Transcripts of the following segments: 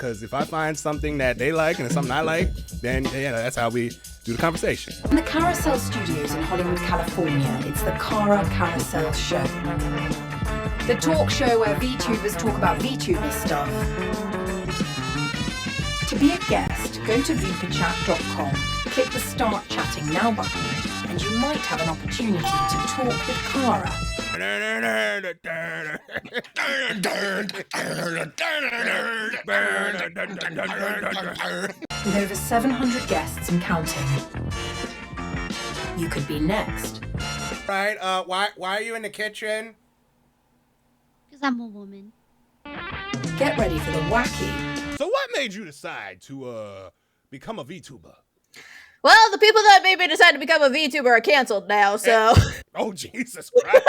because if I find something that they like and it's something I like, then yeah, that's how we do the conversation. In the Carousel Studios in Hollywood, California, it's the Cara Carousel show. The talk show where VTubers talk about VTuber stuff. To be a guest, go to vupechat.com, click the Start Chatting Now button, and you might have an opportunity to talk with Cara. With over 700 guests and counting, you could be next. Right, why are you in the kitchen? Because I'm a woman. Get ready for the wacky. So what made you decide to become a VTuber? Well, the people that made me decide to become a VTuber are canceled now, so... Oh, Jesus Christ.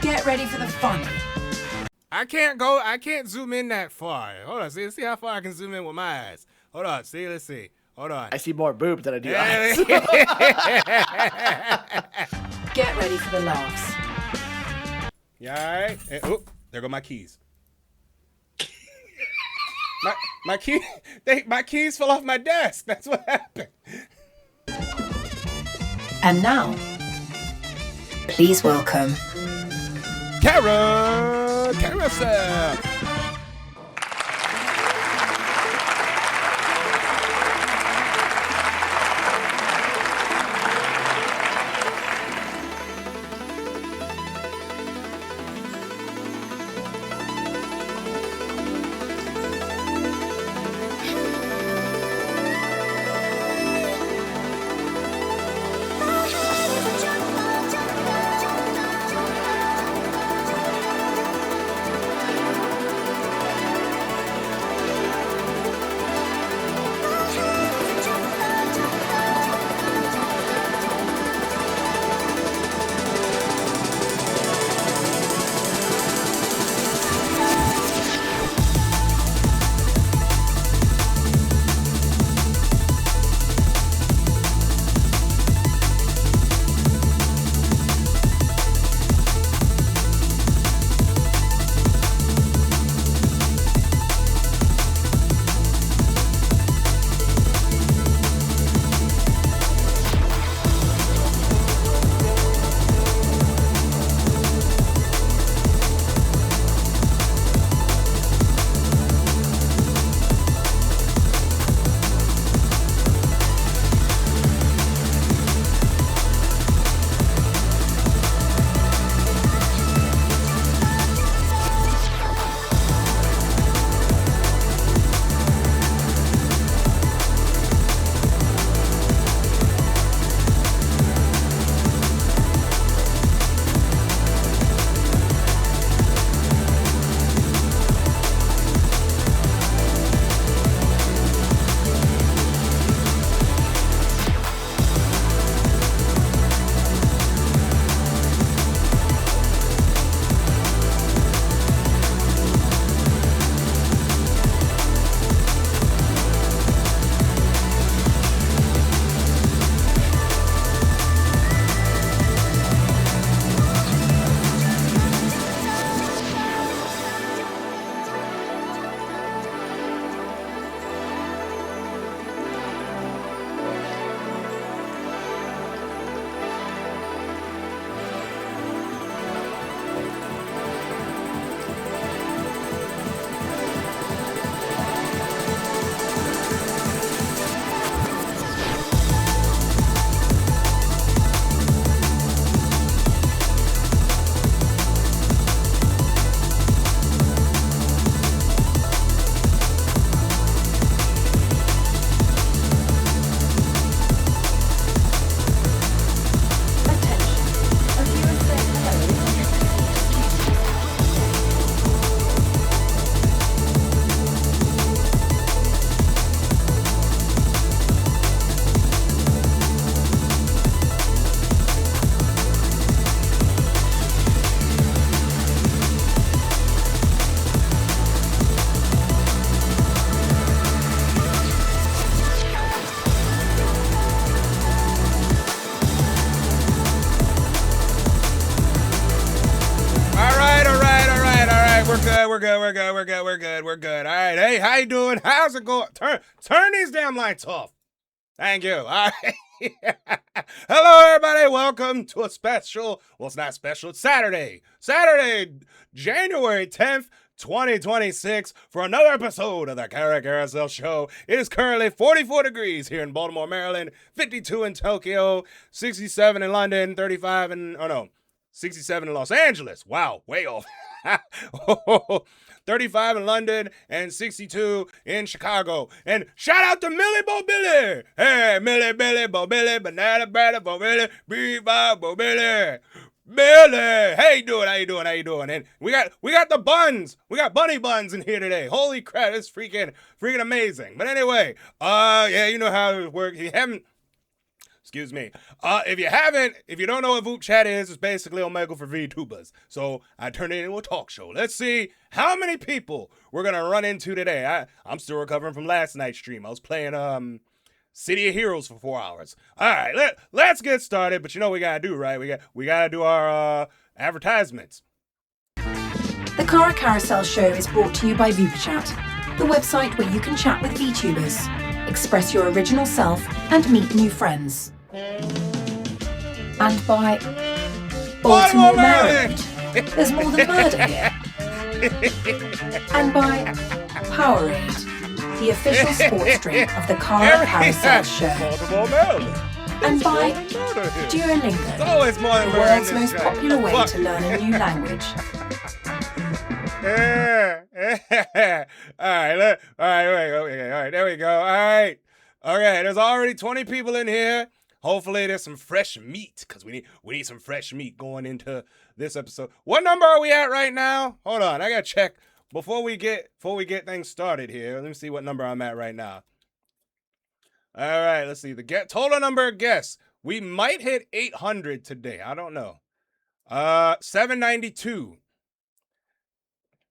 Get ready for the funny. I can't zoom in that far. Hold on, see how far I can zoom in with my eyes. Hold on, let's see. Hold on. I see more boobs than I do eyes. Get ready for the laughs. You alright? Oh, there go my keys. My keys fell off my desk. That's what happened. And now, please welcome Cara Carousel. We're good. All right. Hey, how you doing? How's it going? Turn these damn lights off. Thank you. All right. Hello, everybody. Welcome to a special. Well, it's not special. It's Saturday, January 10th, 2026, for another episode of the Cara Carousel Show. It is currently 44 degrees here in Baltimore, Maryland, 52 in Tokyo, 67 in London, 67 in Los Angeles. Wow, way off. 35 in London and 62 in Chicago. And shout out to Millie Bo Billy. Hey, Millie Billy Bo Billy, Banana Bread Bo Billy, Bebop Bo Billy. Billy, how you doing? And we got the buns. We got bunny buns in here today. Holy crap, it's freaking amazing. But anyway, yeah, you know how it works. Excuse me. If you don't know what vupechat is, it's basically Omega for VTubers. So I turned it into a talk show. Let's see how many people we're gonna run into today. I'm still recovering from last night's stream. I was playing City of Heroes for 4 hours. All right, let's get started. But you know what we gotta do, right? We gotta do our advertisements. The Cara Carousel Show is brought to you by VupeChat, the website where you can chat with VTubers, express your original self, and meet new friends. And by Baltimore, Maryland. There's more than murder here. And by Powerade, the official sports drink of the Cara Carousel Show. Baltimore, Maryland. And by Duolingo, the world's most popular way to learn a new language. All right, there we go. All right. Okay, there's already 20 people in here. Hopefully there's some fresh meat, because we need some fresh meat going into this episode. What number are we at right now? Hold on, I gotta check before we get things started here. Let me see what number I'm at right now. All right, let's see. The total number of guests. We might hit 800 today. I don't know. 792.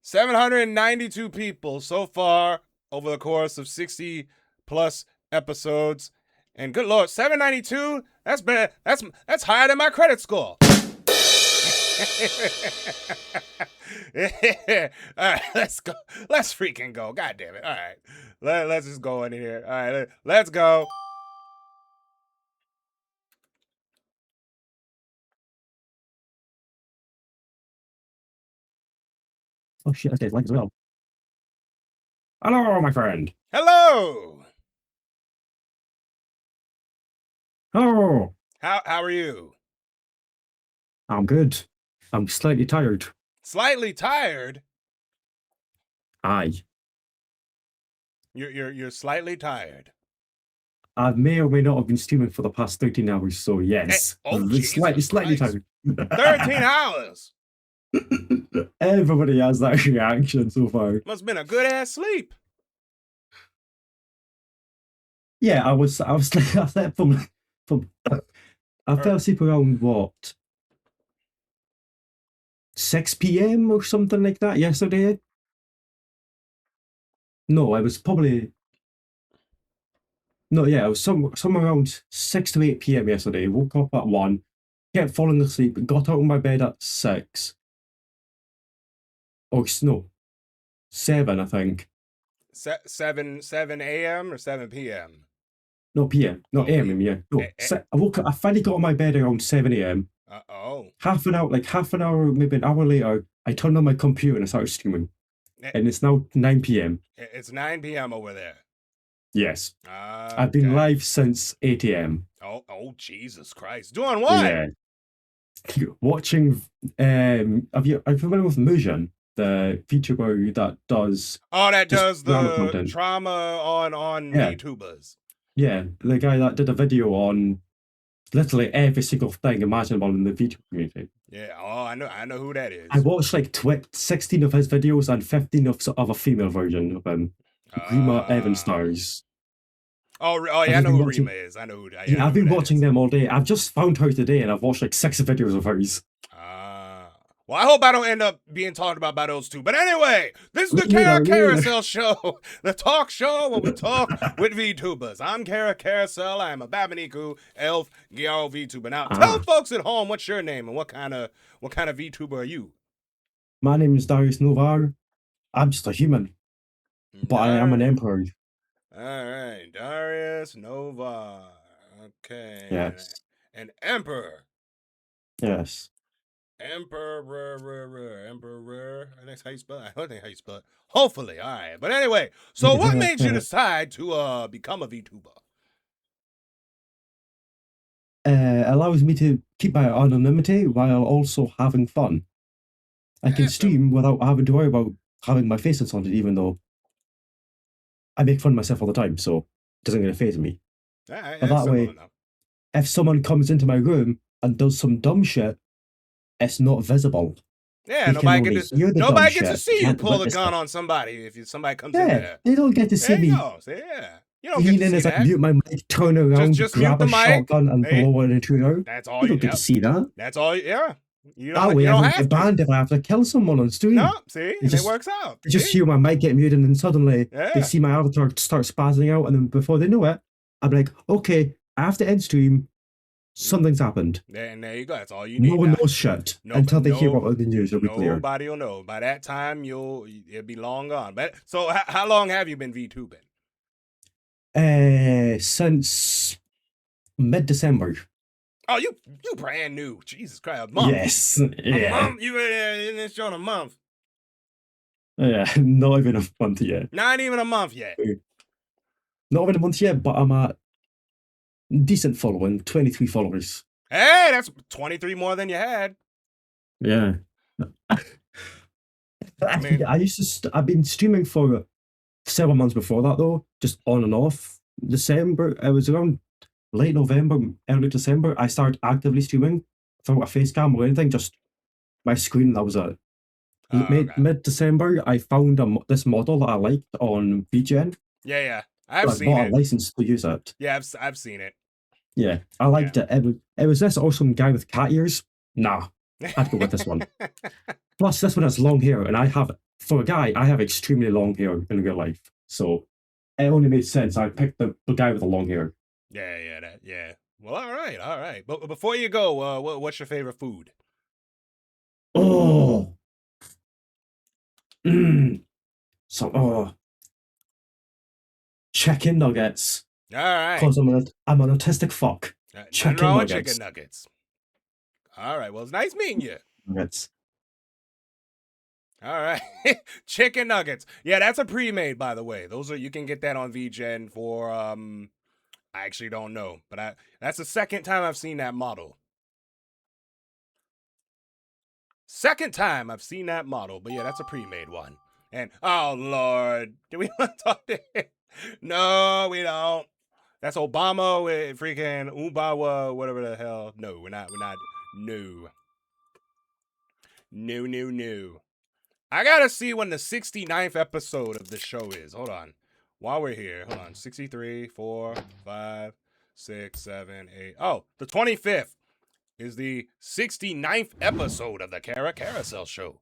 792 people so far over the course of 60 plus episodes. And good Lord, 792? That's bad. That's higher than my credit score. All right, let's go. Let's freaking go. God damn it. All right. Let's just go in here. All right, let's go. Oh shit, okay, like as well. Hello, my friend. Hello. Hello. How are you? I'm good. I'm slightly tired. Slightly tired? Aye. You're slightly tired. I may or may not have been streaming for the past 13 hours, so yes. Slightly tired. 13 hours. Everybody has that reaction so far. Must have been a good ass sleep. Yeah, I slept from I fell asleep around what? 6 p.m. or something like that yesterday. No, I was probably no, yeah, it was somewhere around 6 to 8 p.m. yesterday. Woke up at 1, kept falling asleep, got out of my bed at 6. Oh no, 7, I think. 7 a.m. or 7 p.m.? No, p.m. No, a.m. Yeah. No, I woke up. I finally got on my bed around 7 a.m. Half an hour, maybe an hour later, I turned on my computer and I started streaming. And it's now 9 p.m. It's 9 p.m. over there. Yes. I've been live since 8 a.m. Oh, Jesus Christ! Doing what? Yeah. Watching. Are you familiar with Mujan, the VTuber that does? Oh, that does the trauma on VTubers. Yeah, the guy that did a video on literally every single thing imaginable in the VTuber community. Yeah, I know who that is. I watched like 16 of his videos and 15 of a female version of him. Rima Evan Stars. Oh yeah, I know who Rima is. I know who. Yeah, I've been watching them all day. I've just found her today, and I've watched like 6 videos of hers. Well, I hope I don't end up being talked about by those two. But anyway, this is the Cara Carousel Show, the talk show where we talk with VTubers. I'm Cara Carousel. I am a Babaniku elf Gyaro VTuber. Now, tell folks at home what's your name and what kind of VTuber are you? My name is Darius Novar. I'm just a human, but I am an emperor. All right, Darius Nova. Okay. Yes. An emperor. Yes. Emperor. I think that's how you spell it. I don't think how you spell it. Hopefully. All right. But anyway, so what made you decide to become a VTuber? Allows me to keep my anonymity while also having fun. I can stream without having to worry about having my face on it, even though I make fun of myself all the time, so it doesn't really faze me. Right, but that way, if someone comes into my room and does some dumb shit, it's not visible. Yeah, nobody gets to see you pull the gun on somebody if somebody comes in there. They don't get to see me. Yeah. You don't get to see that. Like, mute my mic, turn around, just grab a shotgun and blow it into her. That's all you don't get to see that. That's all, yeah. That way, I don't get banned if I have to kill someone on stream. No, see, it works out. They just hear my mic get muted, and then suddenly they see my avatar start spazzing out, and then before they know it, I'm like, okay, I have to end stream. Something's happened. And there you go. That's all you need. No one knows shit until they hear about the news. Nobody will know. By that time, it'll be long gone. But so, how long have you been VTubing? Since mid-December. Oh, you brand new. Jesus Christ, a month. Yes. Yeah. A month? You in this show in a month? Yeah, not even a month yet. Not even a month yet. Not even a month yet, but I'm at decent following, 23 followers. Hey, that's 23 more than you had. Yeah. I've been streaming for several months before that though, just on and off. December, it was around late November, early December, I started actively streaming without a face cam or anything, just my screen, that was it. Mid-December, I found this model that I liked on VGen. Yeah. I've seen bought a license to use it. Yeah, I've seen it. Yeah, I liked it. It was this awesome guy with cat ears. Nah, I'd go with this one. Plus, this one has long hair, and for a guy, I have extremely long hair in real life. So it only made sense. I picked the guy with the long hair. Yeah. Well, all right. But before you go, what's your favorite food? Oh. Chicken nuggets. All right. Because I'm an autistic fuck. Chicken nuggets. All right. Well, it's nice meeting you. Nuggets. All right. Chicken nuggets. Yeah, that's a pre-made, by the way. You can get that on VGen for I actually don't know, but that's the second time I've seen that model. Second time I've seen that model, but yeah, that's a pre-made one. And oh Lord, do we want to talk to him? No, we don't. That's Obama with freaking Ubawa, whatever the hell. No, we're not. No. I gotta see when the 69th episode of the show is. Hold on. While we're here, hold on. 63, 4, 5, 6, 7, 8. Oh, the 25th is the 69th episode of the Cara Carousel show.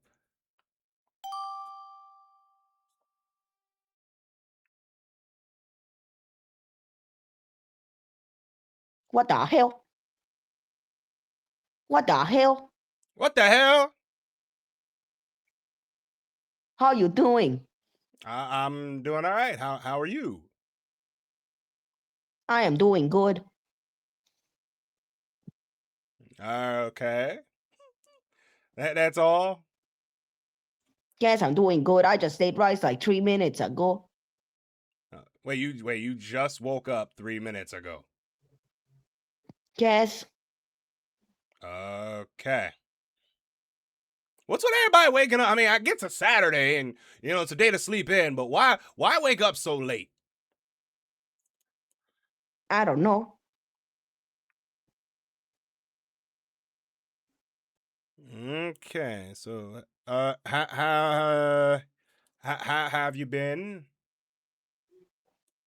What the hell? What the hell? How you doing? I'm doing all right. How are you? I am doing good. Okay. That's all? Yes, I'm doing good. I just ate rice like 3 minutes ago. Wait, you just woke up 3 minutes ago? Yes. Okay. What's with everybody waking up? I mean, I get to Saturday and, it's a day to sleep in, but why wake up so late? I don't know. Okay, so, how have you been?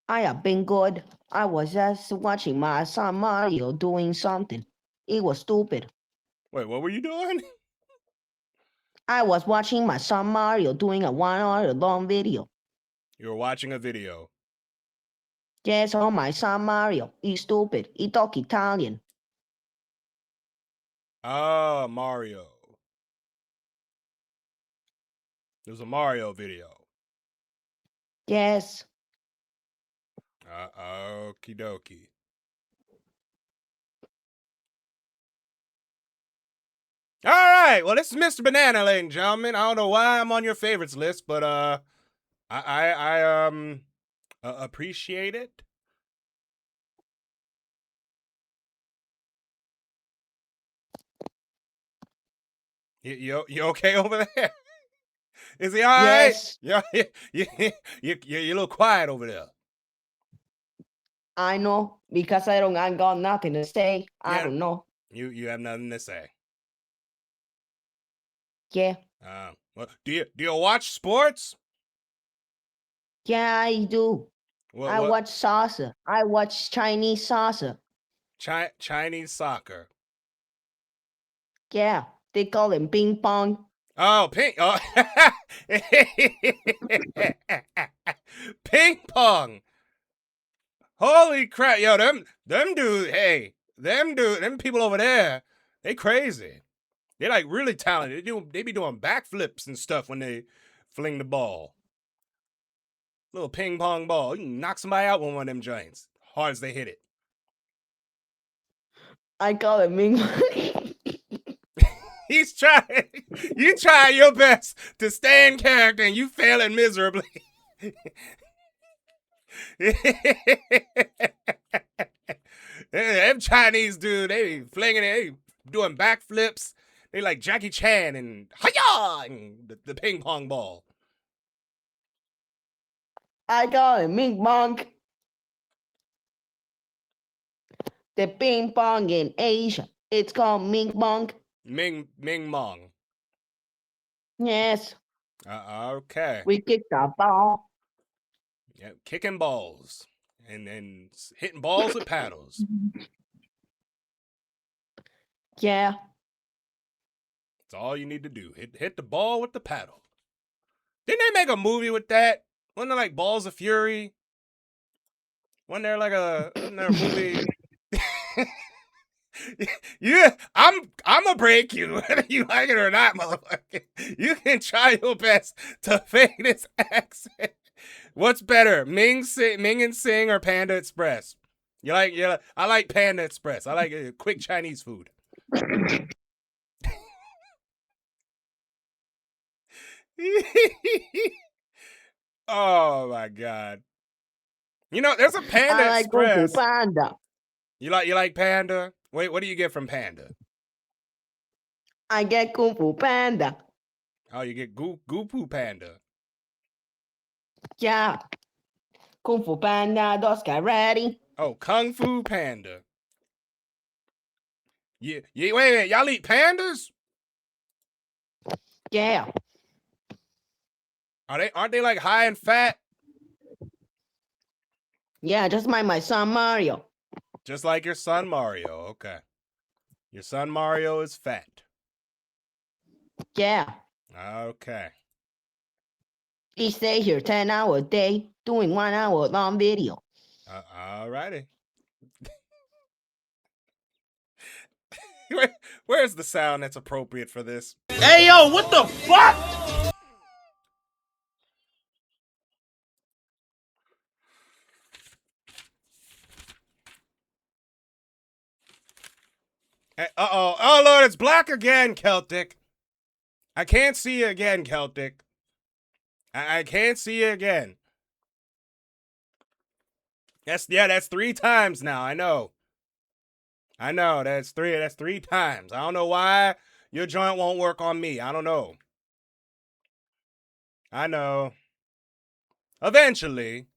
I have been good. I was just watching my son Mario doing something. It was stupid. Wait, what were you doing? I was watching my son Mario doing a 1 hour long video. You were watching a video? Yes, oh, my son Mario. He's stupid. He talk Italian. Oh, Mario. It was a Mario video. Yes. Okie dokie. All right. Well, this is Mr. Banana, ladies and gentlemen. I don't know why I'm on your favorites list, but I appreciate it. You okay over there? Is he all right? Yes. You're a little quiet over there. I know, because I got nothing to say. I Yeah. don't know. You have nothing to say. Yeah. Well, do you watch sports? Yeah, I do. What, I watch salsa. I watch Chinese salsa. Chinese soccer. Yeah, they call it ping pong. Oh, oh. Ping pong. Holy crap, yo, them people over there, they crazy. They like really talented. They be doing backflips and stuff when they fling the ball. Little ping pong ball. You can knock somebody out with one of them joints. Hard as they hit it. I call it ping pong. He's trying. You try your best to stay in character and you failing miserably. Them Chinese dude, they be flinging it, they doing backflips. They like Jackie Chan and hiya and the ping pong ball. I call it ping pong. The ping pong in Asia, it's called ping pong. Ming Mong. Yes. Okay. We kick the ball. Yeah, kicking balls and hitting balls with paddles. Yeah. That's all you need to do. Hit the ball with the paddle. Didn't they make a movie with that? Wasn't there like Balls of Fury? Wasn't there a movie? Yeah, I'm gonna break you, whether you like it or not, motherfucker. You can try your best to fake this accent. What's better, Ming and Sing or Panda Express? I like Panda Express. I like quick Chinese food. Oh my god! You know, there's a Panda I like Express. Panda. You like Panda? Wait, what do you get from Panda? I get Kung Fu Panda. Oh, you get Goo Panda. Yeah. Kung Fu Panda, those guys ready. Oh, Kung Fu Panda. Yeah. Wait, y'all eat pandas? Yeah. Aren't they like high in fat? Yeah, just like my son Mario. Just like your son Mario. Okay. Your son Mario is fat. Yeah. Okay. He stay here 10 hours a day doing 1 hour long video. Alrighty. Where's the sound that's appropriate for this? Hey, yo, what the fuck? Uh-oh. Oh, Lord, it's black again, Celtic. I can't see you again, Celtic. I can't see you again. That's 3 times now. I know, that's three times. I don't know why your joint won't work on me. I don't know. I know. Eventually.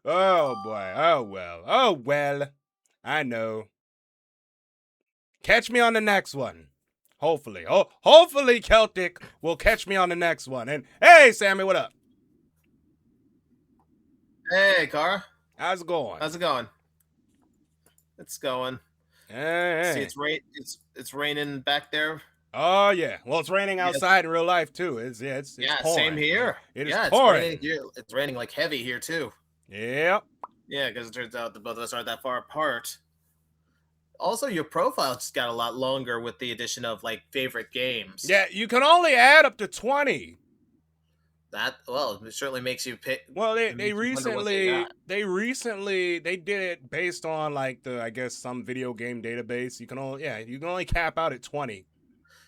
Oh boy. Oh well. I know. Catch me on the next one. Hopefully. Hopefully Celtic will catch me on the next one. And hey, Sammy, what up? Hey, Cara. How's it going? How's it going? It's going. Hey. See, it's raining back there. Oh yeah. Well, it's raining outside in real life too. It's pouring. Same here. It is pouring. It's raining like heavy here too. Yep. Yeah, because it turns out the both of us aren't that far apart. Also, your profile just got a lot longer with the addition of like favorite games. Yeah, you can only add up to 20. That it certainly makes you pick. Well, they makes you wonder what they got. they did it based on like I guess some video game database. You can only cap out at 20.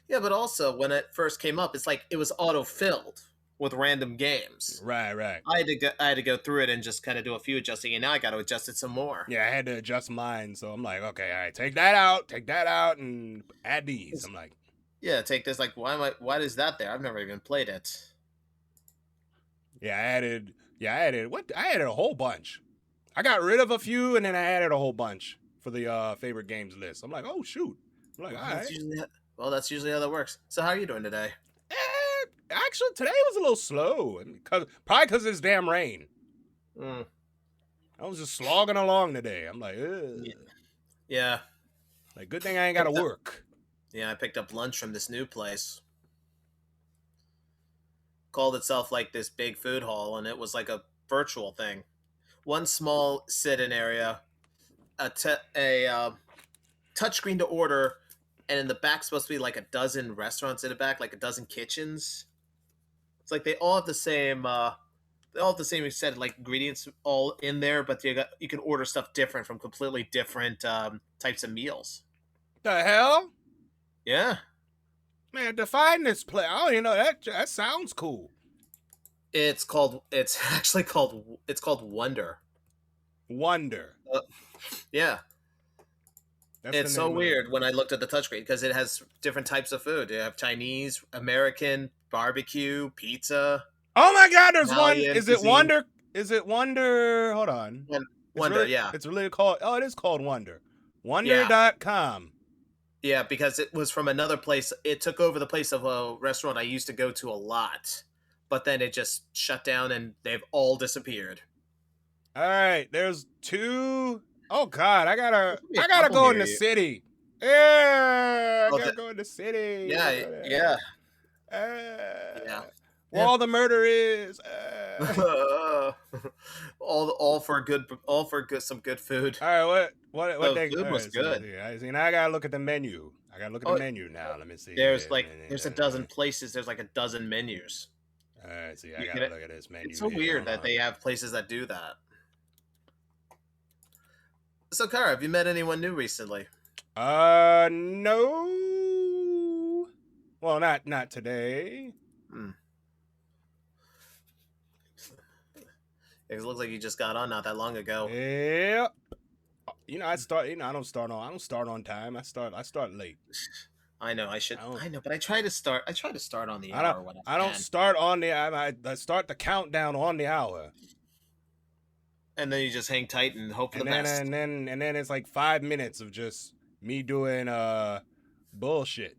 Yeah, but also when it first came up, it's like it was auto-filled with random games. Right. I had to go through it and just kind of do a few adjusting, and now I got to adjust it some more. Yeah, I had to adjust mine, so I'm like, okay, all right, take that out, and add these. I'm like, yeah, take this. Like, why is that there? I've never even played it. I added a whole bunch. I got rid of a few, and then I added a whole bunch for the favorite games list. I'm like, oh shoot. I'm like, all right. That's usually how that works. So how are you doing today? Actually, today was a little slow, probably because it's damn rain. I was just slogging along today. I'm like, ugh. Yeah. Like, good thing I ain't got to work. Yeah, I picked up lunch from this new place. Called itself like this big food hall, and it was like a virtual thing. One small sit-in area, a touchscreen to order, and in the back supposed to be like a dozen restaurants in the back, like a dozen kitchens. It's like they all have the same set of like ingredients all in there, but you can order stuff different from completely different types of meals. The hell? Yeah. Man, define this play. I don't even know that sounds cool. It's actually called Wonder. Wonder. Yeah. It's so weird when I looked at the touchscreen because it has different types of food. You have Chinese, American, barbecue, pizza. Oh my God, there's Italian one. Is cuisine. it Wonder? Is it Wonder? Hold on. Wonder, yeah. It's really called. Oh, it is called Wonder. Yeah. Wonder.com. Yeah, because it was from another place. It took over the place of a restaurant I used to go to a lot, but then it just shut down and they've all disappeared. All right, there's two. Oh God, I gotta go in the city. Yeah, I gotta go in the city. Yeah. Where all the murder is. all for some good food. All right, what The food was good. See, now I gotta look at the menu. I gotta look at the menu now. Let me see. There's a dozen places. There's like a dozen menus. All right, see, I gotta look at this menu. It's so weird that they have places that do that. So, Cara, have you met anyone new recently? No. Well, not today. It looks like you just got on not that long ago. Yep. I don't start on time. I start late. I know. I know, but I try to start on the hour when I don't start on the. I start the countdown on the hour. And then you just hang tight and hope for the best. And then it's like 5 minutes of just me doing bullshit.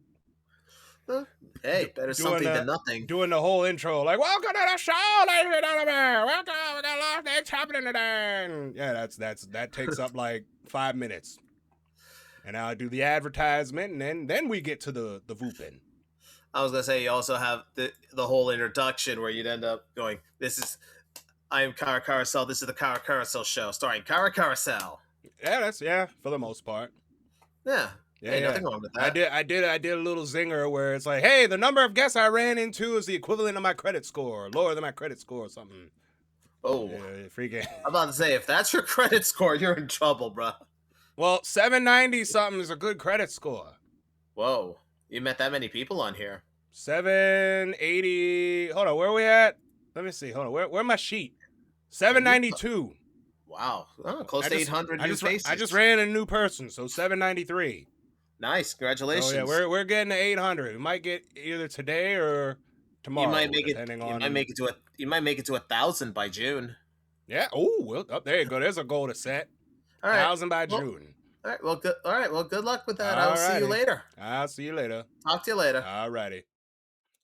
Hey, better something than nothing. Doing the whole intro, like, welcome to the show, ladies and gentlemen. Welcome, we got a lot of things happening today. Yeah, that takes up like 5 minutes. And I'll do the advertisement, and then we get to the whooping. I was gonna say you also have the whole introduction where you'd end up going, I am Cara Carousel. This is the Cara Carousel show, starring Cara Carousel. Yeah, for the most part. Yeah. Hey, nothing wrong with that. I did a little zinger where it's like, hey, the number of guests I ran into is the equivalent of my credit score, lower than my credit score or something. Oh, freaking! I'm about to say, if that's your credit score, you're in trouble, bro. Well, 790 something is a good credit score. Whoa, you met that many people on here. 780. Hold on, where are we at? Let me see. Hold on, where my sheet? 792. Wow, close to 800 new faces. I just ran a new person, so 793. Nice, congratulations. Oh yeah, we're getting to 800. We might get either today or tomorrow. You might make it to 1,000 by June. Yeah. Oh, there you go. There's a goal to set. 1,000 by June. All right. Well, good. All right. Well, good luck with that. I'll see you later. I'll see you later. Talk to you later. All righty.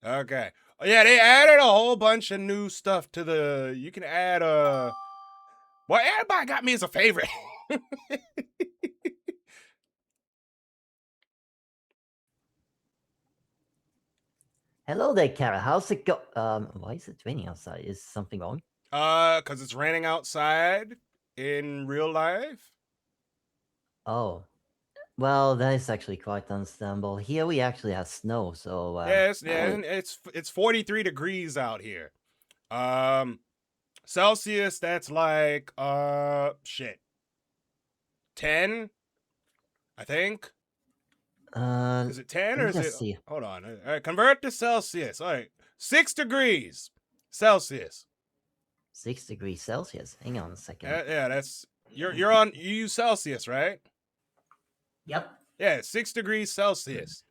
Okay. Oh, yeah, they added a whole bunch of new stuff to the. You can add Well, everybody got me as a favorite. Hello there, Cara. How's it go? Why is it raining outside? Is something wrong? Because it's raining outside in real life. Oh, Well, that is actually quite understandable. Here we actually have snow, so it's 43 degrees out here. Celsius, that's like 10, I think. Is it 10 or is it? see. Hold on. All right, convert to Celsius. All right, 6 degrees Celsius. 6 degrees Celsius. Hang on a second. Yeah, that's you use Celsius, right? Yep. Yeah, 6 degrees Celsius.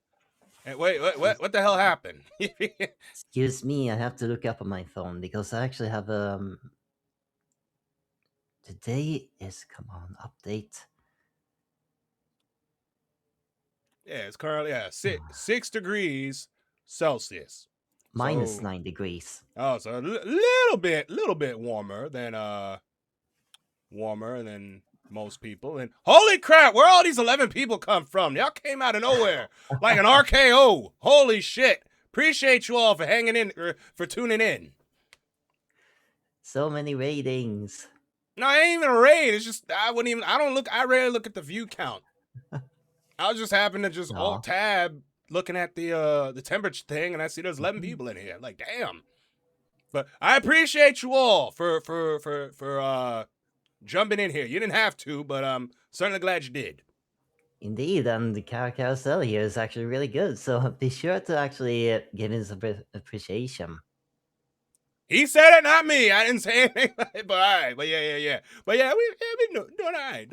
Hey, wait, what the hell happened? Excuse me, I have to look up on my phone because I actually have today is update. Yeah, it's currently 6 degrees Celsius. Minus 9 degrees. Oh, so a little bit warmer than most people. And holy crap, where all these 11 people come from? Y'all came out of nowhere like an RKO. Holy shit. Appreciate you all for hanging in, for tuning in. So many ratings. No, it ain't even a raid. It's just I rarely look at the view count. I was just happened to just alt tab looking at the temperature thing, and I see there's 11 people in here. Like, damn. But I appreciate you all for jumping in here. You didn't have to, but I'm certainly glad you did. Indeed, and the Cara Carousel here is actually really good, so be sure to actually give him some appreciation. He said it, not me. I didn't say anything. But all right. But yeah. But yeah, we doing all right.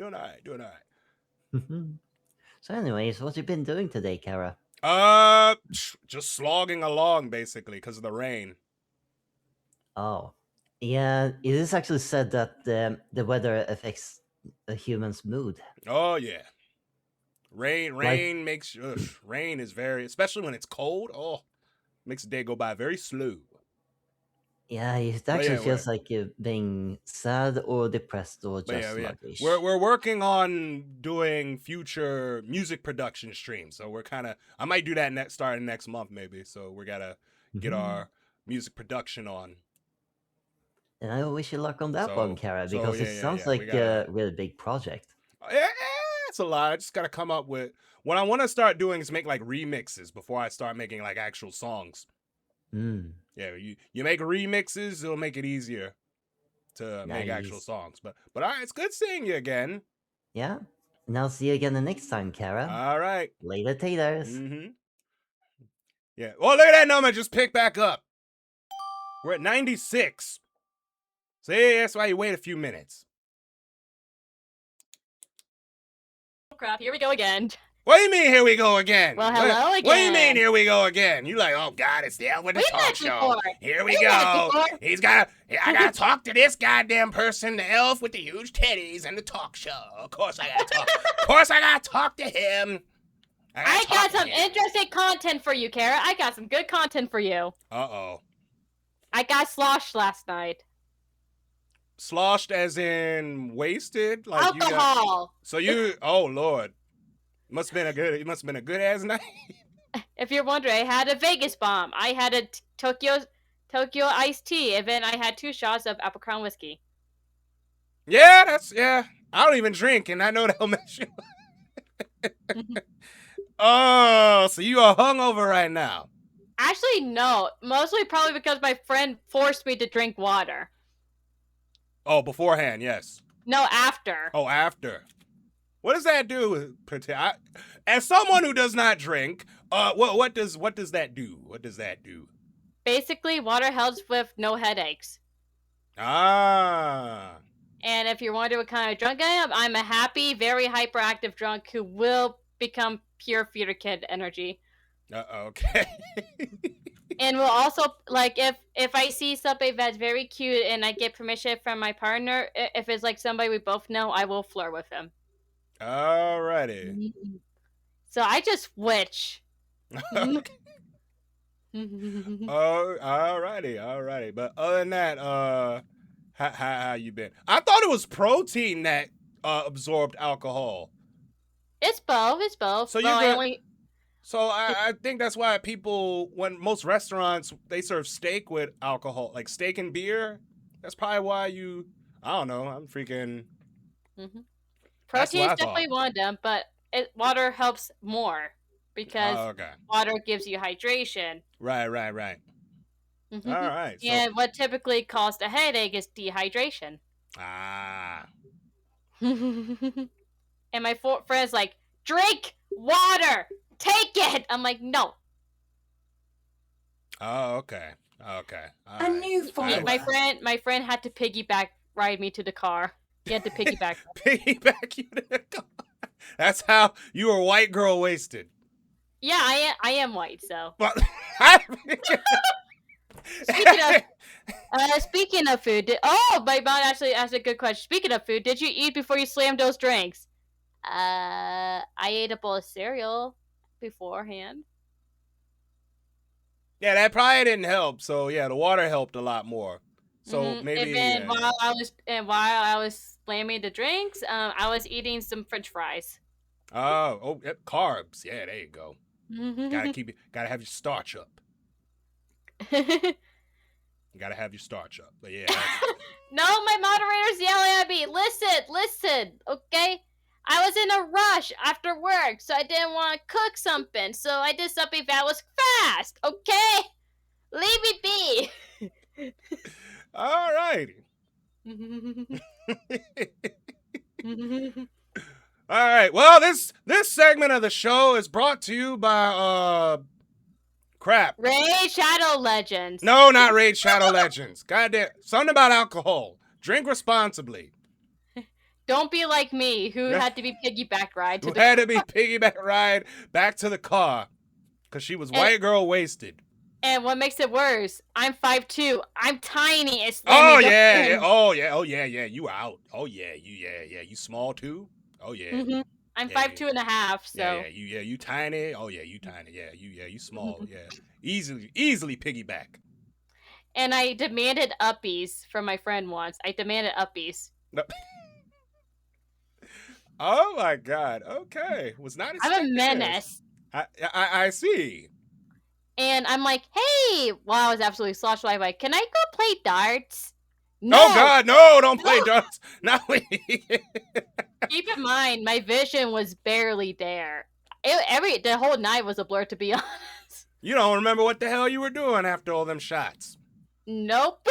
So anyways, what you been doing today, Cara? Just slogging along, basically, because of the rain. Oh. Yeah, it is actually said that the weather affects a human's mood. Oh, yeah. Rain makes... rain is very... Especially when it's cold. Oh, makes the day go by very slow. Yeah, it actually feels like being sad or depressed or just sluggish. We're working on doing future music production streams, so we're kind of... I might do that starting next month, maybe. So we gotta get our music production on. And I wish you luck on that one, Cara, because it sounds like a really big project. Yeah, it's a lot. I just gotta come up with... What I want to start doing is make like remixes before I start making like actual songs. Yeah, you make remixes, it'll make it easier to make actual songs. But all right, it's good seeing you again. Yeah, and I'll see you again the next time, Cara. All right. Later, taters. Yeah. Oh, look at that number just picked back up. We're at 96. See, that's why you wait a few minutes. Oh, crap, here we go again. What do you mean, here we go again? Well, hello again. What do you mean, here we go again? You like, oh, God, it's the Elf with the talk show. Here we go. I gotta talk to this goddamn person, the elf with the huge titties and the talk show. Of course I gotta talk. Of course I gotta talk to him. I got some interesting content for you, Cara. I got some good content for you. Uh-oh. I got sloshed last night. Sloshed as in wasted? Like alcohol. Oh, Lord. It must have been a good ass night. If you're wondering, I had a Vegas bomb. I had a Tokyo iced tea, and then I had 2 shots of Apple Crown whiskey. Yeah, I don't even drink, and I know that'll mess you. Oh, so you are hungover right now? Actually, no. Mostly probably because my friend forced me to drink water. Oh, beforehand, yes. No, after. Oh, after. What does that do? As someone who does not drink, what does that do? What does that do? Basically, water helps with no headaches. Ah. And if you're wondering what kind of drunk I am, I'm a happy, very hyperactive drunk who will become pure theater kid energy. Okay. And will also, like, if I see something that's very cute and I get permission from my partner, if it's like somebody we both know, I will flirt with him. Alrighty. So I just switch. Oh, alrighty. But other than that, how you been? I thought it was protein that absorbed alcohol. It's both. So I think that's why when most restaurants, they serve steak with alcohol, like steak and beer. That's probably why I don't know, I'm freaking... Protein is definitely one of them, but water helps more because water gives you hydration. Right. All right. So, and what typically causes a headache is dehydration. And my friend's like, drink water, take it. I'm like, no. Oh, okay. A new follower. My friend had to piggyback ride me to the car. He had to piggyback. Piggyback you to the car. That's how you were white girl wasted. Yeah, I am white, so. Well, Speaking of food, my mom actually asked a good question. Speaking of food, did you eat before you slammed those drinks? I ate a bowl of cereal beforehand. Yeah, that probably didn't help. So yeah, the water helped a lot more. So maybe. And then while I was slamming the drinks, I was eating some French fries. Carbs. Yeah, there you go. Gotta have your starch up. You gotta have your starch up. But yeah. No, my moderator's yelling at me. Listen, okay? I was in a rush after work, so I didn't want to cook something. So I did something that was fast, okay? Leave me be. All righty. All right. Well, this segment of the show is brought to you by crap. Raid Shadow Legends. No, not Raid Shadow Legends. Goddamn. Something about alcohol. Drink responsibly. Don't be like me, who had to be piggyback ride to piggyback ride back to the car because she was white girl wasted. And what makes it worse, I'm 5'2". I'm tiny. It's Oh yeah. You out. Oh yeah. You small too. Oh yeah. I'm 5'2" and a half. So you tiny. Oh yeah, you tiny. Yeah, you small. Yeah, easily piggyback. And I demanded uppies from my friend once. I demanded uppies. No. Oh my god. Okay, was not. I'm a menace. I see. And I'm like, hey, I was absolutely sloshed. I'm like, can I go play darts? No. Oh God, no! Don't play darts. No. Keep in mind, my vision was barely there. The whole night was a blur, to be honest. You don't remember what the hell you were doing after all them shots? Nope.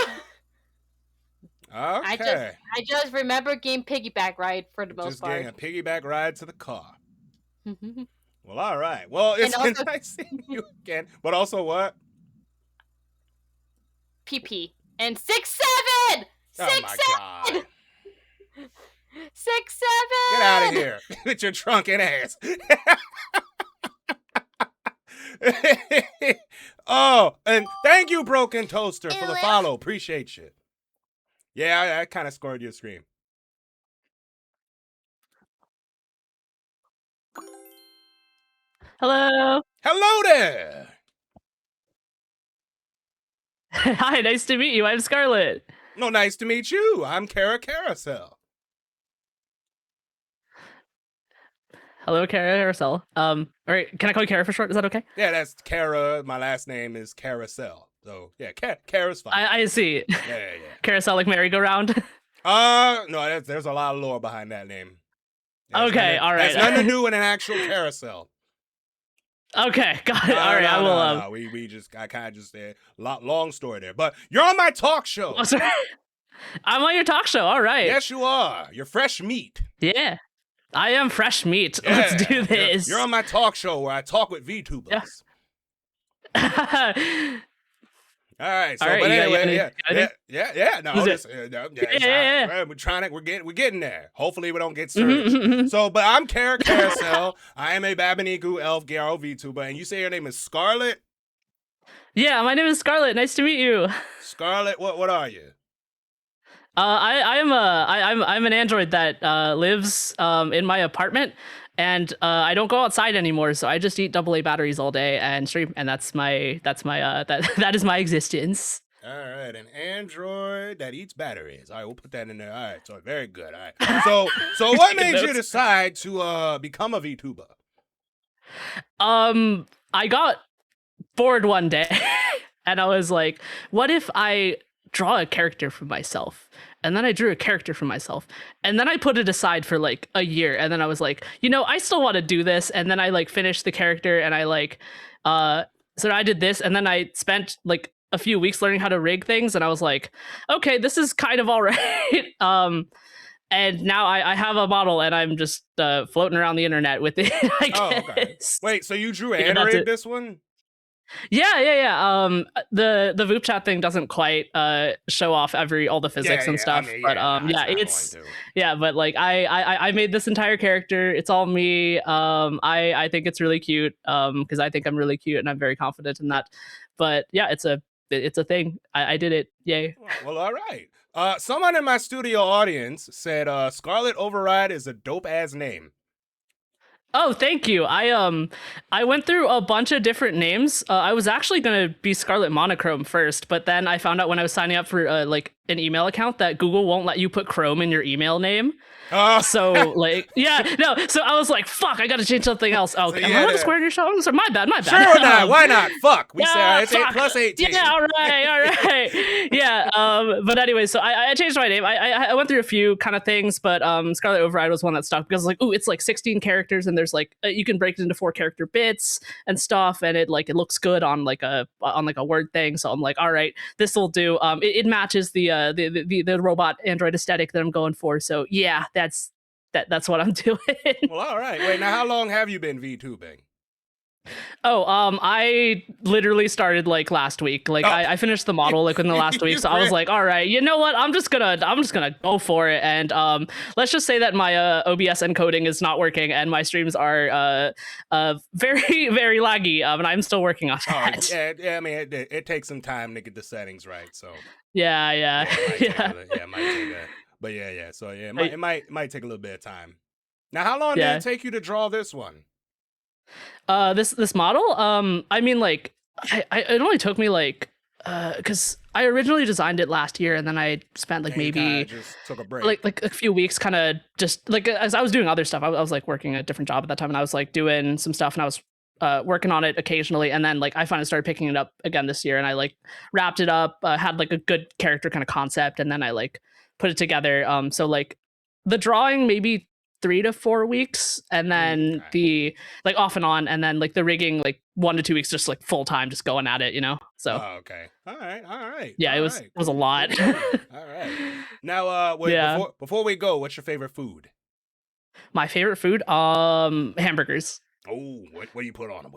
Okay. I just remember getting piggyback ride for the most part. Just getting a piggyback ride to the car. Well, all right. Well, it's been nice seeing you again. But also what? PP. And 6'7". Oh my God. 6'7". Get out of here with your drunken ass. Oh, and thank you, Broken Toaster, for the follow. Appreciate you. Yeah, I kind of scored your scream. Hello. Hello there. Hi, nice to meet you. I'm Scarlet. No, nice to meet you. I'm Cara Carousel. Hello, Cara Carousel. All right, can I call you Cara for short? Is that okay? Yeah, that's Cara. My last name is Carousel. So yeah, Cara's fine. I see. Yeah. Carousel like merry-go-round. No, there's a lot of lore behind that name. Okay, all right. Has nothing to do with an actual carousel. Okay, got it. All right, I will. No, I kind of just said long story there. But you're on my talk show. Oh, sorry. I'm on your talk show. All right. Yes, you are. You're fresh meat. Yeah, I am fresh meat. Yeah, let's do this. You're on my talk show where I talk with VTubers. Yeah. All right. So, all right, but anyway, yeah. No, we're getting there. Hopefully, we don't get served. So, but I'm Cara Carousel. I am a Babaniku Elf Garo VTuber, and you say your name is Scarlet. Yeah, my name is Scarlet. Nice to meet you. Scarlet, what are you? I'm an android that lives in my apartment, and I don't go outside anymore, so I just eat AA batteries all day and stream, and that is my existence. All right, an android that eats batteries. All right, we'll put that in there. All right, so very good. All right, so what made you decide to become a VTuber? I got bored one day, and I was like, what if I draw a character for myself. And then I drew a character for myself. And then I put it aside for like a year. And then I was like, I still want to do this. And then I like finished the character and I like, so I did this. And then I spent like a few weeks learning how to rig things. And I was like, okay, this is kind of all right. And now I have a model and I'm just floating around the internet with it, I guess. Oh, okay. Wait, so you drew and rigged this one? Yeah. The vupechat thing doesn't quite show off all the physics and stuff, but but like I made this entire character. It's all me. I think it's really cute because I think I'm really cute and I'm very confident in that. But yeah, it's a thing. I did it. Yay. Well, all right. Someone in my studio audience said Scarlet Override is a dope ass name. Oh, thank you. I went through a bunch of different names. I was actually gonna be Scarlet Monochrome first, but then I found out when I was signing up for like an email account that Google won't let you put Chrome in your email name. So like, so I was like, fuck, I gotta change something else. Oh, am I on the Square Enix show? So my bad. Sure not. Why not? Fuck. We said it's plus 18. Yeah, all right. Yeah. But anyway, so I changed my name. I went through a few kind of things, but Scarlet Override was one that stuck because like, it's like 16 characters and there's like you can break it into 4 character bits and stuff, and it looks good on like a word thing. So I'm like, all right, this will do. It matches the robot android aesthetic that I'm going for. So yeah, that's what I'm doing. Well, all right. Wait, now how long have you been VTubing? I literally started like last week. Like I finished the model like in the last week. So I was like, all right, you know what? I'm just gonna go for it. And let's just say that my OBS encoding is not working and my streams are very, very laggy. And I'm still working on that. Yeah. I mean, it takes some time to get the settings right. So yeah. It might take that. But yeah. So yeah, it might take a little bit of time. Now, how long did it take you to draw this one? This model, I mean, like, it only took me like, because I originally designed it last year, and then I spent like maybe just took a break. like a few weeks, kind of just like as I was doing other stuff. I was like working a different job at that time, and I was like doing some stuff, and I was working on it occasionally, and then like I finally started picking it up again this year, and I like wrapped it up, had like a good character kind of concept, and then I like put it together. So like the drawing maybe 3 to 4 weeks, and then the like off and on, and then like the rigging like 1 to 2 weeks, just like full time, just going at it, So okay, all right. Yeah, it was a lot. All right. Now, before we go, what's your favorite food? My favorite food, hamburgers. Oh, what do you put on them?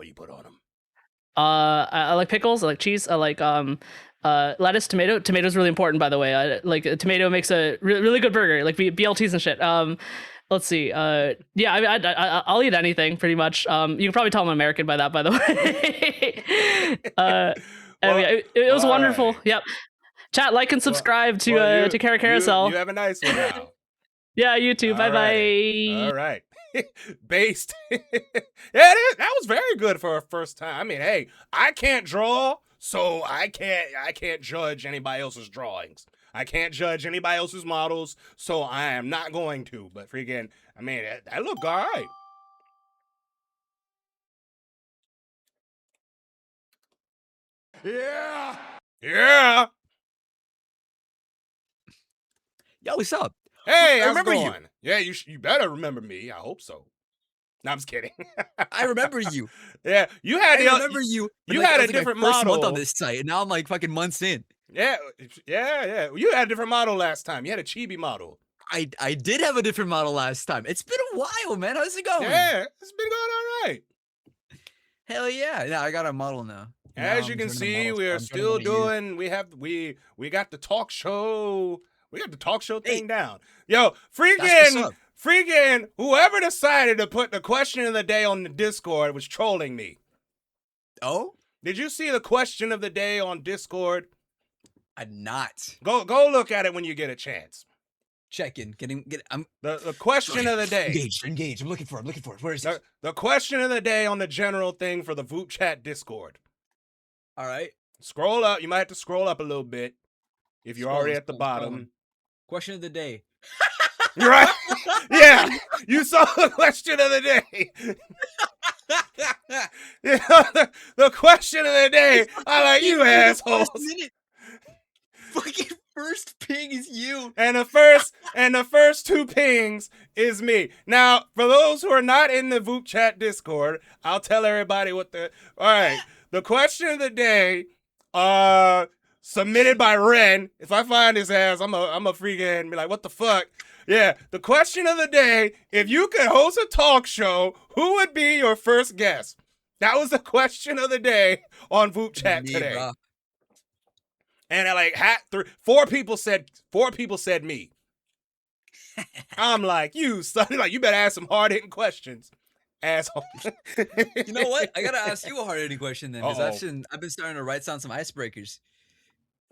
I like pickles. I like cheese. I like lettuce, tomato. Tomato's really important, by the way. Like a tomato makes a really good burger, like BLTs and shit. Let's see. I'll eat anything pretty much. You can probably tell I'm American by that, by the way. Anyway, it was wonderful. Right. Yep. Chat, like, and subscribe to Cara Carousel. You have a nice one now. Yeah, you too. Bye bye. All right. Based. Yeah, that was very good for a first time. I mean, hey, I can't draw, so I can't judge anybody else's drawings. I can't judge anybody else's models, so I am not going to. But freaking, I mean, that looked all right. Yeah. Yo, what's up? Hey, how's it going? Yeah, you better remember me. I hope so. No, I'm just kidding. I remember you. Yeah, you had. I remember you. You had a different model month on this site, and now I'm like fucking months in. Yeah. You had a different model last time. You had a chibi model. I did have a different model last time. It's been a while, man. How's it going? Yeah, it's been going all right. Hell yeah! Yeah, I got a model now. As you can see, we are still doing. We got the talk show. We got the talk show thing down. Yo, freaking whoever decided to put the question of the day on the Discord was trolling me. Oh? Did you see the question of the day on Discord? I did not. Go look at it when you get a chance. Checking. The question of the day. Engaged. I'm looking for it. Where is it? The question of the day on the general thing for the vupechat Discord. All right. Scroll up. You might have to scroll up a little bit if you're already at the bottom. Question of the day. Right? Yeah. You saw the question of the day. The question of the day. I like you assholes. fucking first ping is you. And the first 2 pings is me. Now, for those who are not in the VOOP Discord, I'll tell everybody all right. The question of the day, submitted by Ren. If I find his ass, I'm a freak head and be like, what the fuck? Yeah, the question of the day, if you could host a talk show, who would be your first guest? That was the question of the day on VOOP today. Bro. And like 4 people said me. I'm like, you son, like you better ask some hard-hitting questions, asshole. You know what? I gotta ask you a hard-hitting question then, because I've been starting to write down some icebreakers.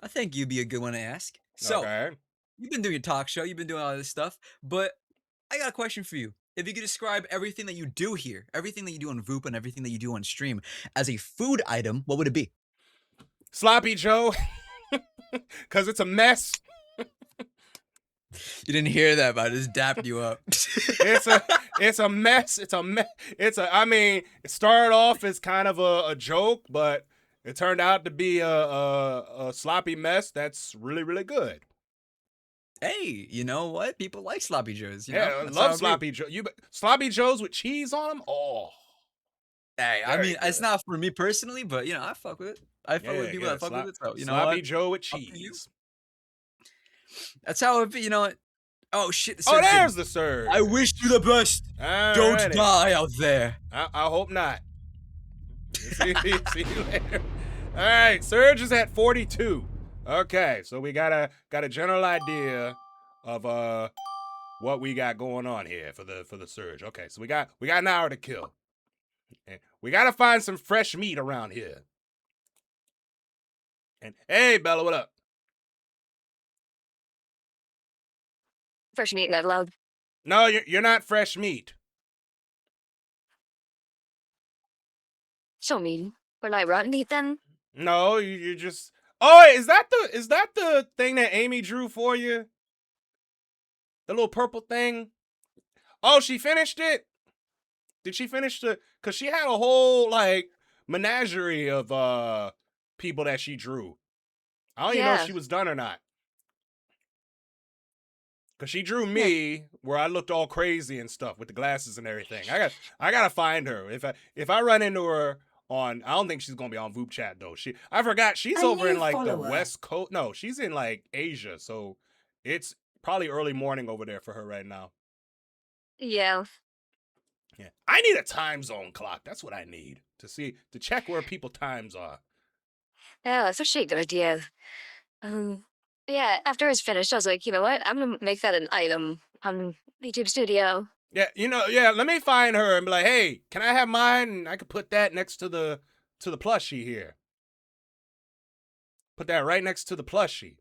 I think you'd be a good one to ask. So, you've been doing your talk show, you've been doing all this stuff, but I got a question for you. If you could describe everything that you do here, everything that you do on VOOP and everything that you do on stream as a food item, what would it be? Sloppy Joe, because it's a mess. You didn't hear that, but I just dapped you up. It's a mess. I mean, it started off as kind of a joke, but it turned out to be a sloppy mess that's really, really good. Hey, you know what? People like sloppy joes. You know? I love sloppy joe. Sloppy joes with cheese on them. Oh, hey, I mean, it's not for me personally, but you know, I fuck with it. I fuck with people that fuck with it. So you know, sloppy joe with cheese. That's how it. You know what? Oh shit! There's the surge. I wish you the best. Don't die out there. I hope not. See you later. All right, surge is at 42. Okay, so we got a general idea of what we got going on here for the surge. Okay, so we got an hour to kill. And we gotta find some fresh meat around here. And hey, Bella, what up? Fresh meat not allowed. No, you're not fresh meat. So mean. We're like rotten meat then? No, you're just. Oh, is that the thing that Amy drew for you? The little purple thing? Oh, she finished it? Did she finish cause she had a whole like menagerie of people that she drew. I don't even know if she was done or not. Cause she drew me where I looked all crazy and stuff with the glasses and everything. I gotta find her. If I run into her I don't think she's gonna be on VOOP chat though. I forgot she's over in like the West Coast. No, she's in like Asia, so it's probably early morning over there for her right now. Yeah. Yeah, I need a time zone clock. That's what I need to check where people times are. Yeah, that's actually a good idea. Yeah, after it's finished, I was like, you know what? I'm gonna make that an item on YouTube Studio. Yeah, let me find her and be like, hey, can I have mine? And I could put that next to the plushie here. Put that right next to the plushie.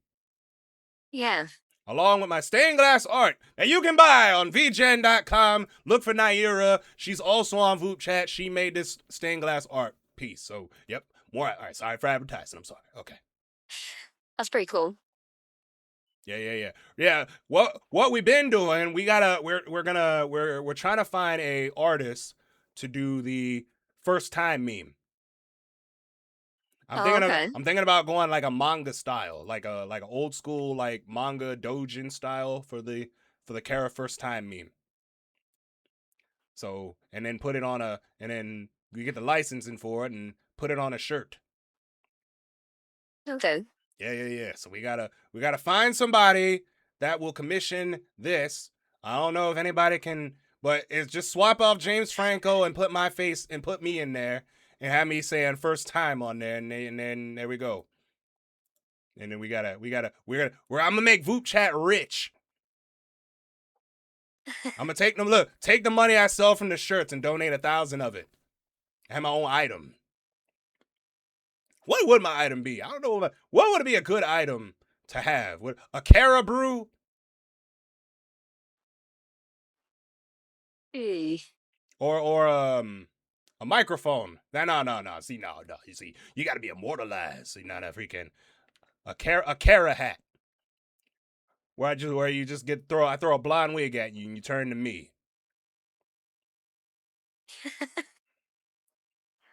Yeah. Along with my stained glass art that you can buy on vgen.com. Look for Naira. She's also on VOOP chat. She made this stained glass art piece. So, yep. More. All right. Sorry for advertising. I'm sorry. Okay. That's pretty cool. Yeah. What we've been doing, we're trying to find a artist to do the first time meme. I'm thinking about going like a manga style, like an old school like manga doujin style for the Cara first time meme. So, and then put it on and then we get the licensing for it and put it on a shirt. Okay. Yeah. So we gotta find somebody that will commission this. I don't know if anybody can, but it's just swap off James Franco and put my face and put me in there and have me saying first time on there, and then there we go. And then I'm gonna make VOOP chat rich. I'm gonna take the money I sell from the shirts and donate 1,000 of it. I have my own item. What would my item be? I don't know. What would be a good item to have? A Cara brew? Or a microphone? No. See, no. You see, you got to be immortalized. See, not a freaking a Cara hat. Where you just I throw a blonde wig at you and you turn to me.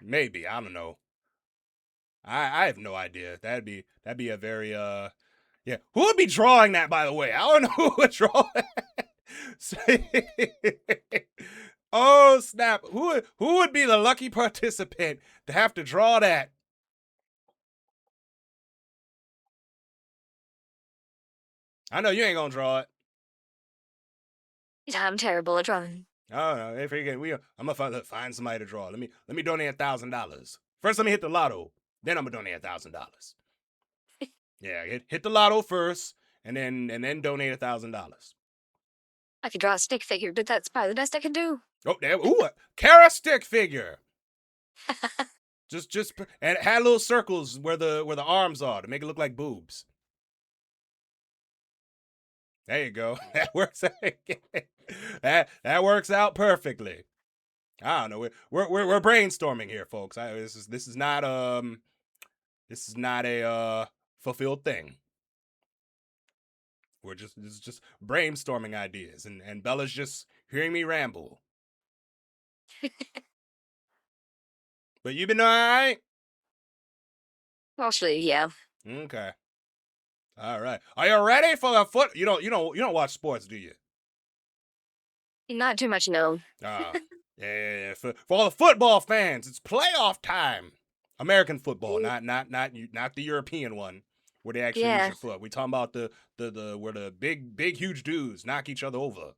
Maybe, I don't know. I have no idea. That'd be a very Yeah, who would be drawing that, by the way? I don't know who would draw that. Oh, snap. Who would be the lucky participant to have to draw that? I know you ain't gonna draw it. Yeah, I'm terrible at drawing. Oh no, if I'm gonna find somebody to draw. Let me donate $1,000. First, let me hit the lotto. Then I'm gonna donate $1,000. Yeah, hit the lotto first, and then donate $1,000. I could draw a stick figure, but that's probably the best I can do. Oh, there! Ooh, a Cara stick figure. just and had little circles where the arms are to make it look like boobs. There you go. That works. that works out perfectly. I don't know. We're brainstorming here, folks. This is not a fulfilled thing. This is just brainstorming ideas, and Bella's just hearing me ramble. But you been all right? Mostly, yeah. Okay. All right. Are you ready for the foot? You don't watch sports, do you? Not too much, no. Yeah. For all the football fans, it's playoff time. American football, not the European one where they actually use your foot. We talking about the where the big huge dudes knock each other over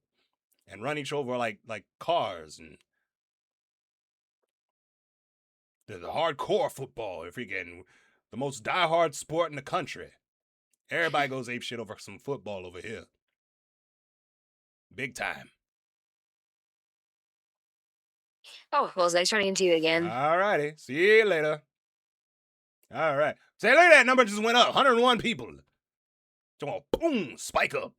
and run each over like cars, and the hardcore football. If you're getting the most diehard sport in the country, everybody goes ape shit over some football over here. Big time. Oh, well, it's nice running into you again. All righty. See you later. All right. Say, look at that number just went up. 101 people. Come on, boom, spike up.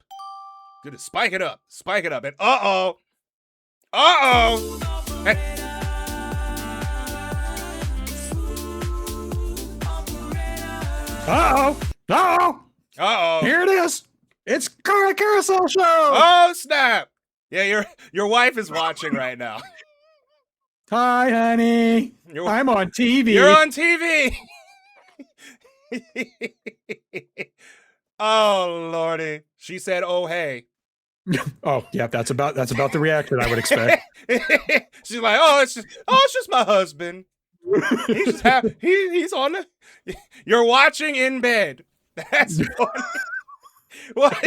Good to spike it up. Spike it up. And uh-oh. Hey. Uh-oh. Here it is. It's Cara Carousel show. Oh, snap. Yeah, your wife is watching right now. Hi, honey. I'm on TV. You're on TV. Oh, Lordy. She said, oh, hey. Oh, yeah, that's about the reaction I would expect. She's like, it's just my husband. He's just he's on the. You're watching in bed. That's funny. What?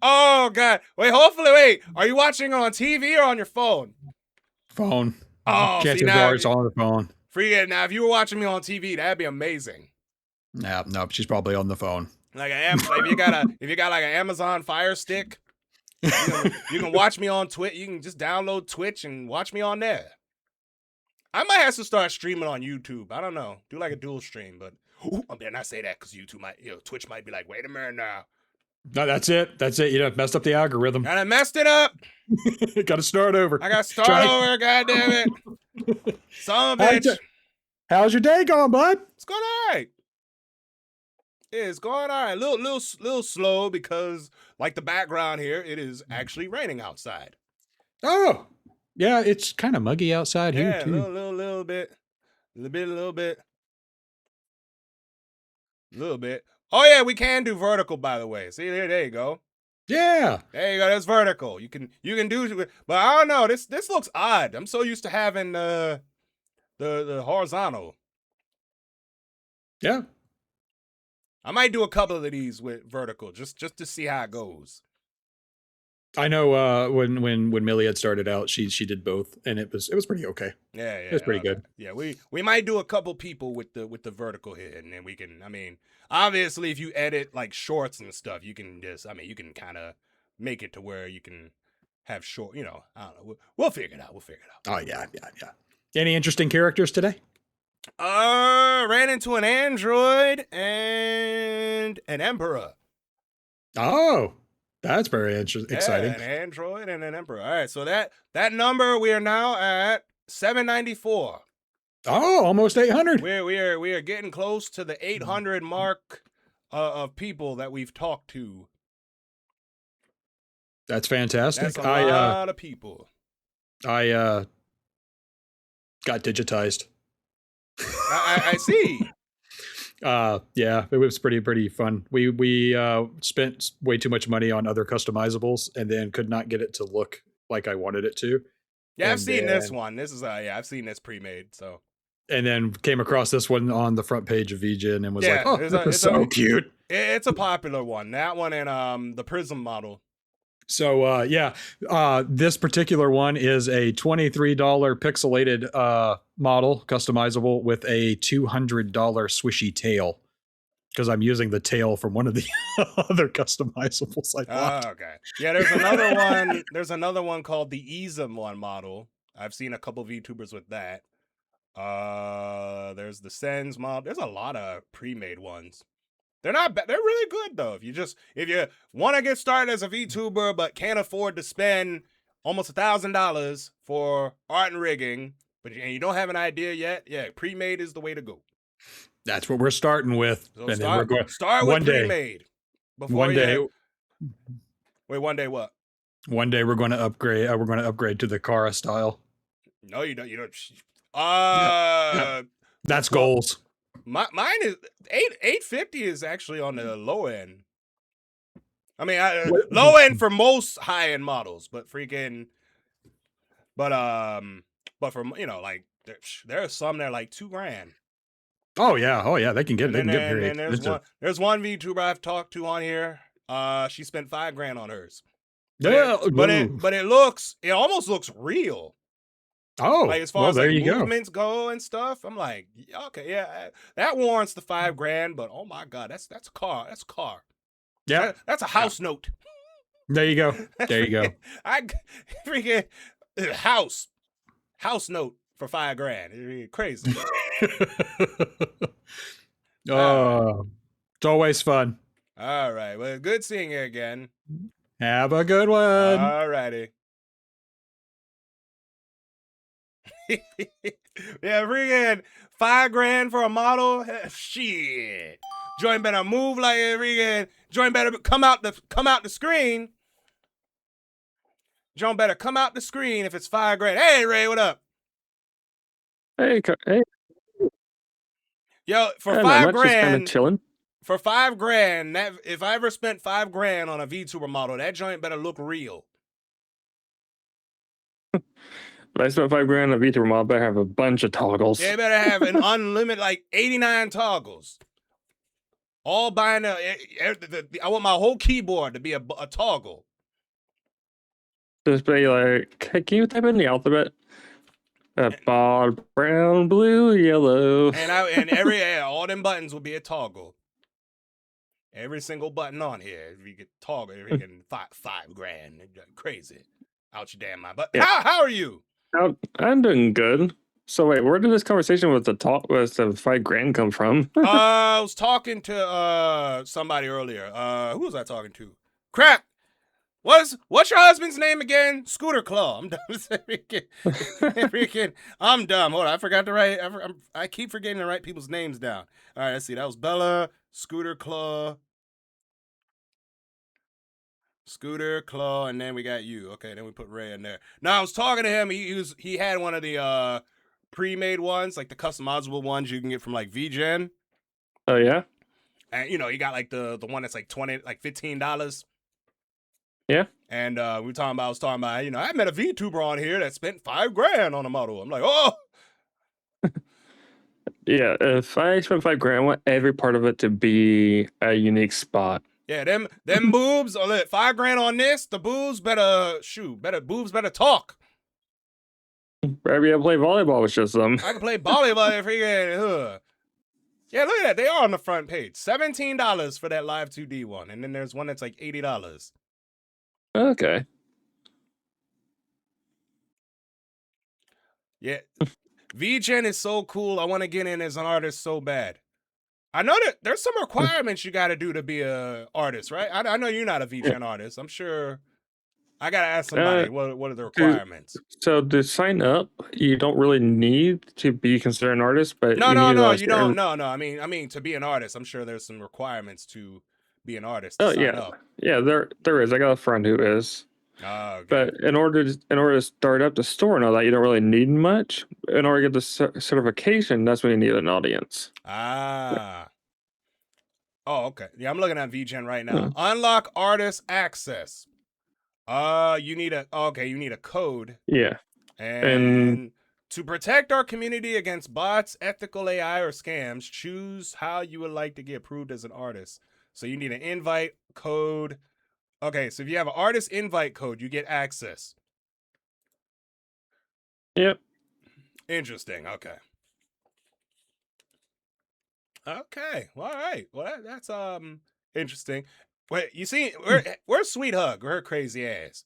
Oh God! Wait. Are you watching on TV or on your phone? Phone. Oh, chances are it's on the phone. Forget it. Now, if you were watching me on TV, that'd be amazing. Yeah, no, she's probably on the phone. If you got like an Amazon Fire Stick, you can watch me on Twitch. You can just download Twitch and watch me on there. I might have to start streaming on YouTube. I don't know. Do like a dual stream, but I better not say that because YouTube Twitch might be like, wait a minute now. No, that's it. You messed up the algorithm. And I messed it up. Got to start over. I got to start over. God damn it. Son of a bitch. How's your day going, bud? It's going all right. It's going all right. Little slow because, like the background here, it is actually raining outside. Oh, yeah. It's kind of muggy outside here too. Little bit. Oh yeah, we can do vertical, by the way. See there you go. Yeah. There you go. That's vertical. You can do, but I don't know. This looks odd. I'm so used to having the horizontal. Yeah. I might do a couple of these with vertical just to see how it goes. I know when Millie had started out, she did both, and it was pretty okay. Yeah, it was pretty good. Yeah, we might do a couple people with the vertical here, and then we can. I mean, obviously, if you edit like shorts and stuff, you can you can kind of make it to where you can have short. I don't know. We'll figure it out. Oh yeah. Any interesting characters today? Ran into an android and an emperor. Oh. That's very exciting. An android and an emperor. All right, so that number, we are now at 794. Oh, almost 800. We are getting close to the 800 mark of people that we've talked to. That's fantastic. That's a lot of people. I got digitized. I see. Yeah, it was pretty fun. We spent way too much money on other customizables and then could not get it to look like I wanted it to. Yeah, I've And seen this then- one. This is yeah, I've seen this pre-made. So And then came across this one on the front page of VGen and was like, yeah, "Oh, this is so cute." It's a popular one. That one and the Prism model. So yeah, this particular one is a $23 pixelated model, customizable with a $200 swishy tail. Because I'm using the tail from one of the other customizables I bought. Oh, okay. Yeah, there's another one. There's another one called the Easem one model. I've seen a couple VTubers with that. There's the Sens model. There's a lot of pre-made ones. They're not bad. They're really good though. If you want to get started as a VTuber but can't afford to spend almost $1,000 for art and rigging, and you don't have an idea yet, yeah, pre-made is the way to go. That's what we're starting with. So and then we're going start with pre-made. One day. Wait, one day what? One day we're going to upgrade. We're going to upgrade to the Cara style. No, you don't. You don't. That's goals. Mine is 850 is actually on the low end. I mean, low end for most high end models, but for like there are some that are like $2,000. Oh yeah, they can get very and there's one VTuber I've talked to on here. She spent $5,000 on hers. But it almost looks real. Oh, like as far as like movements go and stuff, I'm like, okay, yeah, that warrants the $5,000. But oh my god, that's a car. That's a car. Yeah, that's a house note. There you go. There you go. I freaking house note for $5,000. Crazy. Oh, it's always fun. All right. Well, good seeing you again. Have a good one. All righty. Yeah, freaking $5,000 for a model. Shit. Joint better move like it. Freaking joint better come out the screen. Joint better come out the screen if it's $5,000. Hey Ray, what up? Hey. Yo, for $5,000, chilling. For $5,000, that if I ever spent $5,000 on a VTuber model, that joint better look real. If I spent $5,000 on a VTuber model, better have a bunch of toggles. Yeah, better have an unlimited, like 89 toggles. All buying I want my whole keyboard to be a toggle. Just be like, hey, can you type in the alphabet? Bob, brown, blue, yellow. And all them buttons will be a toggle. Every single button on here, if you get toggle, if you can $5,000, crazy. Out your damn mind. But yeah. How are you? I'm doing good. So wait, where did this conversation with the $5,000 come from? I was talking to somebody earlier. Who was I talking to? Crap. What's your husband's name again? Scooter Claw. I'm dumb. I'm dumb. Hold on, I forgot to write. I keep forgetting to write people's names down. All right, let's see. That was Bella, Scooter Claw, and then we got you. Okay, then we put Ray in there. Now I was talking to him. He had one of the pre-made ones, like the customizable ones you can get from like VGen. Oh yeah. And you got like the one that's like $15. Yeah. And I was talking about, I met a VTuber on here that spent $5,000 on a model. I'm like, oh. Yeah, if I spent $5,000, I want every part of it to be a unique spot. Yeah, them boobs, $5,000 on this, the boobs better talk. Better be able to play volleyball with just them. I can play volleyball freaking. Yeah, look at that. They are on the front page. $17 for that Live 2D one. And then there's one that's like $80. Okay. Yeah. VGen is so cool. I want to get in as an artist so bad. I know that there's some requirements you got to do to be an artist, right? I know you're not a VGen artist. I'm sure. I got to ask somebody, what are the requirements? So to sign up, you don't really need to be considered an artist, but No, you don't. No. I mean, to be an artist, I'm sure there's some requirements to be an artist. To sign up. Yeah, there is. I got a friend who is. Oh, okay. But in order to start up the store and all that, you don't really need much. In order to get the certification, that's when you need an audience. Ah. Oh, okay. Yeah, I'm looking at VGen right now. Unlock artist access. You need a code. Yeah. And to protect our community against bots, ethical AI, or scams, choose how you would like to get approved as an artist. So you need an invite code. Okay, so if you have an artist invite code, you get access. Yep. Interesting. Okay. Okay. Well, all right. Well, that's interesting. Wait, you see, where's Sweet Hug? Her crazy ass.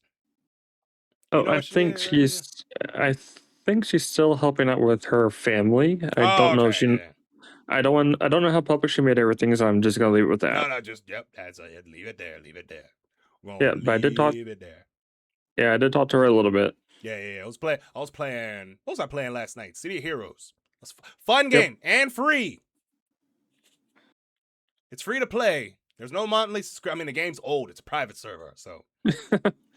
Oh, I think she's still helping out with her family. I don't know if she. I don't know how public she made everything, so I'm just gonna leave it with that. No, just that's it. Leave it there. Leave it there. Yeah, but I did talk. It there. Yeah, I did talk to her a little bit. Yeah. I was playing. What was I playing last night? City of Heroes. It's fun game and free. It's free to play. There's no monthly subscription. I mean, the game's old. It's a private server, so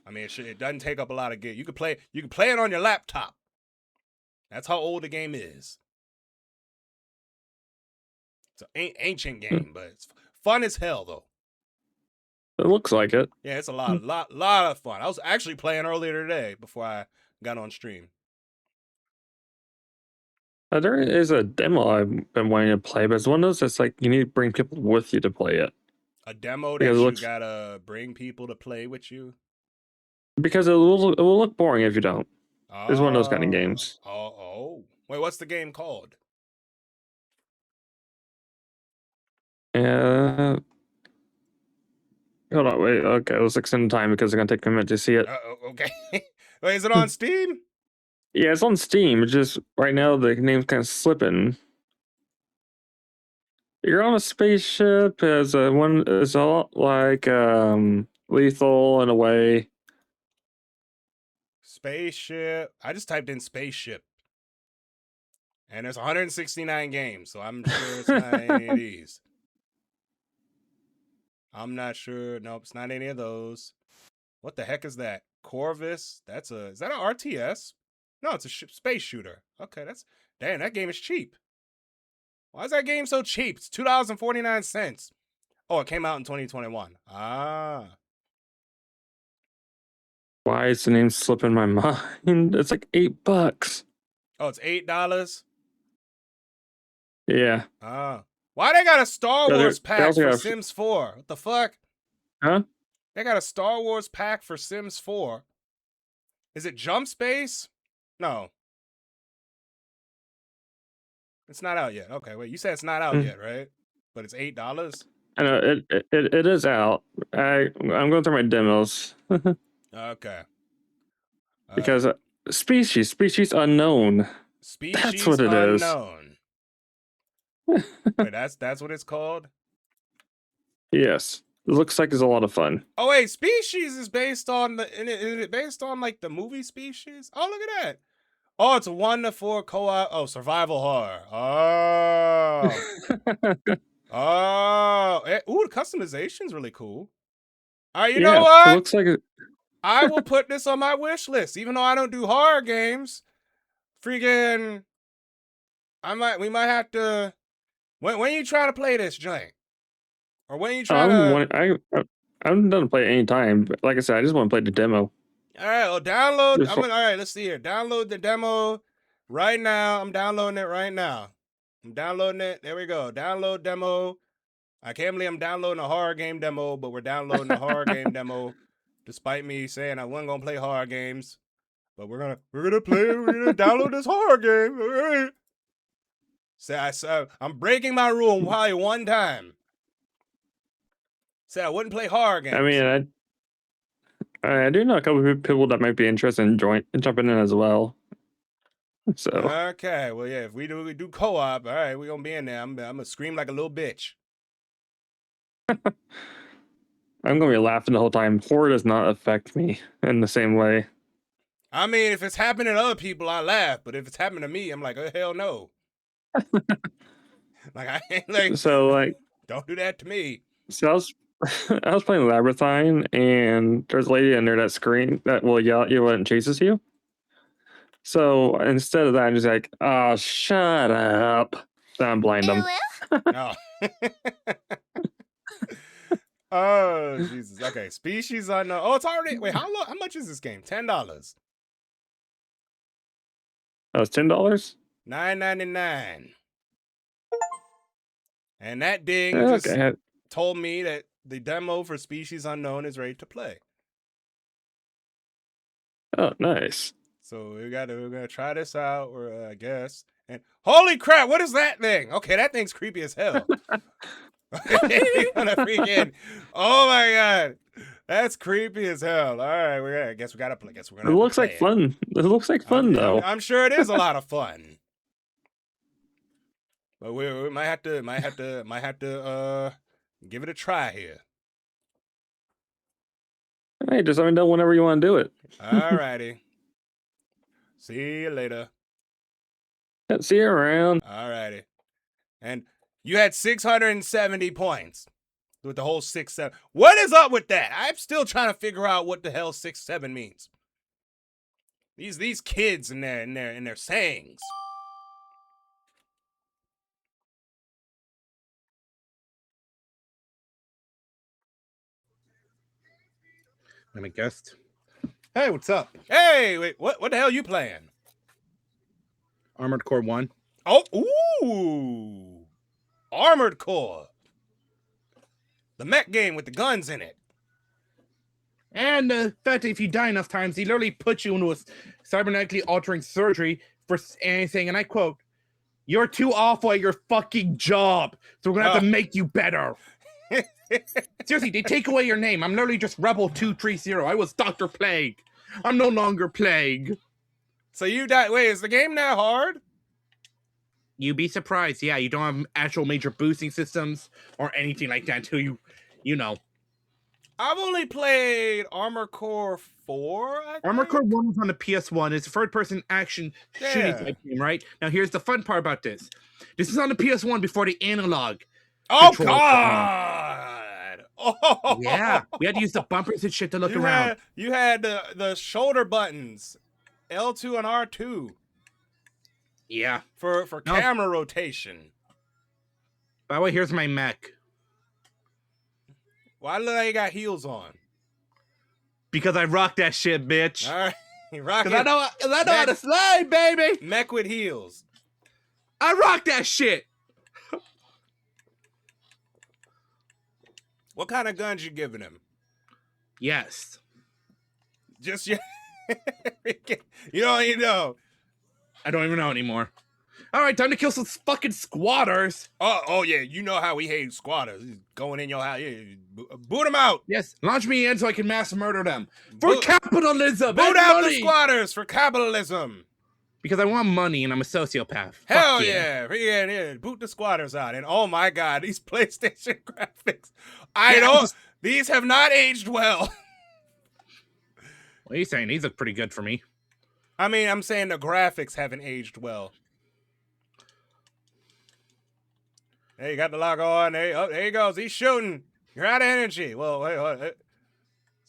I mean, it doesn't take up a lot of game. You can play it on your laptop. That's how old the game is. It's an ancient game, but it's fun as hell, though. It looks like it. Yeah, it's a lot of fun. I was actually playing earlier today before I got on stream. There is a demo I've been wanting to play, but it's one of those that's like you need to bring people with you to play it. A demo that you gotta bring people to play with you? Because it will look boring if you don't. It's one of those kind of games. Oh. Wait, what's the game called? Hold on, wait. Okay, let's extend time because it's gonna take a minute to see it. Okay. Wait, is it on Steam? Yeah, it's on Steam. It's just right now the name's kind of slipping. You're on a spaceship. It's a lot like Lethal in a way. Spaceship. I just typed in spaceship. And there's 169 games, so I'm sure it's not any of these. I'm not sure. Nope, it's not any of those. What the heck is that? Corvus? Is that an RTS? No, it's a space shooter. Okay, damn, that game is cheap. Why is that game so cheap? It's $2.49. Oh, it came out in 2021. Ah. Why is the name slipping my mind? It's like $8. Oh, it's $8? Yeah. Ah. Why they got a Star Wars pack for Sims 4? What the fuck? Huh? They got a Star Wars pack for Sims 4. Is it Jump Space? No. It's not out yet. Okay, wait. You said it's not out yet, right? But it's $8? I know it is out. I'm going through my demos. Okay. Because species unknown. Species that's what it unknown. Wait, that's what it's called? Yes. It looks like it's a lot of fun. Oh wait, Species is based on is it based on like the movie Species? Oh, look at that. Oh, it's a 1 to 4 co-op. Oh, survival horror. Oh. Ooh, the customization's really cool. All right, you know what? It looks like it. I will put this on my wish list, even though I don't do horror games. Freaking, we might have to. When you try to play this joint, or when you try to. I'm done to play it anytime. But like I said, I just want to play the demo. All right, well, download. All right, let's see here. Download the demo right now. I'm downloading it right now. I'm downloading it. There we go. Download demo. I can't believe I'm downloading a horror game demo, but we're downloading a horror game demo, despite me saying I wasn't gonna play horror games. But we're gonna download this horror game. All right. So I'm breaking my rule probably one time. Said I wouldn't play horror games. I mean, I do know a couple of people that might be interested in jumping in as well. So okay, well yeah, if we do co-op, all right, we're gonna be in there. I'm gonna scream like a little bitch. I'm gonna be laughing the whole time. Horror does not affect me in the same way. I mean, if it's happening to other people, I laugh, but if it's happening to me, I'm like, oh hell no. Like I ain't like. So like, don't do that to me. So I was playing Labyrinthine, and there's a lady in there that will yell at you and chases you. So instead of that, I'm just like, oh, shut up. Then I'm blind them. No. Oh Jesus. Okay, species unknown. Oh, it's already. Wait, how much is this game? $10. Oh, it's $10. $9.99. And that ding just Okay. told me that the demo for Species Unknown is ready to play. Oh, nice. So we're gonna try this out, or I guess. And holy crap, what is that thing? Okay, that thing's creepy as hell. Freaking, oh my god, that's creepy as hell. All right, I guess we gotta play. It looks like fun. It looks like fun though. I'm sure it is a lot of fun. But we might have to give it a try here. Hey, just let me know whenever you want to do it. All righty. See you later. See you around. All righty. And you had 670 points with the whole 6-7. What is up with that? I'm still trying to figure out what the hell 6-7 means. These kids and their sayings. I'm a guest. Hey, what's up? Hey, wait, what the hell are you playing? Armored Core 1. Oh, ooh. Armored Core. The mech game with the guns in it. And the fact that if you die enough times, he literally puts you into a cybernetically altering surgery for anything, and I quote, "You're too awful at your fucking job, so we're gonna have to make you better." Seriously, they take away your name. I'm literally just Rebel 230. I was Dr. Plague. I'm no longer Plague. So you died. Wait, is the game that hard? You'd be surprised. Yeah, you don't have actual major boosting systems or anything like that until you know. I've only played Armored Core 4. Armored Core 1 was on the PS1. It's a third-person action shooting type game, right? Now, here's the fun part about this. This is on the PS1 before the analog. Oh, God! Oh, yeah. We had to use the bumpers and shit to look around. You had the shoulder buttons, L2 and R2. Yeah. For camera rotation. By the way, here's my mech. Why look like you got heels on? Because I rock that shit, bitch. All right. You rock it. I know how to slide, baby. Mech with heels. I rock that shit. What kind of guns you giving him? Yes. Just you don't even know. I don't even know anymore. All right, time to kill some fucking squatters. Oh yeah, you know how we hate squatters. Going in your house, boot them out. Yes, launch me in so I can mass murder them for capitalism. Boot out the squatters for capitalism. Because I want money and I'm a sociopath. Hell yeah. Boot the squatters out. And oh my God, these PlayStation graphics. These have not aged well. What are you saying? These look pretty good for me. I mean, I'm saying the graphics haven't aged well. Hey, you got the lock on. There he goes. He's shooting. You're out of energy. Well, wait.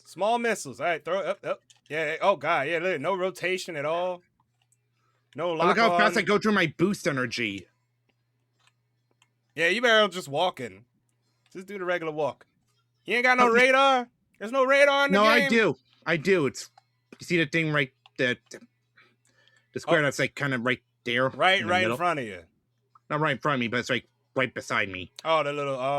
Small missiles. All right, throw it up. Yeah. Oh God. Yeah. Look, no rotation at all. No lock. Look how fast I go through my boost energy. Yeah, you better just walking. Just do the regular walk. You ain't got no radar. There's no radar in the game. No, I do. You see the thing right there, the square that's like kind of right there, right in front of you. Not right in front of me, but it's like right beside me. Oh,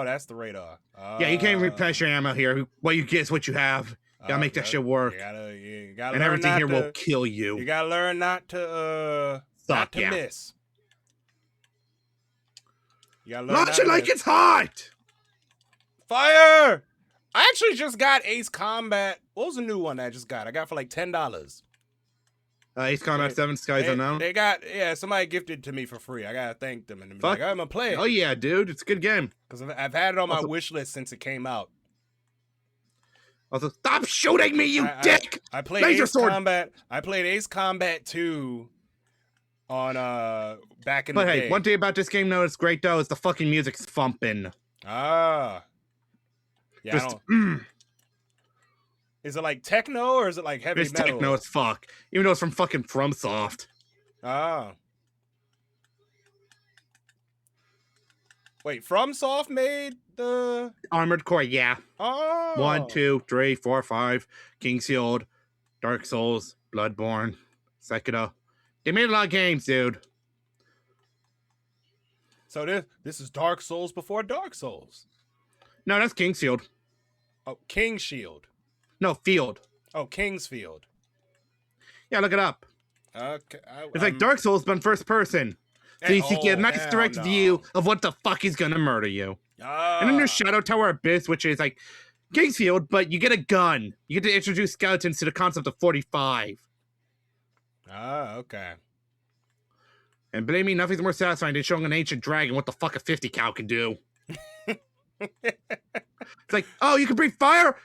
that's the radar. Yeah, you can't replenish your ammo here. What you get is what you have. You gotta make that shit work. You gotta and everything here will kill you. You gotta learn not to miss. You gotta learn launch it like it's hot. Fire! I actually just got Ace Combat. What was the new one that I just got? I got for like $10. Ace Combat 7 Skies Unknown. They got somebody gifted it to me for free. I gotta thank them and be like, I'm gonna play it. Oh yeah, dude, it's a good game. Because I've had it on my wish list since it came out. Also, stop shooting me, you dick! I played Laser Ace Combat. I played Ace Combat 2 on back in the day. But hey, one thing about this game though, it's great though, is the fucking music's thumping. Ah. Yeah, just, Is it like techno or is it like heavy metal? It's techno as fuck. Even though it's from fucking FromSoft. Ah. Wait, FromSoft made the Armored Core? Yeah. Oh. 1, 2, 3, 4, 5. King's Field, Dark Souls, Bloodborne, Sekiro. They made a lot of games, dude. So this is Dark Souls before Dark Souls. No, that's King's Field. Oh, King's Shield. No, Field. Oh, King's Field. Yeah, look it up. Okay. It's like Dark Souls, but in first person. So you get a nice direct view of what the fuck is gonna murder you. And then there's Shadow Tower Abyss, which is like King's Field, but you get a gun. You get to introduce skeletons to the concept of 45. Okay. And believe me, nothing's more satisfying than showing an ancient dragon what the fuck a 50 cal can do. It's like, oh, you can breathe fire?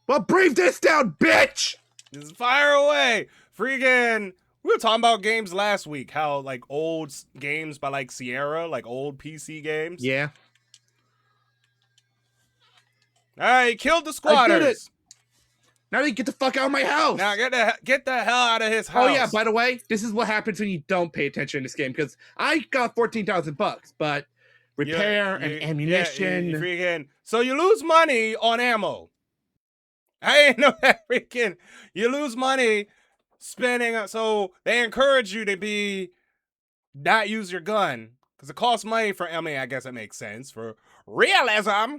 Well, breathe this down, bitch! Just fire away. Freaking. We were talking about games last week. How, like, old games by, like, Sierra, like, old PC games. Yeah. All right, killed the squatters. I did it. Now they get the fuck out of my house. Now get the hell out of his house. Oh, yeah, by the way, this is what happens when you don't pay attention in this game, because I got $14,000, but repair and ammunition. Freaking. So you lose money on ammo. I ain't know that. Freaking. You lose money spending. So they encourage you to not use your gun because it costs money for. I mean, I guess it makes sense for realism.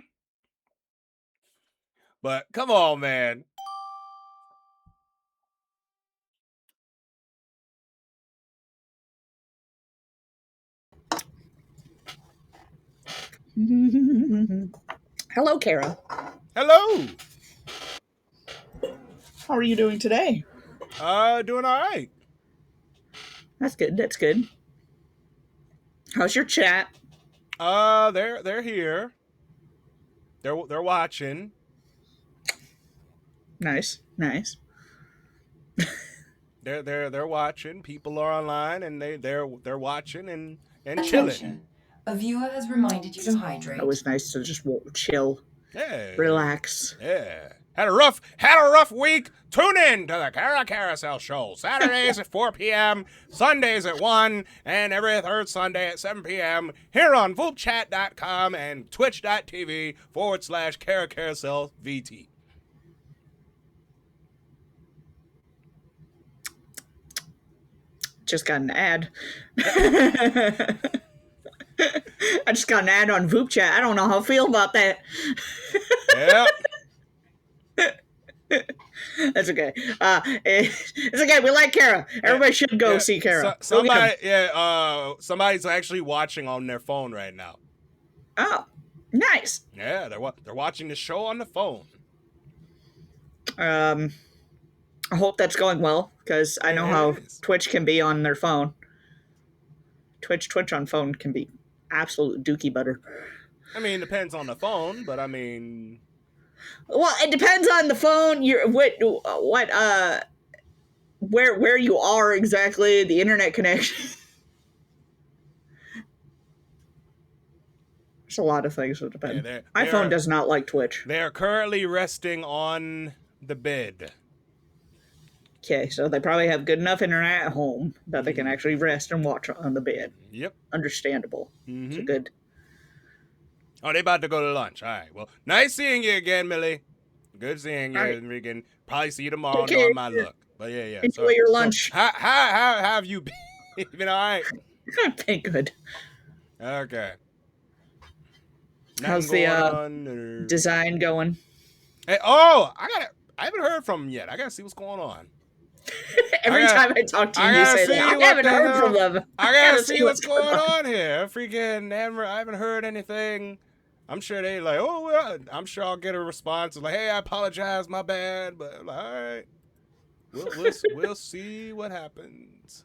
But come on, man. Hello, Cara. Hello. How are you doing today? Doing all right. That's good. That's good. How's your chat? They're here. They're watching. Nice. They're watching. People are online and they're watching and chilling. Attention. A viewer has reminded you to hydrate. It was nice to just chill. Yeah. Relax. Yeah. Had a rough week. Tune in to the Cara Carousel show. Saturdays at 4 p.m., Sundays at 1, and every third Sunday at 7 p.m. here on vupechat.com and twitch.tv/Cara Carousel VT. Just got an ad. I just got an ad on VoopChat. I don't know how I feel about that. Yeah. That's okay. It's okay. We like Cara. Everybody should go see Cara. Somebody's actually watching on their phone right now. Oh, nice. Yeah, they're watching the show on the phone. I hope that's going well because I know how Twitch can be on their phone. Twitch on phone can be absolute dookie butter. I mean, depends on the phone, but I mean. Well, it depends on the phone. Where you are exactly, the internet connection. There's a lot of things that depend. Yeah, My phone does not like Twitch. They are currently resting on the bed. Okay, so they probably have good enough internet at home that they can actually rest and watch on the bed. Yep. Understandable. Mm-hmm. It's good. Oh, they about to go to lunch. All right. Well, nice seeing you again, Millie. Good seeing you. Right. We can probably see you tomorrow Okay. on my look. But yeah. Enjoy your lunch. How have you been? You been all right? Thank good. Okay. How's the design going? Hey, I haven't heard from them yet. I gotta see what's going on. Every time I talk to you, you say that. I haven't heard from them. I gotta see what's going on here. Freaking, I haven't heard anything. I'm sure they like, I'm sure I'll get a response like, hey, I apologize, my bad. But like, all right, we'll see what happens.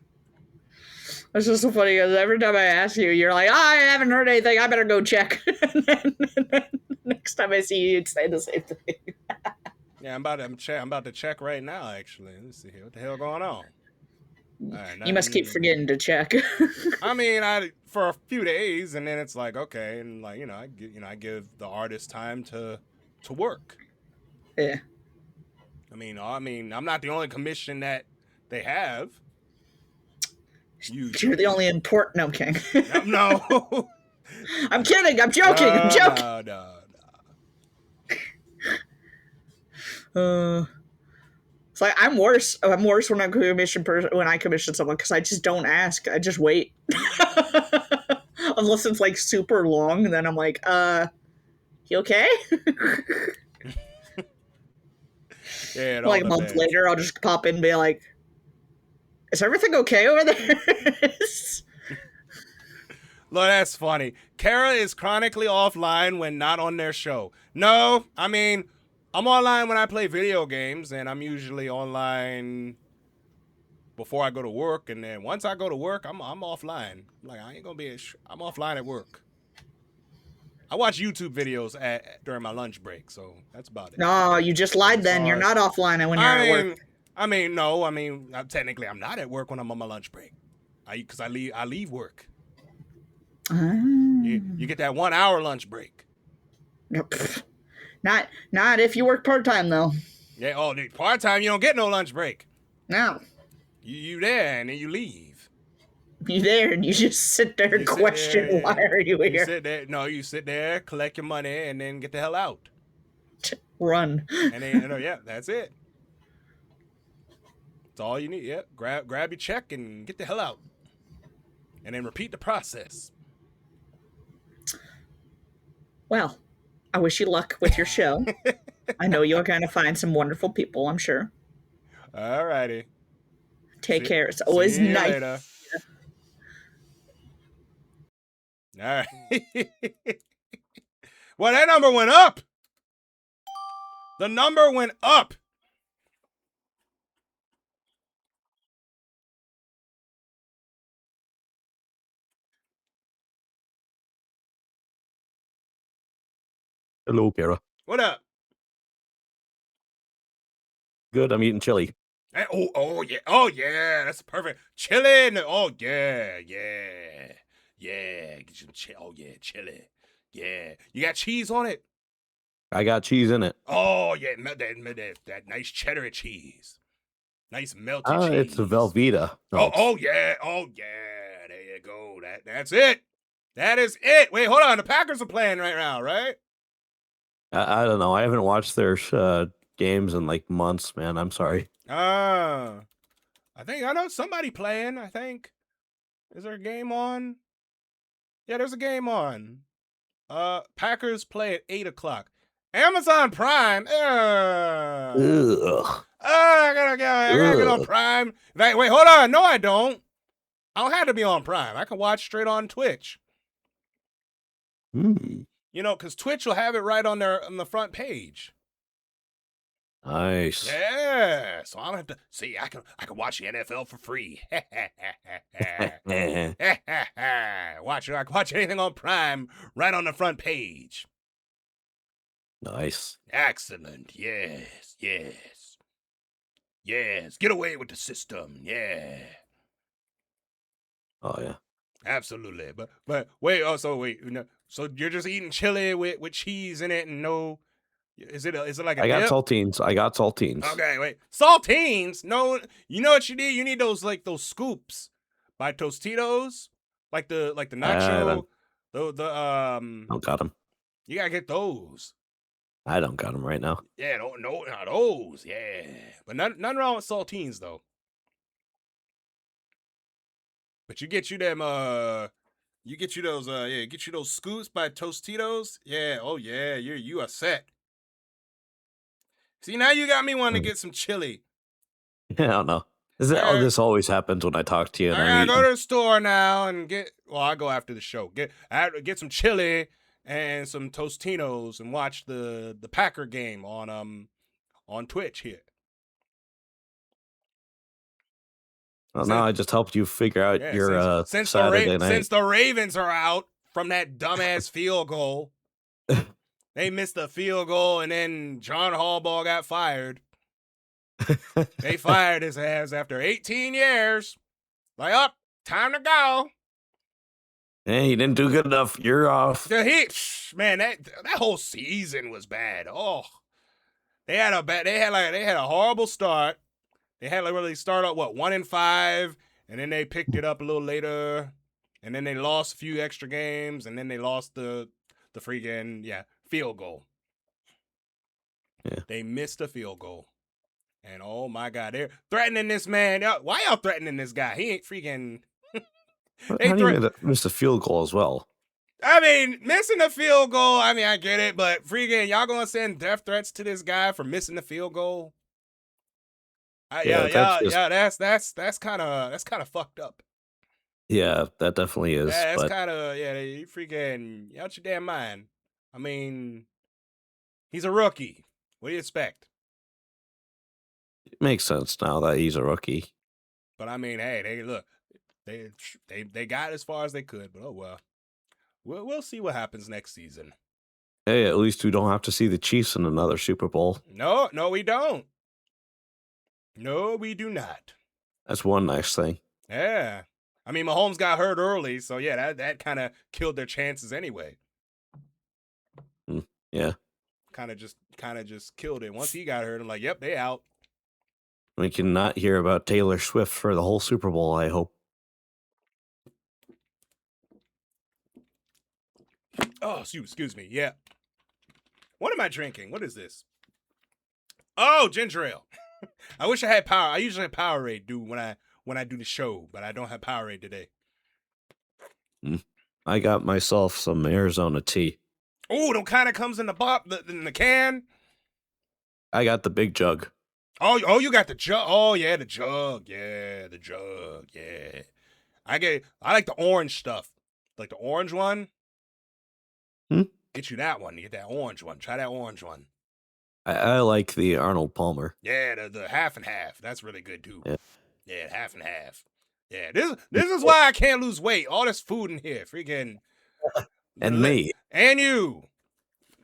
It's just so funny because every time I ask you, you're like, I haven't heard anything. I better go check. And then next time I see you, you'd say the same thing. Yeah, I'm about to check right now. Actually, let's see here. What the hell going on? All right, You must keep forgetting to check. I mean, for a few days, and then it's like okay, and like I give the artist time to work. Yeah. I mean, I'm not the only commission that they have. You're the only important. No, I'm kidding. No. I'm kidding. I'm joking. I'm joking. No. It's like I'm worse. I'm worse when I commission someone because I just don't ask. I just wait. Unless it's like super long, and then I'm like, you okay? Yeah, like a month later, I'll just pop in and be like, is everything okay over there? Look, that's funny. Cara is chronically offline when not on their show. No, I mean, I'm online when I play video games, and I'm usually online before I go to work, and then once I go to work, I'm offline. Like, I ain't gonna be I'm offline at work. I watch YouTube videos during my lunch break, so that's about it. No, you just lied then. You're not offline when you're at work. Technically I'm not at work when I'm on my lunch break. Because I leave work. You get that 1 hour lunch break. Not if you work part-time though. Yeah, part-time you don't get no lunch break. No. You there and then you leave. You there and you just sit there and question why are you here? You sit there. No, you sit there, collect your money, and then get the hell out. Run. And then yeah, that's it. That's all you need. Yeah, grab your check and get the hell out. And then repeat the process. Well, I wish you luck with your show. I know you're going to find some wonderful people, I'm sure. All righty. Take care. It's always nice. Later. All right. Well, that number went up. The number went up. Hello, Cara. What up? Good. I'm eating chili. Hey, oh yeah, that's perfect. Chili. Oh yeah. Get some chili. Oh yeah, chili. Yeah, you got cheese on it. I got cheese in it. Oh yeah, that nice cheddar cheese. Nice melted cheese. It's a Velveeta. No, oh yeah. There you go. That's it. That is it. Wait, hold on. The Packers are playing right now, right? I don't know. I haven't watched their games in like months, man. I'm sorry. I know somebody playing. I think. Is there a game on? Yeah, there's a game on. Packers play at 8:00. Amazon Prime. Ugh. I gotta get on Prime. Wait, hold on. No, I don't. I don't have to be on Prime. I can watch straight on Twitch. You know, because Twitch will have it right on the front page. Nice. Yeah. So I don't have to see. I can watch the NFL for free. I can watch anything on Prime right on the front page. Nice. Excellent. Yes. Get away with the system. Yeah. Oh yeah. Absolutely. But wait. So you're just eating chili with cheese in it and no. Is it like a I got dip? saltines. Okay, wait. Saltines? No. You know what you need? You need those scoops by Tostitos, like the nacho. Don't got them. You gotta get those. I don't got them right now. Yeah, no, not those. Yeah, but none wrong with saltines though. But get you those scoops by Tostitos. Yeah, oh yeah, you are set. See, now you got me wanting to get some chili. I don't know. This always happens when I talk to you. And I gotta go to the store now and I go after the show. Get some chili and some Tostinos and watch the Packer game on Twitch here. Well, now I just helped you figure out your Saturday night. Since the Ravens are out from that dumbass field goal. They missed the field goal, and then John Harbaugh got fired. They fired his ass after 18 years. Like, time to go. Hey, you didn't do good enough. You're off. Man, that whole season was bad. Oh, they had a horrible start. They had really start out 1-5, and then they picked it up a little later, and then they lost a few extra games, and then they lost the freaking field goal. Yeah. They missed a field goal. And oh my God, they're threatening this man. Why y'all threatening this guy? He ain't freaking. How do you miss a field goal as well? I mean, missing a field goal. I mean, I get it, but freaking, y'all gonna send death threats to this guy for missing the field goal? That's kind of fucked up. Yeah, that definitely is. Yeah, that's but kind of you freaking you out your damn mind. I mean, he's a rookie. What do you expect? it makes sense now that he's a rookie. But I mean, hey, they got as far as they could. But oh well, we'll see what happens next season. Hey, at least we don't have to see the Chiefs in another Super Bowl. No, we don't. No, we do not. That's one nice thing. Yeah. I mean, Mahomes got hurt early, so yeah, that kind of killed their chances anyway. Yeah. Kind of just killed it. Once he got hurt, I'm like, yep, they out. We can not hear about Taylor Swift for the whole Super Bowl, I hope. Oh, excuse me. Yeah. What am I drinking? What is this? Oh, ginger ale. I wish I had power. I usually have Powerade, dude, when I do the show, but I don't have Powerade today. I got myself some Arizona tea. Oh, the kind of comes in the can. I got the big jug. Oh, you got the jug. Oh, yeah, the jug. Yeah, the jug. Yeah. I like the orange stuff. Like the orange one. Get you that one. You get that orange one. Try that orange one. I like the Arnold Palmer. Yeah, the half and half. That's really good too. Yeah, half and half. Yeah, this is why I can't lose weight. All this food in here, freaking. And me. And you.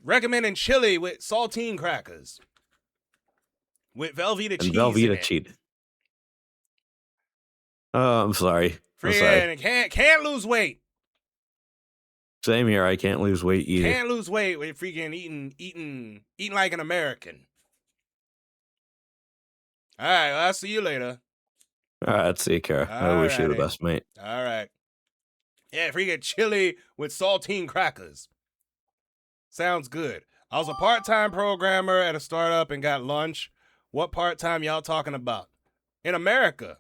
Recommending chili with saltine crackers. With Velveeta cheese. And Velveeta cheese. Oh, I'm sorry. Can't lose weight. Same here. I can't lose weight either. Can't lose weight with freaking eating like an American. All right, well, I'll see you later. All right, see you, Cara. I wish you the best, mate. All right. Yeah, freaking chili with saltine crackers. Sounds good. I was a part-time programmer at a startup and got lunch. What part-time y'all talking about? In America.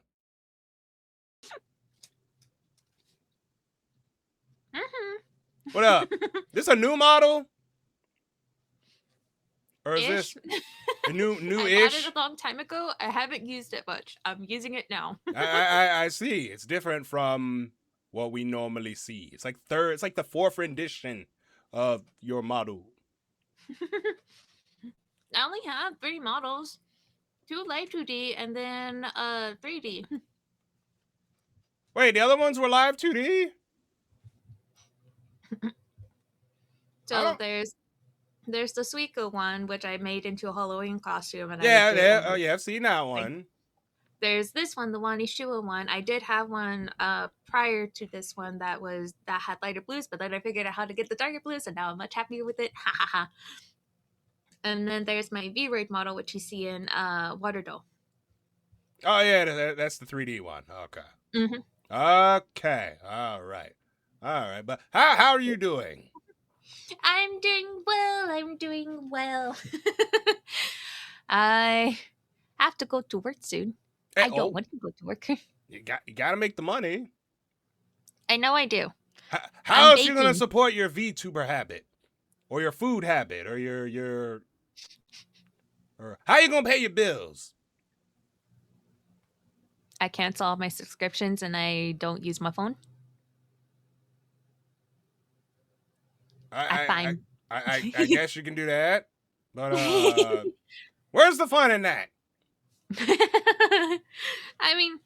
What up? This a new model? Or is this a new-ish? I bought it a long time ago. I haven't used it much. I'm using it now. I see. It's different from what we normally see. It's like the fourth rendition of your model. I only have 3 models. 2 live 2D and then 3D. Wait, the other ones were live 2D? So there's the Suica one, which I made into a Halloween costume. And I've seen that one. There's this one, the Wanishua one. I did have one prior to this one that had lighter blues, but then I figured out how to get the darker blues, and now I'm much happier with it. Ha ha ha. And then there's my V-Raid model, which you see in Waterdoe. Oh yeah, that's the 3D one. Okay. Mm-hmm. Okay. All right. But how are you doing? I'm doing well. I have to go to work soon. I don't want to go to work. You got to make the money. I know I do. How else you going to support your VTuber habit? Or your food habit? Or or how you going to pay your bills? I cancel all my subscriptions and I don't use my phone. I guess you can do that. But where's the fun in that? I mean,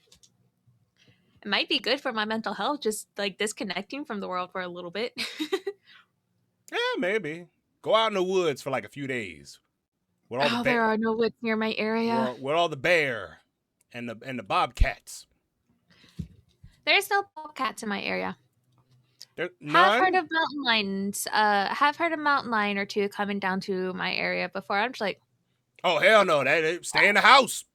it might be good for my mental health, just like disconnecting from the world for a little bit. Yeah, maybe. Go out in the woods for like a few days. There are no woods near my area. With all the bear and the bobcats. There's no bobcats in my area. None? Have heard of mountain lions. Have heard of mountain lion or two coming down to my area before. I'm just like, oh hell no! They stay in the house.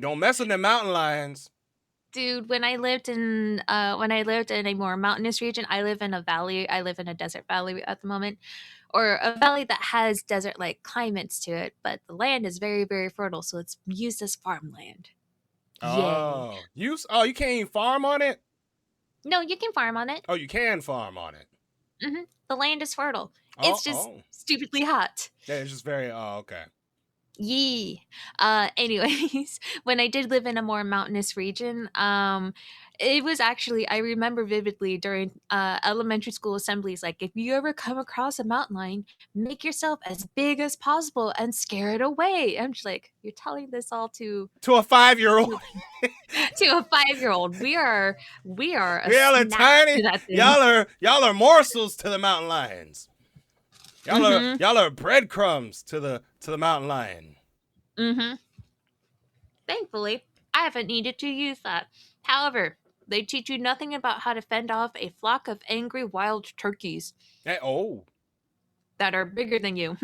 Don't mess with them mountain lions. Dude, when I lived in a more mountainous region, I live in a valley. I live in a desert valley at the moment. or a valley that has desert-like climates to it, but the land is very, very fertile, so it's used as farmland. Oh, you can't even farm on it? No, you can farm on it. Oh, you can farm on it. The land is fertile. Oh, It's just stupidly hot. Yeah, it's just very. Oh, okay. Yee. Anyways, when I did live in a more mountainous region, it was actually, I remember vividly during elementary school assemblies, like, if you ever come across a mountain lion, make yourself as big as possible and scare it away. I'm just like, you're telling this all to a 5-year-old. To a 5-year-old. We are a Y'all are snack tiny. to that thing. Y'all are morsels to the mountain lions. Y'all are breadcrumbs to the mountain lion. Thankfully, I haven't needed to use that. However, they teach you nothing about how to fend off a flock of angry wild turkeys. That are bigger than you.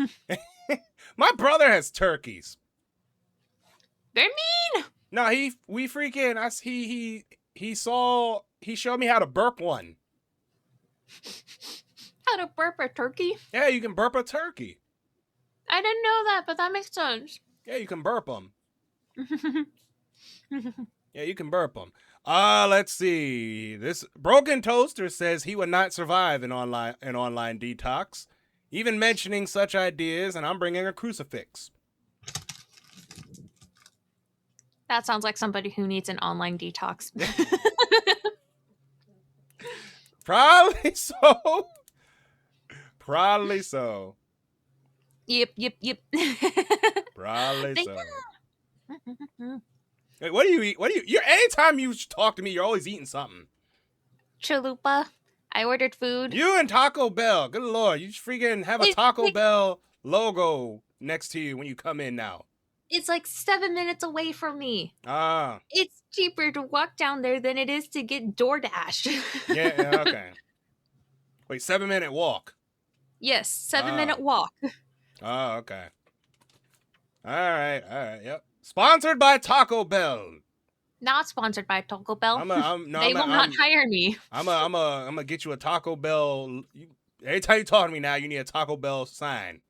My brother has turkeys. They're mean. No, he showed me how to burp one. How to burp a turkey? Yeah, you can burp a turkey. I didn't know that, but that makes sense. Yeah, you can burp them. Yeah, you can burp them. Let's see. This Broken Toaster says he would not survive an online detox, even mentioning such ideas, and I'm bringing a crucifix. That sounds like somebody who needs an online detox. Probably so. Probably so. Yep. Probably so. Wait, what do you eat? Anytime you talk to me, you're always eating something. Chalupa. I ordered food. You and Taco Bell. Good Lord. You freaking have a Taco Bell logo next to you when you come in now. It's like 7 minutes away from me. Ah. It's cheaper to walk down there than it is to get DoorDash. Yeah, okay. Wait, 7-minute walk. Yes, 7-minute walk. Oh, okay. All right, yep. Sponsored by Taco Bell. Not sponsored by Taco Bell. They will not hire me. I'm gonna get you a Taco Bell. Every time you talk to me now, you need a Taco Bell sign.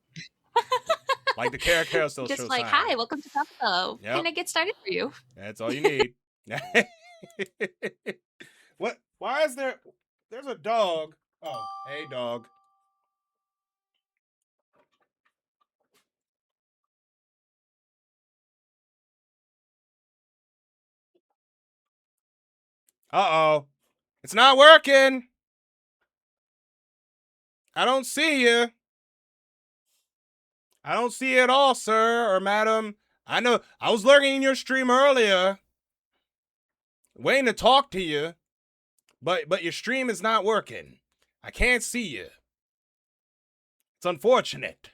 Like the Cara Carousel show Just like, sign. hi, welcome to Taco Bell. Yep. Can I get started for you? That's all you need. What? Why is there's a dog. Oh, hey, dog. Uh-oh. It's not working. I don't see you. I don't see you at all, sir or madam. I know I was lurking in your stream earlier, waiting to talk to you, but your stream is not working. I can't see you. It's unfortunate.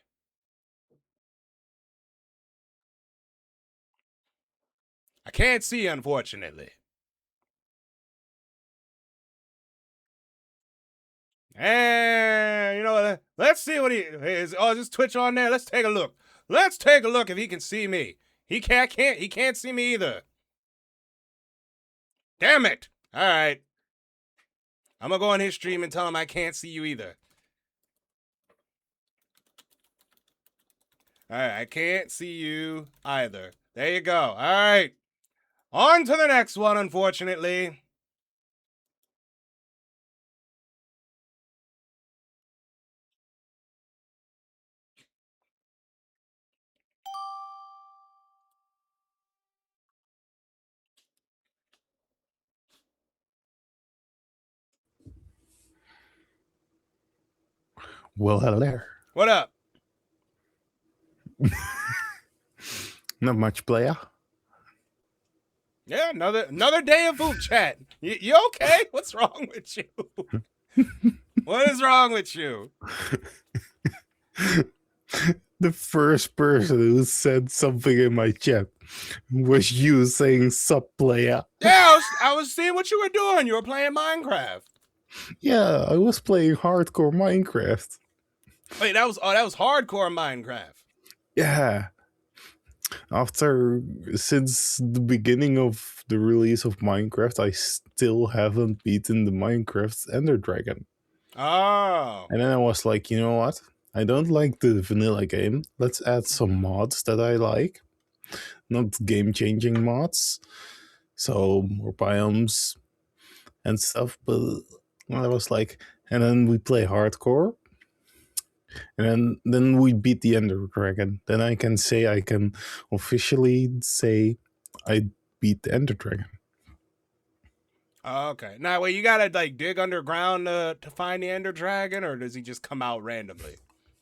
I can't see you, unfortunately. And you know what? Let's see what he is. Oh, is this Twitch on there? Let's take a look. Let's take a look if he can see me. He can't see me either. Damn it. All right. I'm gonna go on his stream and tell him I can't see you either. All right, I can't see you either. There you go. All right. On to the next one, unfortunately. Well, hello. What up? Not much, player. Yeah, another day of vupechat. You okay? What's wrong with you? What is wrong with you? The first person who said something in my chat was you saying "sup, player." Yeah, I was seeing what you were doing. You were playing Minecraft. Yeah, I was playing hardcore Minecraft. Wait, that was hardcore Minecraft. Yeah. Since the beginning of the release of Minecraft, I still haven't beaten the Minecraft Ender Dragon. Oh. And then I was like, you know what? I don't like the vanilla game. Let's add some mods that I like. Not game-changing mods. So more biomes and stuff. But I was like, and then we play hardcore. And then we beat the Ender Dragon. Then I can officially say I beat the Ender Dragon. Okay. Now, wait, you gotta like dig underground to find the Ender Dragon, or does he just come out randomly?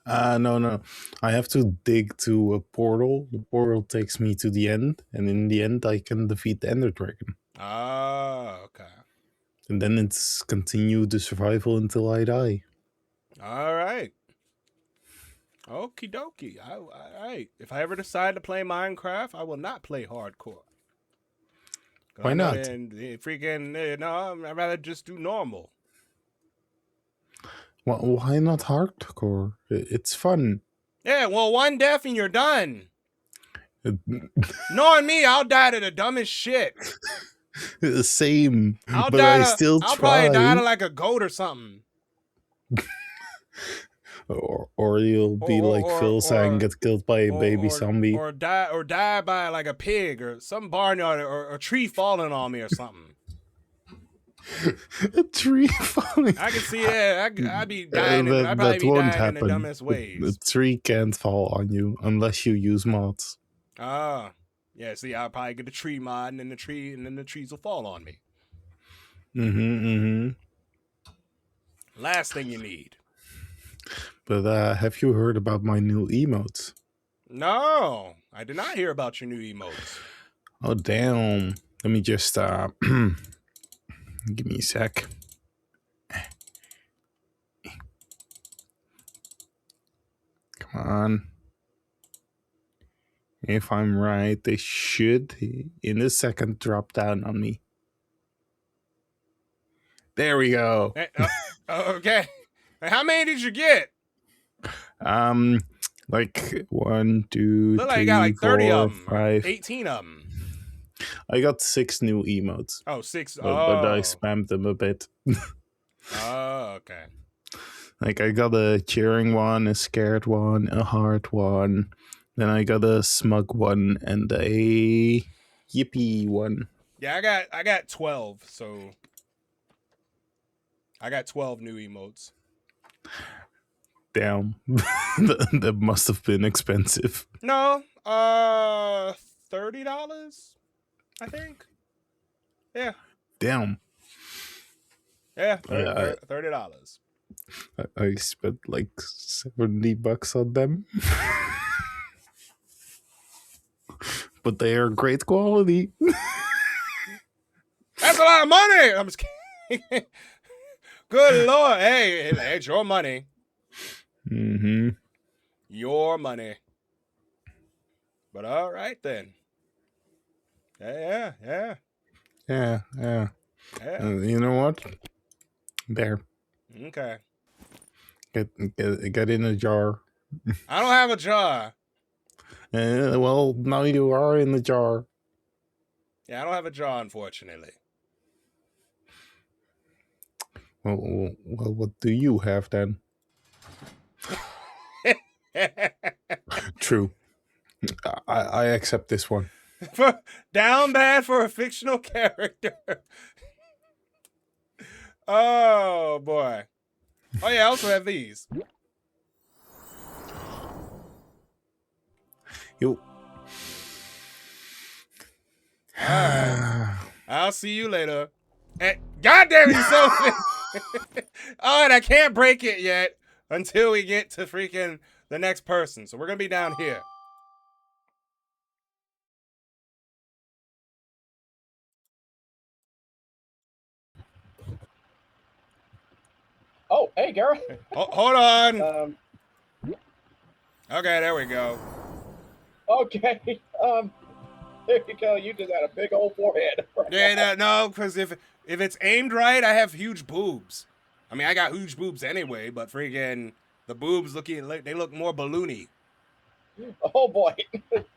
No. I have to dig to a portal. The portal takes me to the end, and in the end, I can defeat the Ender Dragon. Oh, okay. And then it's continue the survival until I die. All right. Okie dokie. All right. If I ever decide to play Minecraft, I will not play hardcore. Why not? Freaking, no, I'd rather just do normal. Well, why not hardcore? It's fun. Yeah, well, one death and you're done. Knowing me, I'll die to the dumbest shit. Same. I'll try. Probably die to like a goat or something. Or you'll be like Phil saying, get killed by a baby zombie. Or die by like a pig or some barnyard or a tree falling on me or something. A tree falling. I can see that. I'd be dying. I'd probably be dying in the dumbest ways. The tree can't fall on you unless you use mods. Ah, yeah. See, I'll probably get a tree mod, and then the trees will fall on me. Last thing you need. But have you heard about my new emotes? No, I did not hear about your new emotes. Oh damn! Let me just give me a sec. Come on. If I'm right, they should in a second drop down on me. There we go. Okay. How many did you get? Like 1, 2, Look like 3, you got like 30 4, of them, 5. 18 of them. I got 6 new emotes. Oh, 6. But I spammed them a bit. Oh, okay. Like I got a cheering one, a scared one, a heart one. Then I got a smug one and a yippee one. Yeah, I got 12, so I got 12 new emotes. Damn. That must have been expensive. No, $30, I think. Yeah. Damn. Yeah, $30. I spent like $70 on them. But they are great quality. That's a lot of money. I'm just kidding. Good Lord. Hey, it's your money. Your money. But all right then. Yeah. You know what? There. Okay. Get in a jar. I don't have a jar. Well, now you are in the jar. Yeah, I don't have a jar, unfortunately. Well, what do you have then? True. I accept this one. Down bad for a fictional character. Oh, boy. Oh, yeah, I also have these. Yo. I'll see you later. And God damn it, so oh, and I can't break it yet until we get to freaking the next person. So we're gonna be down here. Oh, hey, Gara. Hold on. Okay, there we go. Okay. There you go. You just had a big old forehead. Yeah, no, because if it's aimed right, I have huge boobs. I mean, I got huge boobs anyway, but freaking the boobs they look more balloony. Oh boy.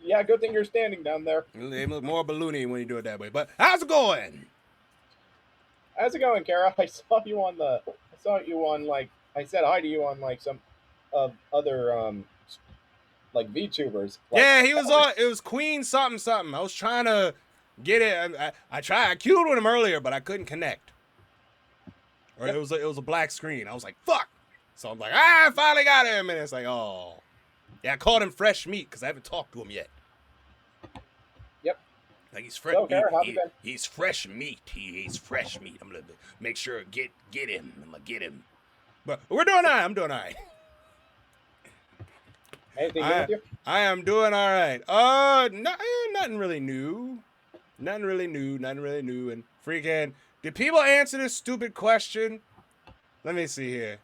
Yeah, good thing you're standing down there. They look more balloony when you do it that way. But how's it going? How's it going, Kara? I saw you on like I said hi to you on like some of other like VTubers. Like, yeah, he was on. It was Queen something something. I was trying to get it. I tried. I queued with him earlier, but I couldn't connect. Or it was a black screen. I was like, fuck. So I'm like, I finally got him, and it's like, oh, yeah. I called him fresh meat because I haven't talked to him yet. Yep. Like he's fresh. So, Cara, how've you been? He's fresh meat. He's fresh meat. I'm gonna make sure get him. I'm gonna get him. But we're doing all right. I'm doing all right. Anything new with you? I am doing all right. Nothing really new. Nothing really new. And freaking, did people answer this stupid question? Let me see here.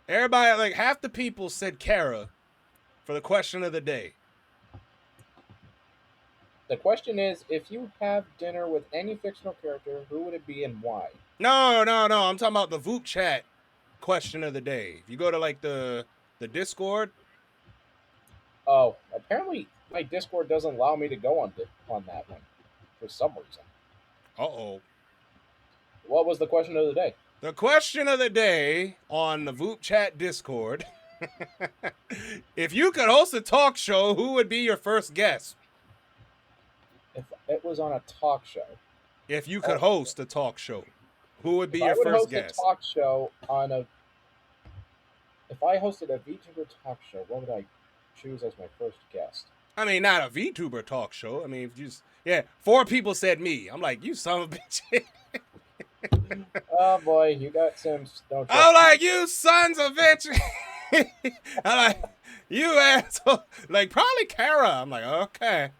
Everybody, like half the people said Cara for the question of the day. The question is, if you have dinner with any fictional character, who would it be and why? No. I'm talking about the vupechat question of the day. If you go to like the Discord. Oh, apparently my Discord doesn't allow me to go on that one for some reason. Uh-oh. What was the question of the day? The question of the day on the vupechat Discord. If you could host a talk show, who would be your first guest? If it was on a talk show. If you could host a talk show, who would be your first guest? If I host a talk show if I hosted a VTuber talk show, what would I choose as my first guest? I mean, not a VTuber talk show. I mean, if you just, 4 people said me. I'm like, you son of a bitch. Oh boy, you got Sims. Don't you? I'm like, you sons of bitch. I'm like, you asshole. Like, probably Cara. I'm like, okay.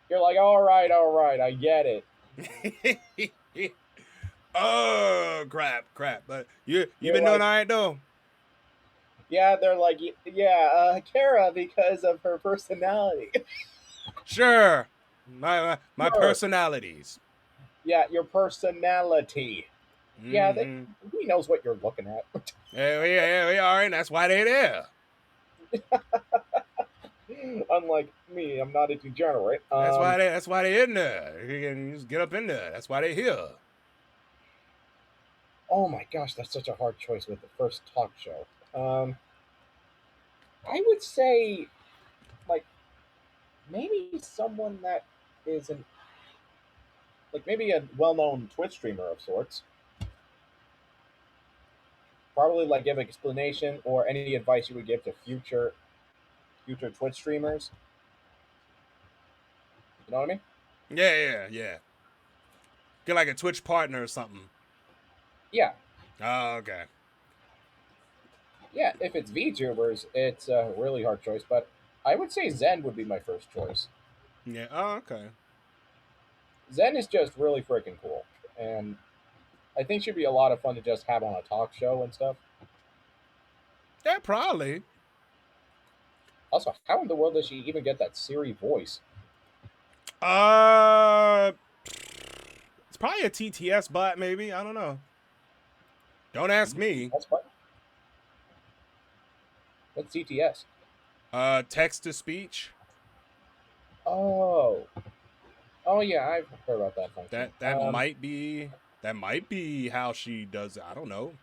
You're like, all right, I get it. Oh, crap. But you've been doing all right, though? Yeah, they're like, Cara, because of her personality. Sure. My personalities. Yeah, your personality. Mm-hmm. Yeah, he knows what you're looking at. Yeah, we are, and that's why they're there. Unlike me, I'm not a degenerate. That's why they're in there. You can just get up in there. That's why they're here. Oh my gosh, that's such a hard choice with the first talk show. I would say, like, maybe someone that is maybe a well-known Twitch streamer of sorts. Probably like give an explanation or any advice you would give to future Twitch streamers. You know what I mean? Yeah. Get like a Twitch partner or something. Yeah. Oh, okay. Yeah, if it's VTubers, it's a really hard choice, but I would say Zen would be my first choice. Yeah, oh, okay. Zen is just really freaking cool, and I think she'd be a lot of fun to just have on a talk show and stuff. Yeah, probably. Also, how in the world does she even get that Siri voice? It's probably a TTS bot, maybe. I don't know. Don't ask me. That's fine. What's TTS? Text to speech. Oh yeah, I've heard about that function. That might be how she does it. I don't know.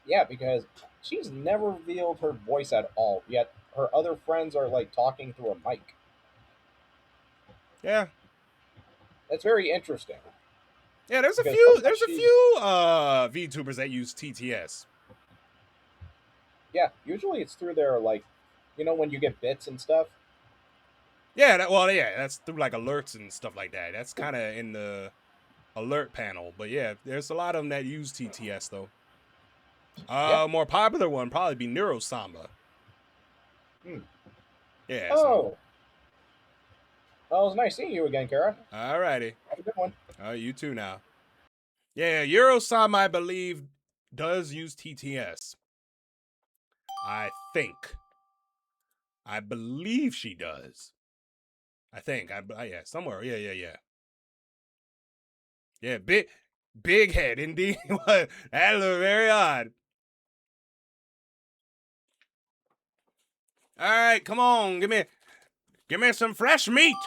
Yeah, because she's never revealed her voice at all. Yet her other friends are like talking through a mic. Yeah, that's very interesting. Yeah, there's a few VTubers that use TTS. Yeah, usually it's through their when you get bits and stuff. Yeah, that's through like alerts and stuff like that. That's kind of in the alert panel. But yeah, there's a lot of them that use TTS though. More popular one probably be Neurosamba. Yeah. Oh. Well, it was nice seeing you again, Cara. Alrighty. Have a good one. You too now. Yeah, Eurosama, I believe, does use TTS. I believe she does. I think. Yeah, somewhere. Yeah. Yeah, big head, indeed. That looked very odd. All right, come on. Give me some fresh meat.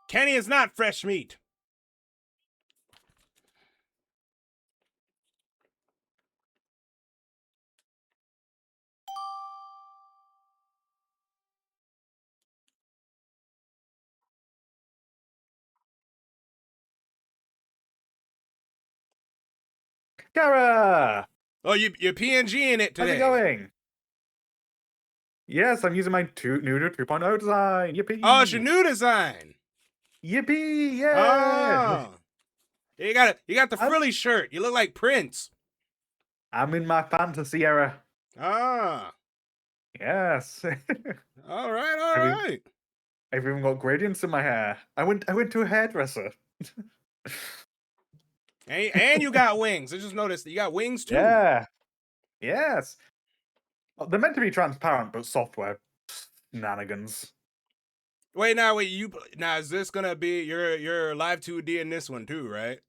Kenny is not fresh meat. Cara! Oh, you're PNG-ing it today. How's it going? Yes, I'm using my new 2.0 design. Yippee! Oh, it's your new design. Yippee! Yeah! Oh. You got the frilly shirt. You look like Prince. I'm in my fantasy era. Ah. Yes. All right. I've even got gradients in my hair. I went to a hairdresser. And you got wings. I just noticed that you got wings too. Yeah. Yes. They're meant to be transparent, but software shenanigans. Wait, now is this gonna be your live 2D in this one too, right?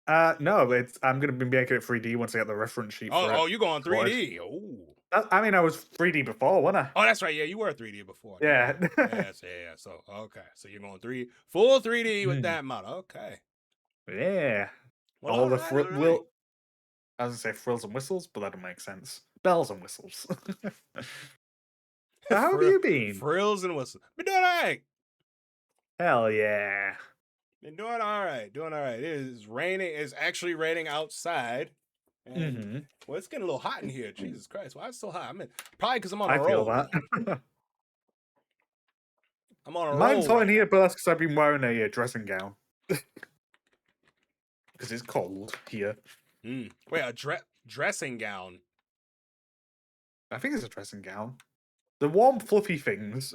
No, I'm gonna be making it 3D once I get the reference sheet for it. Oh, you going 3D? Oh. I mean, I was 3D before, wasn't I? Oh, that's right. Yeah, you were 3D before. Yeah. Yes, yeah. So okay, so you're going full 3D with that model. Okay. Yeah. Well, all the right. I was gonna say frills and whistles, but that doesn't make sense. Bells and whistles. So how have you been? Frills and whistles. Been doing all right. Hell yeah. Been doing all right. It is raining. It's actually raining outside. And, well, it's getting a little hot in here. Jesus Christ. Why is it so hot? Probably because I'm on a roll. I feel that. I'm on a roll. Mine's hot in here, but that's because I've been wearing a dressing gown. Because it's cold here. Wait, a dressing gown? I think it's a dressing gown. The warm, fluffy things.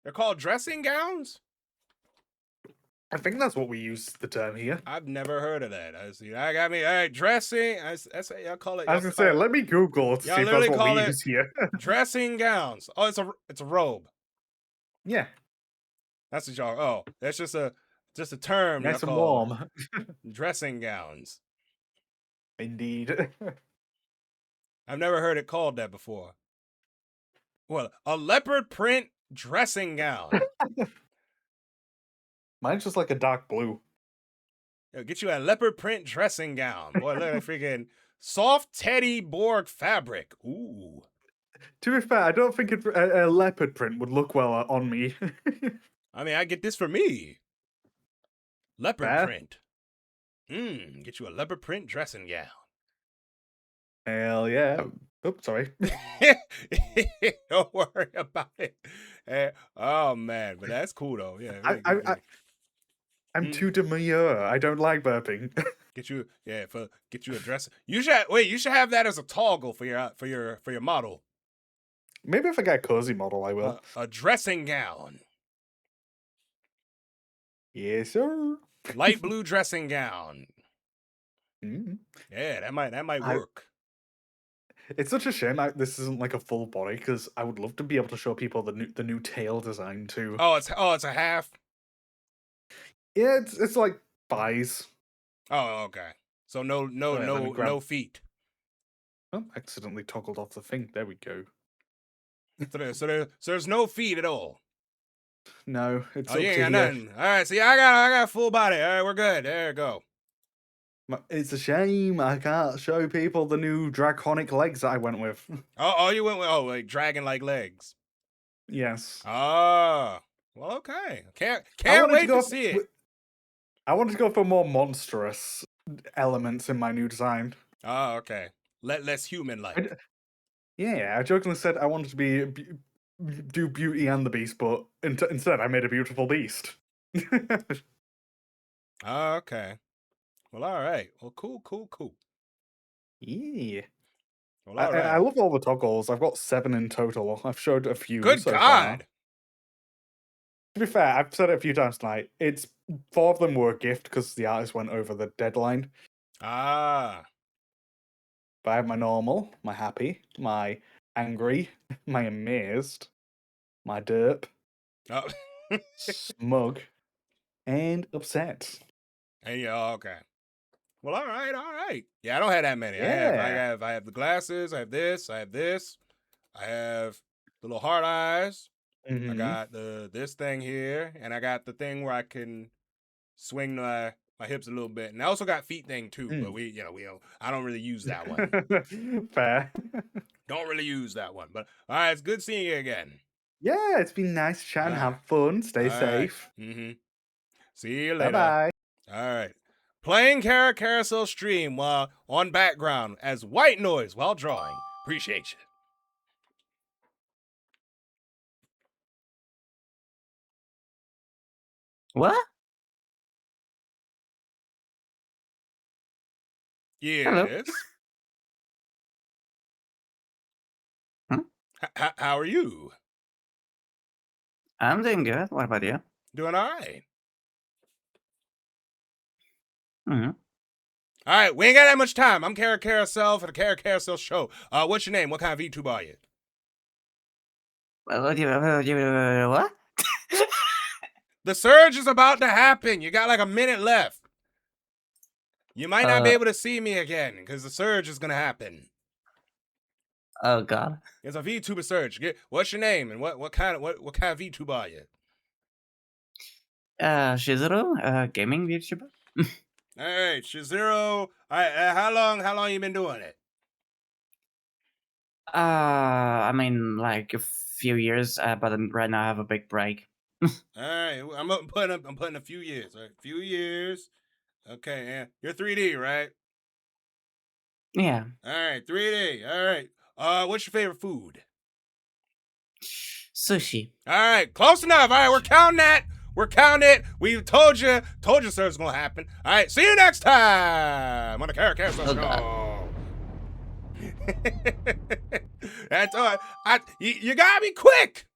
They're called dressing gowns? I think that's what we use the term here. I've never heard of that. I got me. All right, dressing. Y'all call it. I was gonna say, let me Google to see if that's what we use here. Dressing gowns. Oh, it's a robe. Yeah, that's what y'all. Oh, that's just a term. Nice and warm. Dressing gowns. Indeed. I've never heard it called that before. Well, a leopard print dressing gown. Mine's just like a dark blue. It'll get you a leopard print dressing gown. Boy, look at that freaking soft Teddy Borg fabric. Ooh. To be fair, I don't think a leopard print would look well on me. I mean, I get this for me. Leopard print. Get you a leopard print dressing gown. Hell yeah. Oops, sorry. Don't worry about it. Oh, man. But that's cool, though. Yeah. I'm too demure. I don't like burping. Get you a dress. You should have that as a toggle for your model. Maybe if I get a cozy model, I will. A dressing gown. Yes, sir. Light blue dressing gown. Yeah, that might work. It's such a shame this isn't like a full body, because I would love to be able to show people the new tail design too. Oh, it's a half. Yeah, it's like thighs. Oh, okay. So no feet. Oh, accidentally toggled off the thing. There we go. So there's no feet at all. No, it's you ain't got nothing. All right, see, I got full body. All right, we're good. There you go. It's a shame I can't show people the new draconic legs that I went with. You went with like dragon-like legs. Yes. Ah, well, okay. Can't wait to see it. I wanted to go for more monstrous elements in my new design. Oh, okay. Less human-like. Yeah, I jokingly said I wanted to do Beauty and the Beast, but instead I made a beautiful beast. Oh, okay. Well, all right. Well, cool. Yeah. Well, all right. I love all the toggles. I've got 7 in total. I've showed a few. Good so God. Far. To be fair, I've said it a few times tonight. 4 of them were a gift because the artist went over the deadline. Ah. But I have my normal, my happy, my angry, my amazed, my derp, smug, and upset. And okay. Well, all right. Yeah, I don't have that many. Yeah. I have the glasses. I have this. I have this. I have the little heart eyes. I got this thing here, and I got the thing where I can swing my hips a little bit, and I also got feet thing too. But we don't. I don't really use that one. Fair. Don't really use that one. But all right, it's good seeing you again. Yeah, it's been nice chatting. Have fun. Stay safe. See you later. Bye-bye. All right. Playing Cara Carousel stream while on background as white noise while drawing. Appreciate you. What? Yes. Hello. How are you? I'm doing good. What about you? Doing all right. Mm-hmm. All right, we ain't got that much time. I'm Cara Carousel for the Cara Carousel show. What's your name? What kind of VTuber are you? What? The surge is about to happen. You got like a minute left. You might not be able to see me again because the surge is gonna happen. Oh God. It's a VTuber surge. What's your name and what kind of VTuber are you? Shizuru, gaming VTuber. All right, Shizuru. All right, how long you been doing it? I mean, like a few years, but right now I have a big break. All right, I'm putting a few years. All right, few years. Okay, yeah, you're 3D, right? Yeah. All right, 3D. All right. What's your favorite food? Sushi. All right, close enough. All right, we're counting that. We're counting it. We told you sir, it's gonna happen. All right, see you next time on the Cara Carousel show. That's all. You gotta be quick.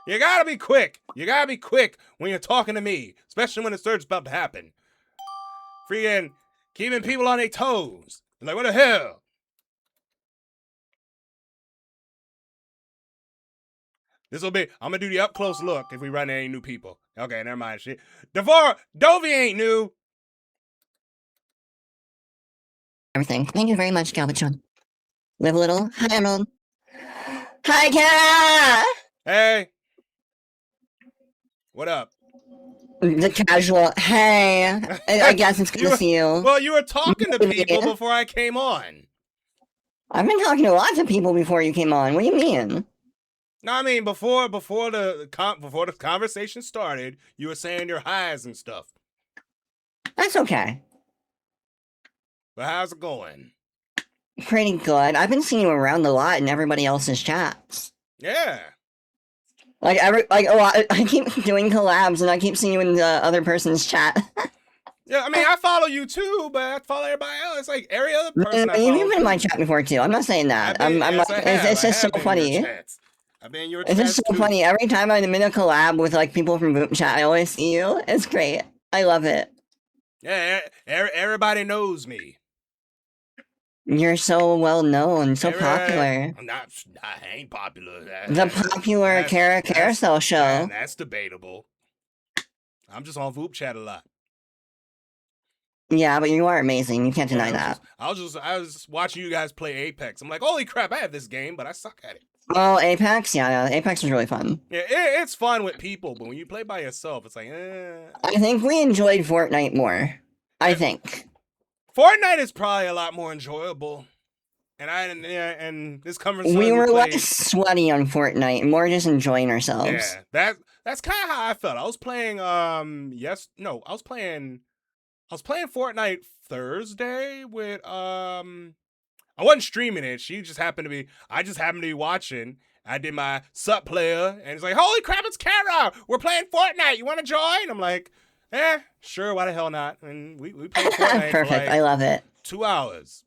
You gotta be quick. You gotta be quick when you're talking to me, especially when the surge is about to happen. Freaking keeping people on their toes. Like, what the hell? I'm gonna do the up close look if we run into any new people. Okay, never mind. Shit. Dovey ain't new. Everything. Thank you very much, Galvatron. Live a little. Hi, Emerald. Hi, Cara! Hey. What up? The casual, hey. I guess it's good to see you. Well, you were talking to people before I came on. I've been talking to lots of people before you came on. What do you mean? No, I mean before the conversation started, you were saying your highs and stuff. That's okay. But how's it going? Pretty good. I've been seeing you around a lot in everybody else's chats. Yeah. Like a lot. I keep doing collabs and I keep seeing you in the other person's chat. Yeah, I mean I follow you too, but I follow everybody else. Like every other person. You've been in my chat before too. I'm not saying that. It's just so funny. I've been in your It's just so funny. Every time I'm in a collab with like people from VoopChat, I always see you. It's great. I love it. Yeah, everybody knows me. You're so well known, so popular. I ain't popular. The popular Cara Carousel show. That's debatable. I'm just on VoopChat a lot. Yeah, but you are amazing. You can't deny that. I was just watching you guys play Apex. I'm like, holy crap, I have this game, but I suck at it. Oh, Apex? Yeah, Apex was really fun. Yeah, it's fun with people, but when you play by yourself, it's like, I think we enjoyed Fortnite more. I think. Fortnite is probably a lot more enjoyable. And this conversation we were less sweaty on Fortnite, more just enjoying ourselves. Yeah, that's kind of how I felt. I was playing I was playing Fortnite Thursday with I wasn't streaming it. I just happened to be watching. I did my sup player and it's like, holy crap, it's Cara! We're playing Fortnite. You want to join? I'm like, sure, why the hell not? And we played Fortnite. Perfect. For like I love it. 2 hours.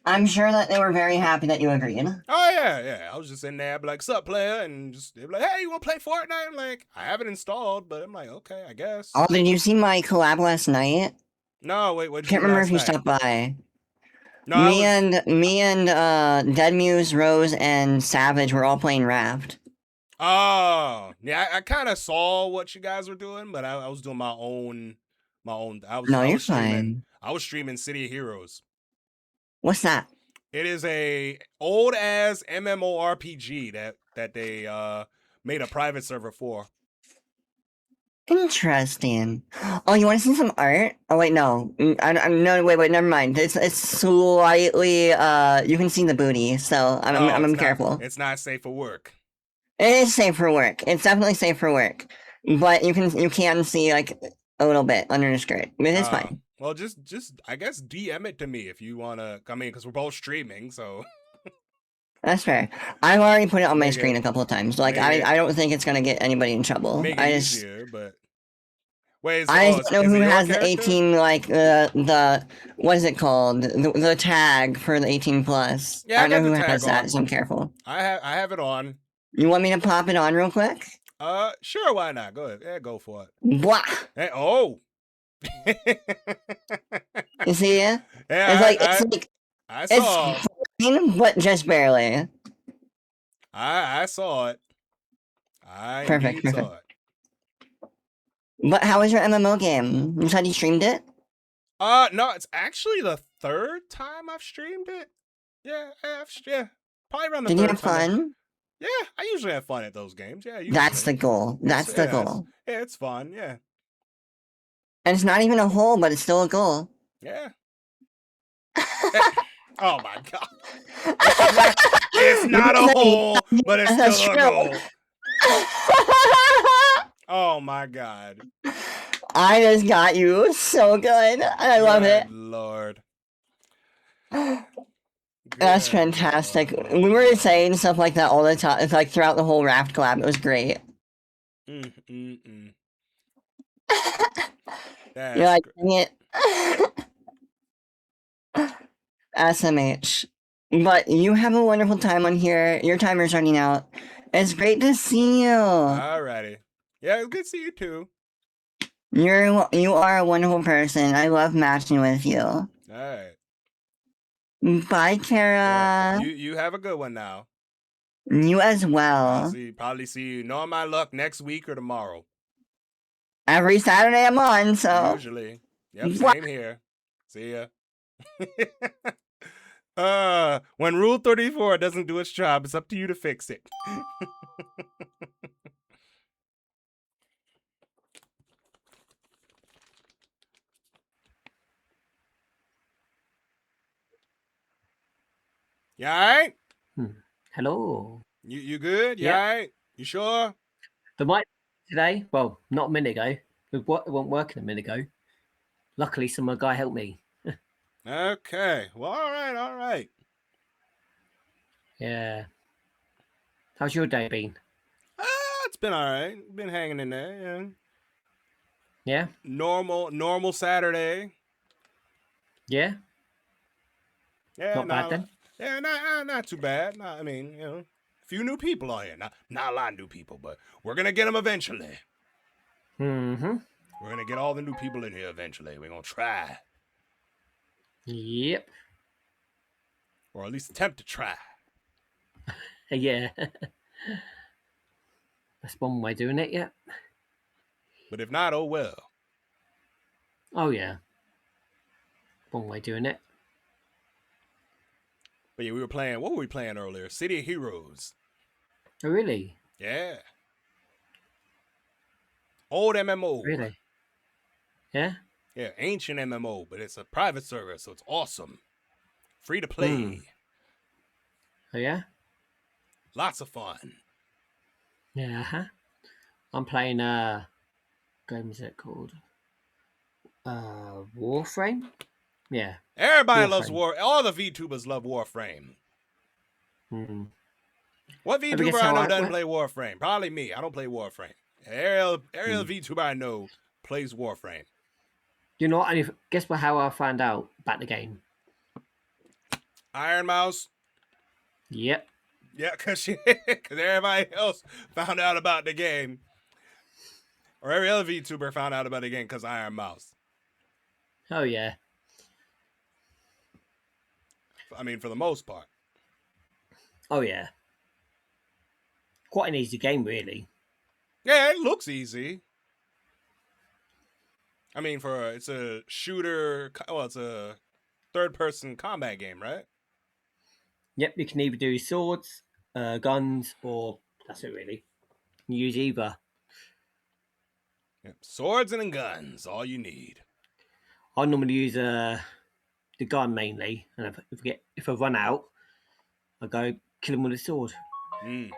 I'm sure that they were very happy that you agreed. Oh yeah. I was just in there, I'd be like, sup player, and they'd be like, hey, you want to play Fortnite? I'm like, I have it installed, but I'm like, okay, I guess. Oh, did you see my collab last night? No, wait, what? Can't remember if you stopped by. No, me and Dead Muse, Rose, and Savage were all playing Raft. Oh, yeah, I kind of saw what you guys were doing, but I was doing my own. You're fine. I was streaming City of Heroes. What's that? It is a old ass MMORPG that they made a private server for. Interesting. Oh, you want to see some art? Oh wait, no. No, wait, never mind. It's slightly you can see the booty, so I'm careful. It's not safe for work. It is safe for work. It's definitely safe for work. But you can see like a little bit under the skirt, but it's fine. Well, just I guess DM it to me if you wanna. I mean, because we're both streaming, so. That's fair. I've already put it on my Make screen it- a couple of times. Like make it- I don't think it's gonna get anybody in trouble. Make it I just easier, but. Wait, I just don't know who it your has the character? 18 like the what is it called? The tag for the 18 plus. Yeah, I don't know got who the has tag that, on. so I'm careful. I have it on. You want me to pop it on real quick? Sure, why not? Go ahead. Yeah, go for it. What? Hey, oh. You see it? Yeah, It's like I saw. it's fine, but just barely. I saw it. I Perfect, indeed saw perfect. it. But how was your MMO game? You said you streamed it? No, it's actually the third time I've streamed it. Yeah, probably around the Did you third have time. fun? Yeah, I usually have fun at those games. Yeah, That's the goal. That's the goal. Yeah, it's fun. Yeah, And it's not even a hole, but it's still a goal. yeah. Oh my god! It's not a hole, but it's That's still a true. goal. Oh my god! I just got you so good. I love it. Lord. That's fantastic. We were saying stuff like that all the time. It's like throughout the whole raft collab. It was great. You're like, dang it. SMH. But you have a wonderful time on here. Your timer's running out. It's great to see you. Alrighty. Yeah, it's good to see you too. You are a wonderful person. I love matching with you. All right. Bye, Cara. You have a good one now. You as I'll well. probably see you. Knowing my luck, next week or tomorrow. Every Saturday I'm on, so. Usually. Yep, What? same here. See ya. When Rule 34 doesn't do its job, it's up to you to fix it. You alright? Hello. You good? You Yeah. alright? You sure? The mic today, well, not a minute ago. It wasn't working a minute ago. Luckily, some guy helped me. Okay. Well, all right. Yeah. How's your day been? It's been alright. Been hanging in there, yeah. Yeah? Normal Saturday. Yeah? Yeah, Not bad then? Yeah, not too bad. I mean, you know, a few new people on here. Not a lot of new people, but we're gonna get them eventually. Mm-hmm. We're gonna get all the new people in here eventually. We're gonna try, Yep. or at least attempt to try. Yeah. That's one way of doing it, yeah. But if not, oh well. Oh, yeah. One way of doing it. But yeah, we were playing. What were we playing earlier? City of Heroes. Oh, really? Yeah. Old MMO. Really? Yeah? Yeah, ancient MMO, but it's a private server, so it's awesome. Free to play. Oh, yeah? Lots of fun. Yeah, uh-huh. I'm playing, game is it called? Warframe? Yeah. Everybody loves Warframe. War. All the VTubers love Warframe. Mm-hmm. What Ever VTuber guess I how know I doesn't work? play Warframe? Probably me. I don't play Warframe. Ariel VTuber I know plays Warframe. You know what? Guess what? How I found out about the game? Iron Mouse. Yep. Yeah, because everybody else found out about the game. Or every other VTuber found out about the game because Iron Mouse. Oh, yeah. I mean, for the most part. Oh, yeah. Quite an easy game, really. Yeah, it looks easy. I mean, it's a shooter. Well, it's a third-person combat game, right? Yep, you can either do swords, guns, or that's it, really. You use either. Yep. Swords and guns, all you need. I normally use the gun mainly, and if I run out, I go kill him with a sword. Mm.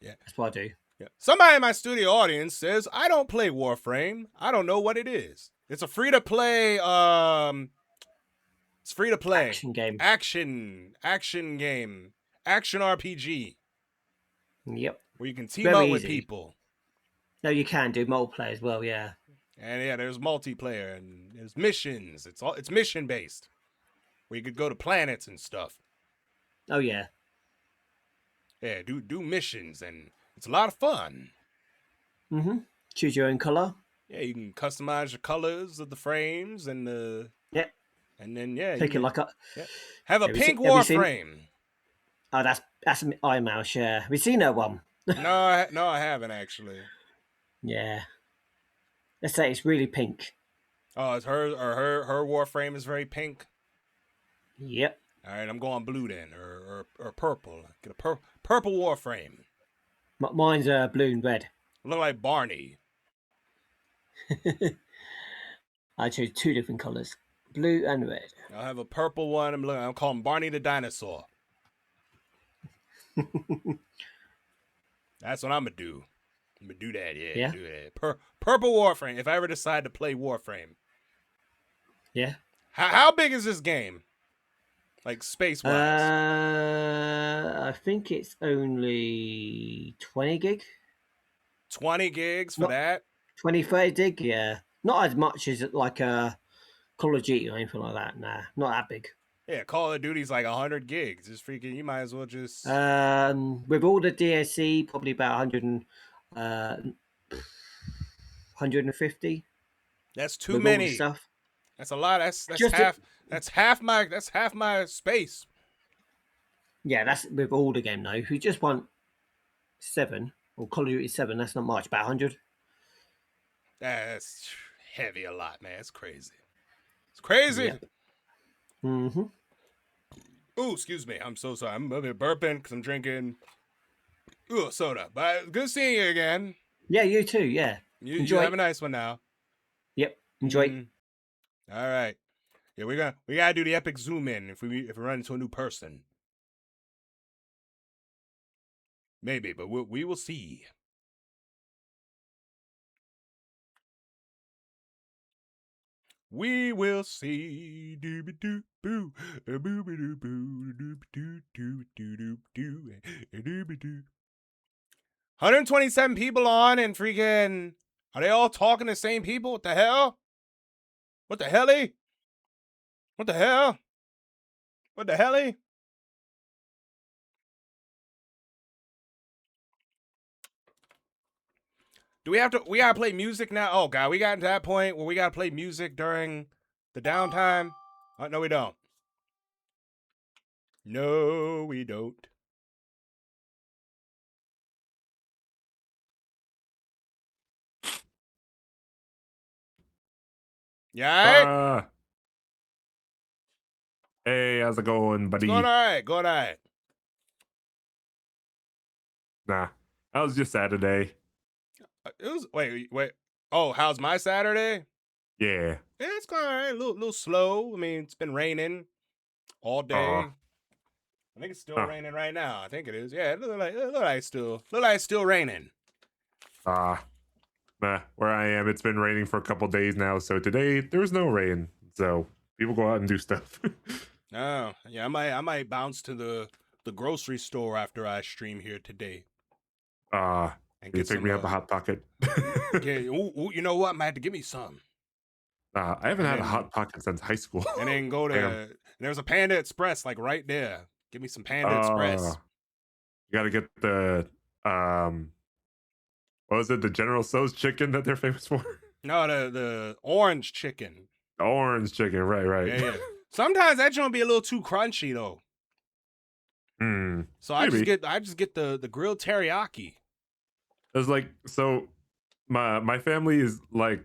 Yeah, that's what I do. Yeah. Somebody in my studio audience says, I don't play Warframe. I don't know what it is. It's a free-to-play, it's free-to-play. Action game. Action game. Action RPG. Yep. Where you can team Very up with easy. people. No, you can do multiplayer as well, yeah. And yeah, there's multiplayer and there's missions. It's mission-based. Where you could go to planets and stuff. Oh, yeah. Yeah, do missions, and it's a lot of fun. Mm-hmm. Choose your own color. Yeah, you can customize your colors of the frames and the. Yeah. And then Take it like a. Yeah. Have a Have pink you seen- Warframe. Oh, that's iMouse, yeah. Have you seen that one? No, I haven't actually. Yeah. Let's say it's really pink. Oh, it's her Warframe is very pink. Yep. All right, I'm going blue then, or purple. Get a purple Warframe. Mine's blue and red. Look like Barney. I chose 2 different colors, blue and red. I'll have a purple one. I'm calling Barney the dinosaur. That's what I'm gonna do. I'm gonna do that. Yeah. Do that. Purple Warframe. If I ever decide to play Warframe. Yeah. How big is this game? Like space wise? I think it's only 20 gig. 20 gigs for that? 20, 30 gig, yeah. Not as much as like a Call of Duty or anything like that. Nah, not that big. Yeah, Call of Duty's like 100 gigs. It's freaking. You might as well just. With all the DLC, probably about 150. That's too with all the many. stuff. That's a lot. That's Just half. That's half my space. Yeah, that's with all the game though. If you just want 7 or Call of Duty 7, that's not much. About 100. That's heavy a lot, man. It's crazy. It's crazy. Yep. Mm-hmm. Ooh, excuse me. I'm so sorry. I'm a bit burping because I'm drinking soda. But good seeing you again. Yeah, you too. Yeah. You have a nice one now. Yep. Enjoy. All right. Yeah, we gotta do the epic zoom in if we run into a new person. Maybe, but we will see. We will see. 127 people on, and freaking are they all talking the same people? What the hell? What the helly? What the hell? What the helly? Do we gotta play music now? Oh god, we got to that point where we gotta play music during the downtime? No, we don't. No, we don't. Yeah. Hey, how's it going, buddy? It's going all right. Going all right. Nah, that was just Saturday. It was wait. Oh, how's my Saturday? Yeah. Yeah, it's going all right. A little slow. I mean, it's been raining all day. I think it's still raining right now. I think it is. Yeah, it look like it's still raining. Nah, where I am, it's been raining for a couple days now. So today there was no rain. So people go out and do stuff. Oh, yeah, I might bounce to the grocery store after I stream here today. And you pick me up a Hot Pocket. Yeah, ooh, you know what? I might have to give me some. I haven't had a Hot Pocket since high school. And then go to there's a Panda Express like right there. Give me some Panda Express. You gotta get the what was it? The General Tso's chicken that they're famous for? No, the orange chicken. The orange chicken, right. Yeah. Sometimes that joint be a little too crunchy though. So maybe. I just get the grilled teriyaki. It's like, so my family is like,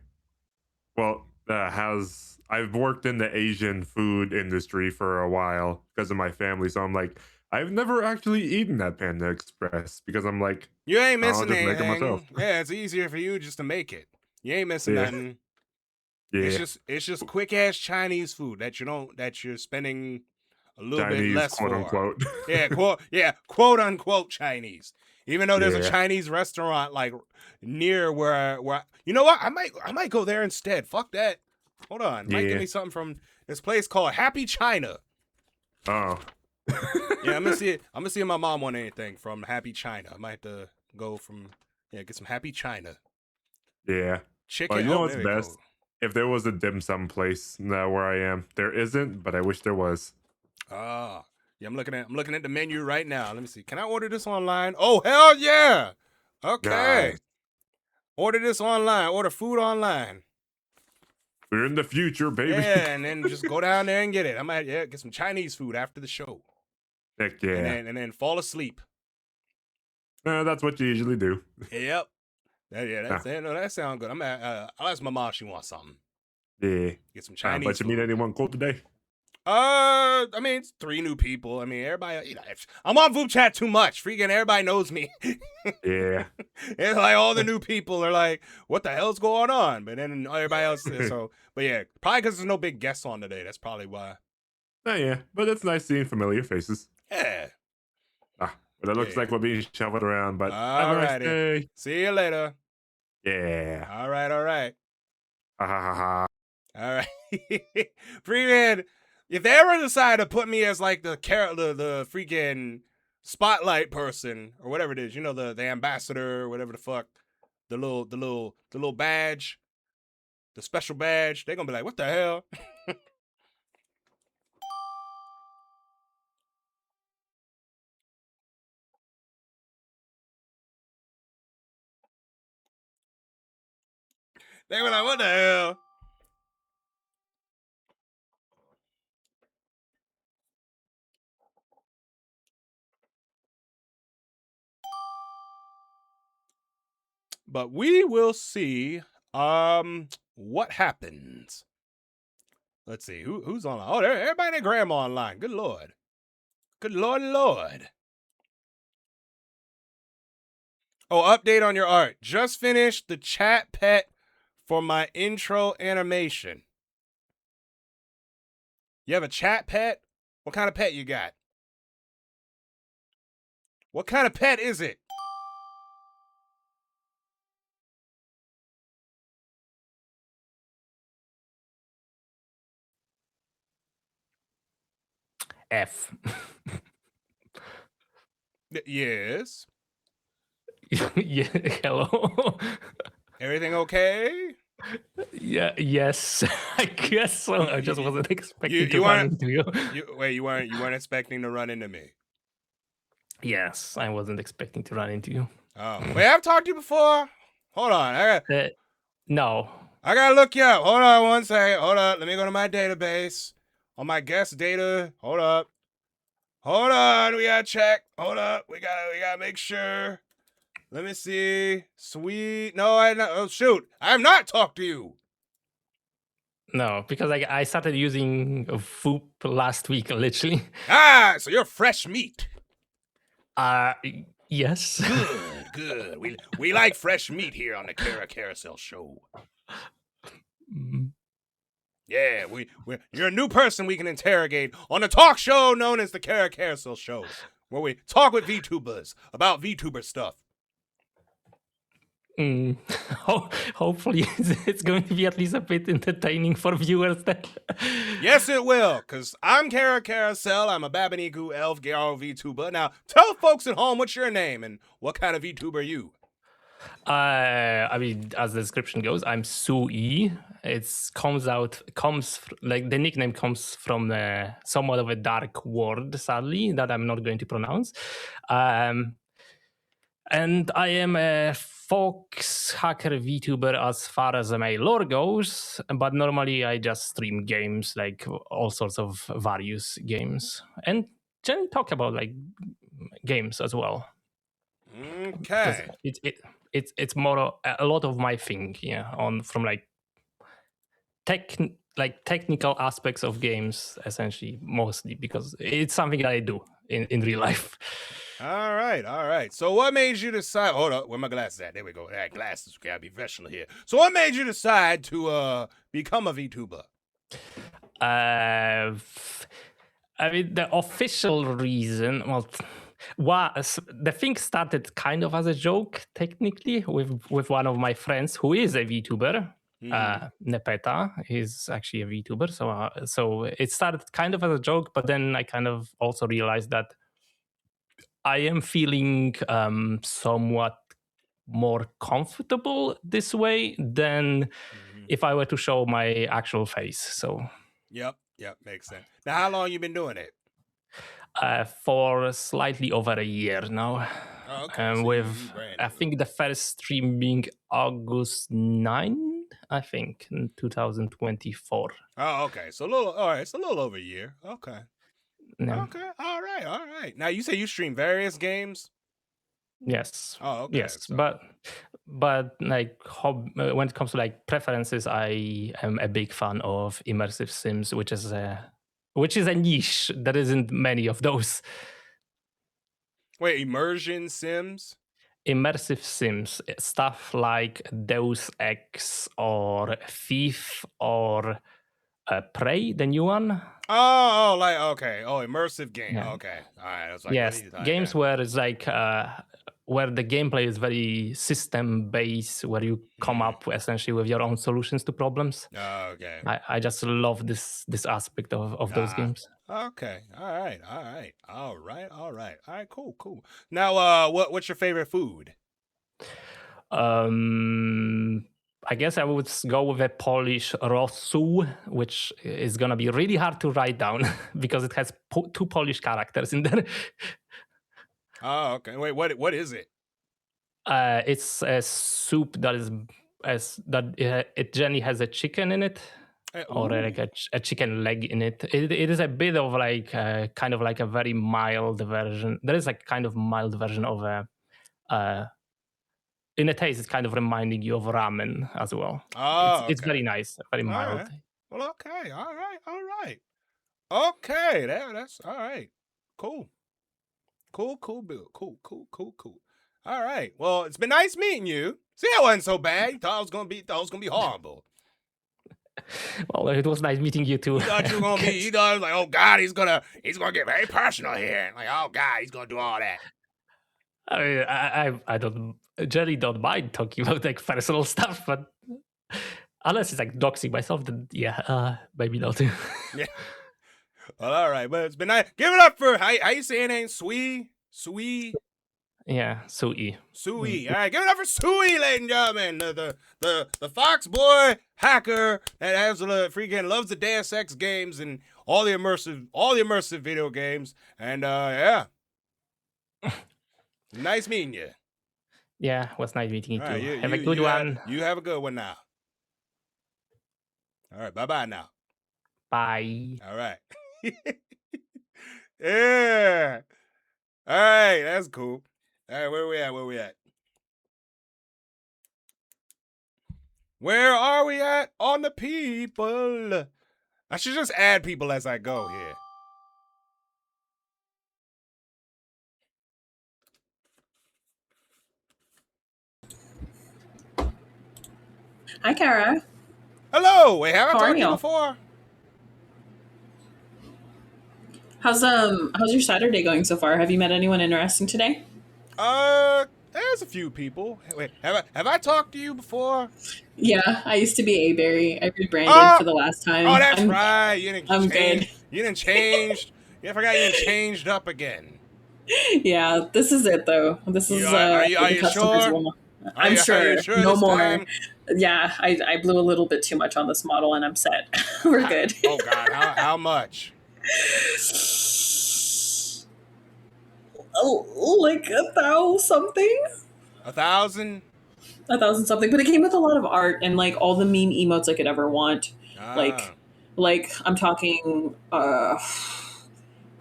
well, I've worked in the Asian food industry for a while because of my family. So I'm like, I've never actually eaten that Panda Express because I'm like, you ain't missing I'll just make it anything. myself. Yeah, it's easier for you just to make it. You ain't missing nothing. Yeah. It's just quick ass Chinese food that you're spending a little Chinese, bit less quote for. unquote. Quote unquote Chinese. Even though there's a Yeah. Chinese restaurant like near where you know what? I might go there instead. Fuck that. Hold on. Might give Yeah. me something from this place called Happy China. Oh. Yeah, I'm gonna see if my mom want anything from Happy China. I might have to go get some Happy China. Yeah. Chicken. You know oh, what's there we best? go. If there was a dim sum place where I am, there isn't, but I wish there was. Yeah, I'm looking at the menu right now. Let me see. Can I order this online? Oh, hell yeah. Okay. Nice. Order this online. Order food online. We're in the future, baby. Yeah, and then just go down there and get it. I might get some Chinese food after the show. Heck yeah. And then fall asleep. That's what you usually do. Yep. That sounds good. I'll ask my mom if she wants something. Yeah. Get some Chinese But you meet food. anyone cool today? I mean, it's 3 new people. I mean, everybody, I'm on VoopChat too much. Freaking everybody knows me. Yeah. It's like all the new people are like, what the hell's going on? But then everybody else but yeah, probably because there's no big guests on today. That's probably why. Oh, yeah. But it's nice seeing familiar faces. Yeah. But it looks like we're being shoveled around, but have a nice Alrighty. day. See you later. Yeah. All right. Ha ha ha. All right. Freaking, if they ever decide to put me as like the freaking spotlight person or whatever it is, you know, the ambassador or whatever the fuck, the little badge, the special badge, they're gonna be like, what the hell? They were like, what the hell? But we will see what happens. Let's see who's online. Oh, everybody and their grandma online. Good lord. Good lord. Oh, update on your art. Just finished the chat pet for my intro animation. You have a chat pet? What kind of pet you got? What kind of pet is it? F. Yes. Yeah, hello. Everything okay? Yeah, yes. I guess so. I just wasn't expecting to you run weren't into you. you weren't expecting to run into me. Yes, I wasn't expecting to run into you. Oh, wait, I've talked to you before. Hold on, no. I gotta look you up. Hold on one second. Hold up. Let me go to my database. On my guest data. Hold up. Hold on. We gotta check. Hold up. We gotta make sure. Let me see. Sweet. No, oh shoot. I have not talked to you. No, because I started using Voop last week, literally. Ah, so you're fresh meat. Yes. Good. We like fresh meat here on the Cara Carousel show. Yeah, you're a new person we can interrogate on the talk show known as the Cara Carousel show, where we talk with VTubers about VTuber stuff. Hopefully it's going to be at least a bit entertaining for viewers then. Yes, it will, because I'm Cara Carousel. I'm a Babaniku Elf Garo VTuber. Now, tell folks at home what's your name and what kind of VTuber are you? I mean, as the description goes, I'm Sui. The nickname comes from somewhat of a dark word, sadly, that I'm not going to pronounce. And I am a Fox hacker VTuber as far as my lore goes, but normally I just stream games, like all sorts of various games, and generally talk about like games as well. Okay. It's more a lot of my thing, from like technical aspects of games, essentially, mostly because it's something that I do in real life. All right. So what made you decide? Hold up, where my glasses at? There we go. That glasses. Gotta be professional here. So what made you decide to become a VTuber? I mean, the official reason, was the thing started kind of as a joke, technically, with one of my friends who is a VTuber. Nepeta is actually a VTuber, so it started kind of as a joke, but then I kind of also realized that I am feeling somewhat more comfortable this way than if I were to show my actual face. So Yep, makes sense. Now, how long you been doing it? For slightly over a year now. Oh, okay. So with I think the first stream being August 9, I think, in 2024. Oh, okay. So all right. It's a little over a year. Okay. Yeah. Okay. All right. Now you say you stream various games. Yes. Oh, okay. Yes, but like when it comes to like preferences, I am a big fan of immersive sims, which is a niche. There isn't many of those. Wait, immersion sims? Immersive sims, stuff like Deus Ex or Thief or Prey, the new one. Oh, like okay. Oh, immersive game. Yeah. Okay. All right. I was like, Yes, games where it's like where the gameplay is very system based, where you come up essentially with your own solutions to problems. Oh, okay. I just love this aspect of those games. Okay. All right. Cool. Now, what's your favorite food? I guess I would go with a Polish rosół, which is gonna be really hard to write down because it has two Polish characters in there. Oh, okay. Wait, what is it? It's a soup that it generally has a chicken in it, or like a chicken leg in it. It is a bit of like kind of like a very mild version. There is like kind of mild version of a. In a taste, it's kind of reminding you of ramen as well. Oh, it's very nice, very mild. All right. Well, okay. All right. Okay, that's all right. Cool, Bill. Cool. All right. Well, it's been nice meeting you. See, that wasn't so bad. You thought it was gonna be horrible. Well, it was nice meeting you too. You thought you were gonna be. You thought it was like, oh God, he's gonna get very personal here. Like, oh God, he's gonna do all that. I mean, I don't generally don't mind talking about like personal stuff, but unless it's like doxing myself, then yeah, maybe not. Yeah. Well, all right, but it's been nice. Give it up for how you say your name, Sui. Yeah, Sui. Sui. All right, give it up for Sui, ladies and gentlemen. The Fox boy hacker that freaking loves the Deus Ex games and all the immersive video games. And yeah. Nice meeting you. Yeah, it was nice meeting you too. Right, have a good one. You have a good one now. All right, bye now. Bye. All right. Yeah. All right, that's cool. All right, where we at? Where are we at on the people? I should just add people as I go here. Hi, Cara. Hello. Wait, have I How talked are to you you? before? How's your Saturday going so far? Have you met anyone interesting today? There's a few people. Wait, have I talked to you before? Yeah, I used to be A-Berry. I rebranded for the last time. Oh, that's right. You didn't I'm change. good. You didn't change. I forgot you didn't changed up again. Yeah, this is it though. This is are you the customers sure? will- Are I'm you sure. sure No this more. time? Yeah, I blew a little bit too much on this model and I'm set. We're good. Oh God, how much? Oh, like 1,000 something. 1,000? 1,000 something, but it came with a lot of art and like all the meme emotes I could ever want. Like I'm talking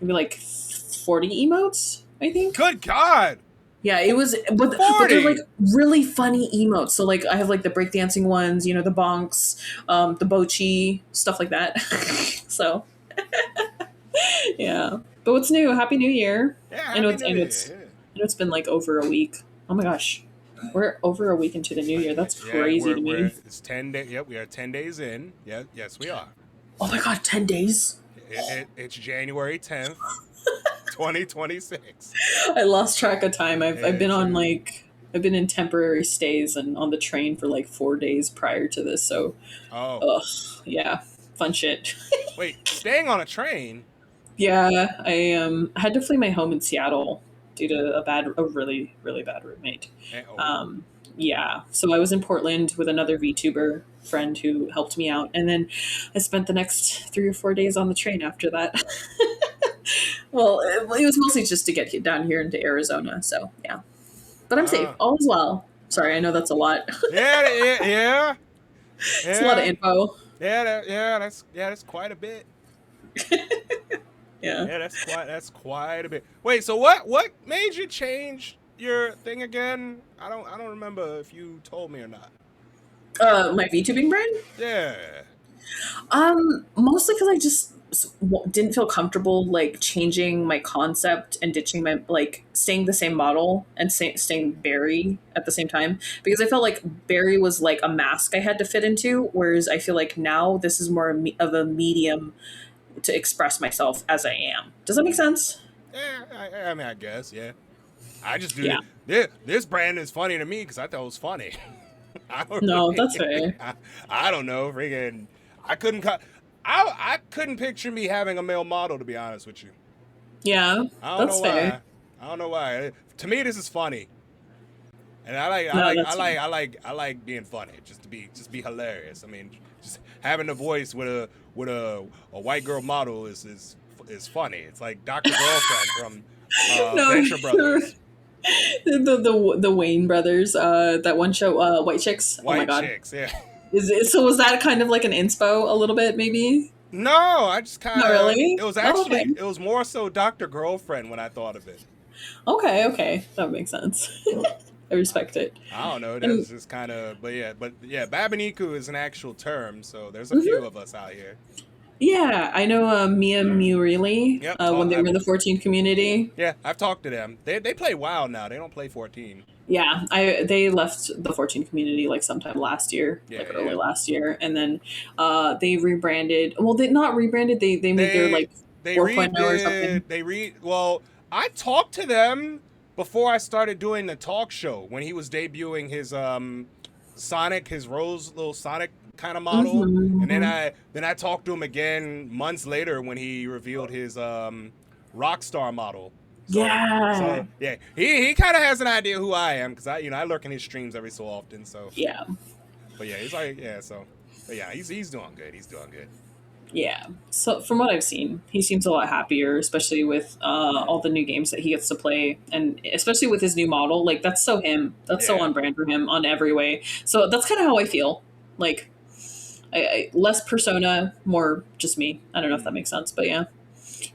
maybe like 40 emotes, I think. Good God. Yeah, it was, but they're like really funny emotes. So like I have like the breakdancing ones, the bonks, the bochi, stuff like that. So yeah. But what's new? Happy New Year. Yeah, I know it's been like over a week. Oh my gosh. We're over a week into the new year. That's crazy to me. It's 10 days. Yep, we are 10 days in. Yeah, yes, we are. Oh my God, 10 days? It's January 10th, 2026. I lost track of time. I've been on I've been in temporary stays and on the train for like 4 days prior to this. So, yeah, fun shit. Wait, staying on a train? Yeah, I had to flee my home in Seattle due to a really bad roommate. Yeah, so I was in Portland with another VTuber friend who helped me out, and then I spent the next 3 or 4 days on the train after that. Well, it was mostly just to get down here into Arizona, so yeah. But I'm safe. All is well. Sorry, I know that's a lot. Yeah. It's a lot of info. That's quite a bit. Yeah, that's quite a bit. Wait, so what made you change your thing again? I don't remember if you told me or not. My VTubing brand? Yeah. Mostly because I just didn't feel comfortable like changing my concept and ditching my staying the same model and staying Barry at the same time, because I felt like Barry was like a mask I had to fit into, whereas I feel like now this is more of a medium to express myself as I am. Does that make sense? Yeah, I mean, I guess, yeah. I just do. Yeah. This brand is funny to me because I thought it was funny. That's fair. I don't know, freaking. I couldn't picture me having a male model, to be honest with you. Yeah, that's fair. I don't know why. To me, this is funny, and I like being funny, just be hilarious. I mean, just having a voice with a white girl model is funny. It's like Dr. Girlfriend from Venture Brothers. The Wayne brothers, that one show, White Chicks. Oh my god. White Chicks, yeah. So was that kind of like an inspo a little bit, maybe? No, I just kind of. Not really? It was actually it was more so Dr. Girlfriend when I thought of it. Okay, that makes sense. I respect it. I don't know. That's just kind of, but yeah, Babaniku is an actual term, so there's a few of us out here. Yeah, I know Mia Murili when they were in the 14 community. Yeah, I've talked to them. They play WoW now. They don't play 14. Yeah, they left the 14 community like sometime last year, early last year, and then they rebranded. Well, they not rebranded. They made their like 4.0 or something. Well, I talked to them before I started doing the talk show when he was debuting his Sonic, his Rose little Sonic kind of model, and then I talked to him again months later when he revealed his Rockstar model. So, he kind of has an idea who I am because I lurk in his streams every so often. So but yeah, he's like he's doing good. He's doing good. Yeah. So from what I've seen, he seems a lot happier, especially with all the new games that he gets to play, and especially with his new model. Like that's so him. That's so on brand for him on every way. So that's kind of how I feel. Like, I less persona, more just me. I don't know if that makes sense, but yeah.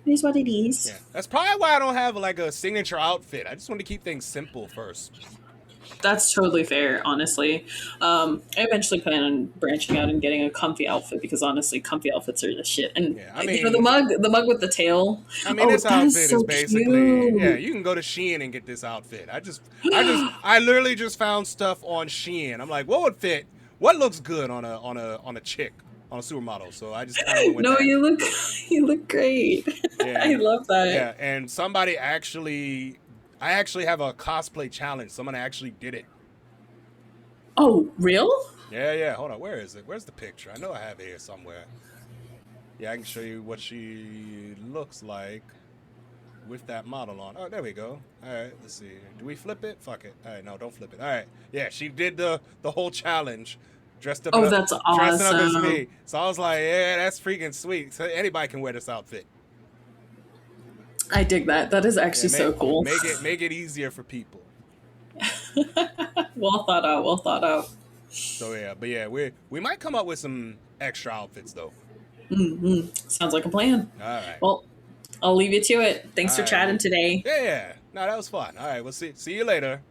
It is what it is. Yeah, that's probably why I don't have like a signature outfit. I just want to keep things simple first. That's totally fair, honestly. I eventually plan on branching out and getting a comfy outfit because honestly, comfy outfits are the shit. And the mug with the tail. I mean, this outfit is basically you can go to Shein and get this outfit. I literally just found stuff on Shein. I'm like, what would fit? What looks good on a chick? On a supermodel, so I just kind of went with that. You look great. Yeah. I love that. Yeah, and I actually have a cosplay challenge. Someone actually did it. Oh, real? Yeah. Hold on, where is it? Where's the picture? I know I have it here somewhere. Yeah, I can show you what she looks like with that model on. Oh, there we go. All right, let's see. Do we flip it? Fuck it. All right, no, don't flip it. All right. Yeah, she did the whole challenge. Dressed up, that's awesome. Dressing up as me. So I was like, yeah, that's freaking sweet. So anybody can wear this outfit. I dig that. That is actually so cool. Make it easier for people. Well thought out. So yeah, but yeah, we might come up with some extra outfits though. Sounds like a plan. All right. Well, I'll leave you to it. Thanks for chatting today. Yeah. No, that was fun. All right, we'll see you later.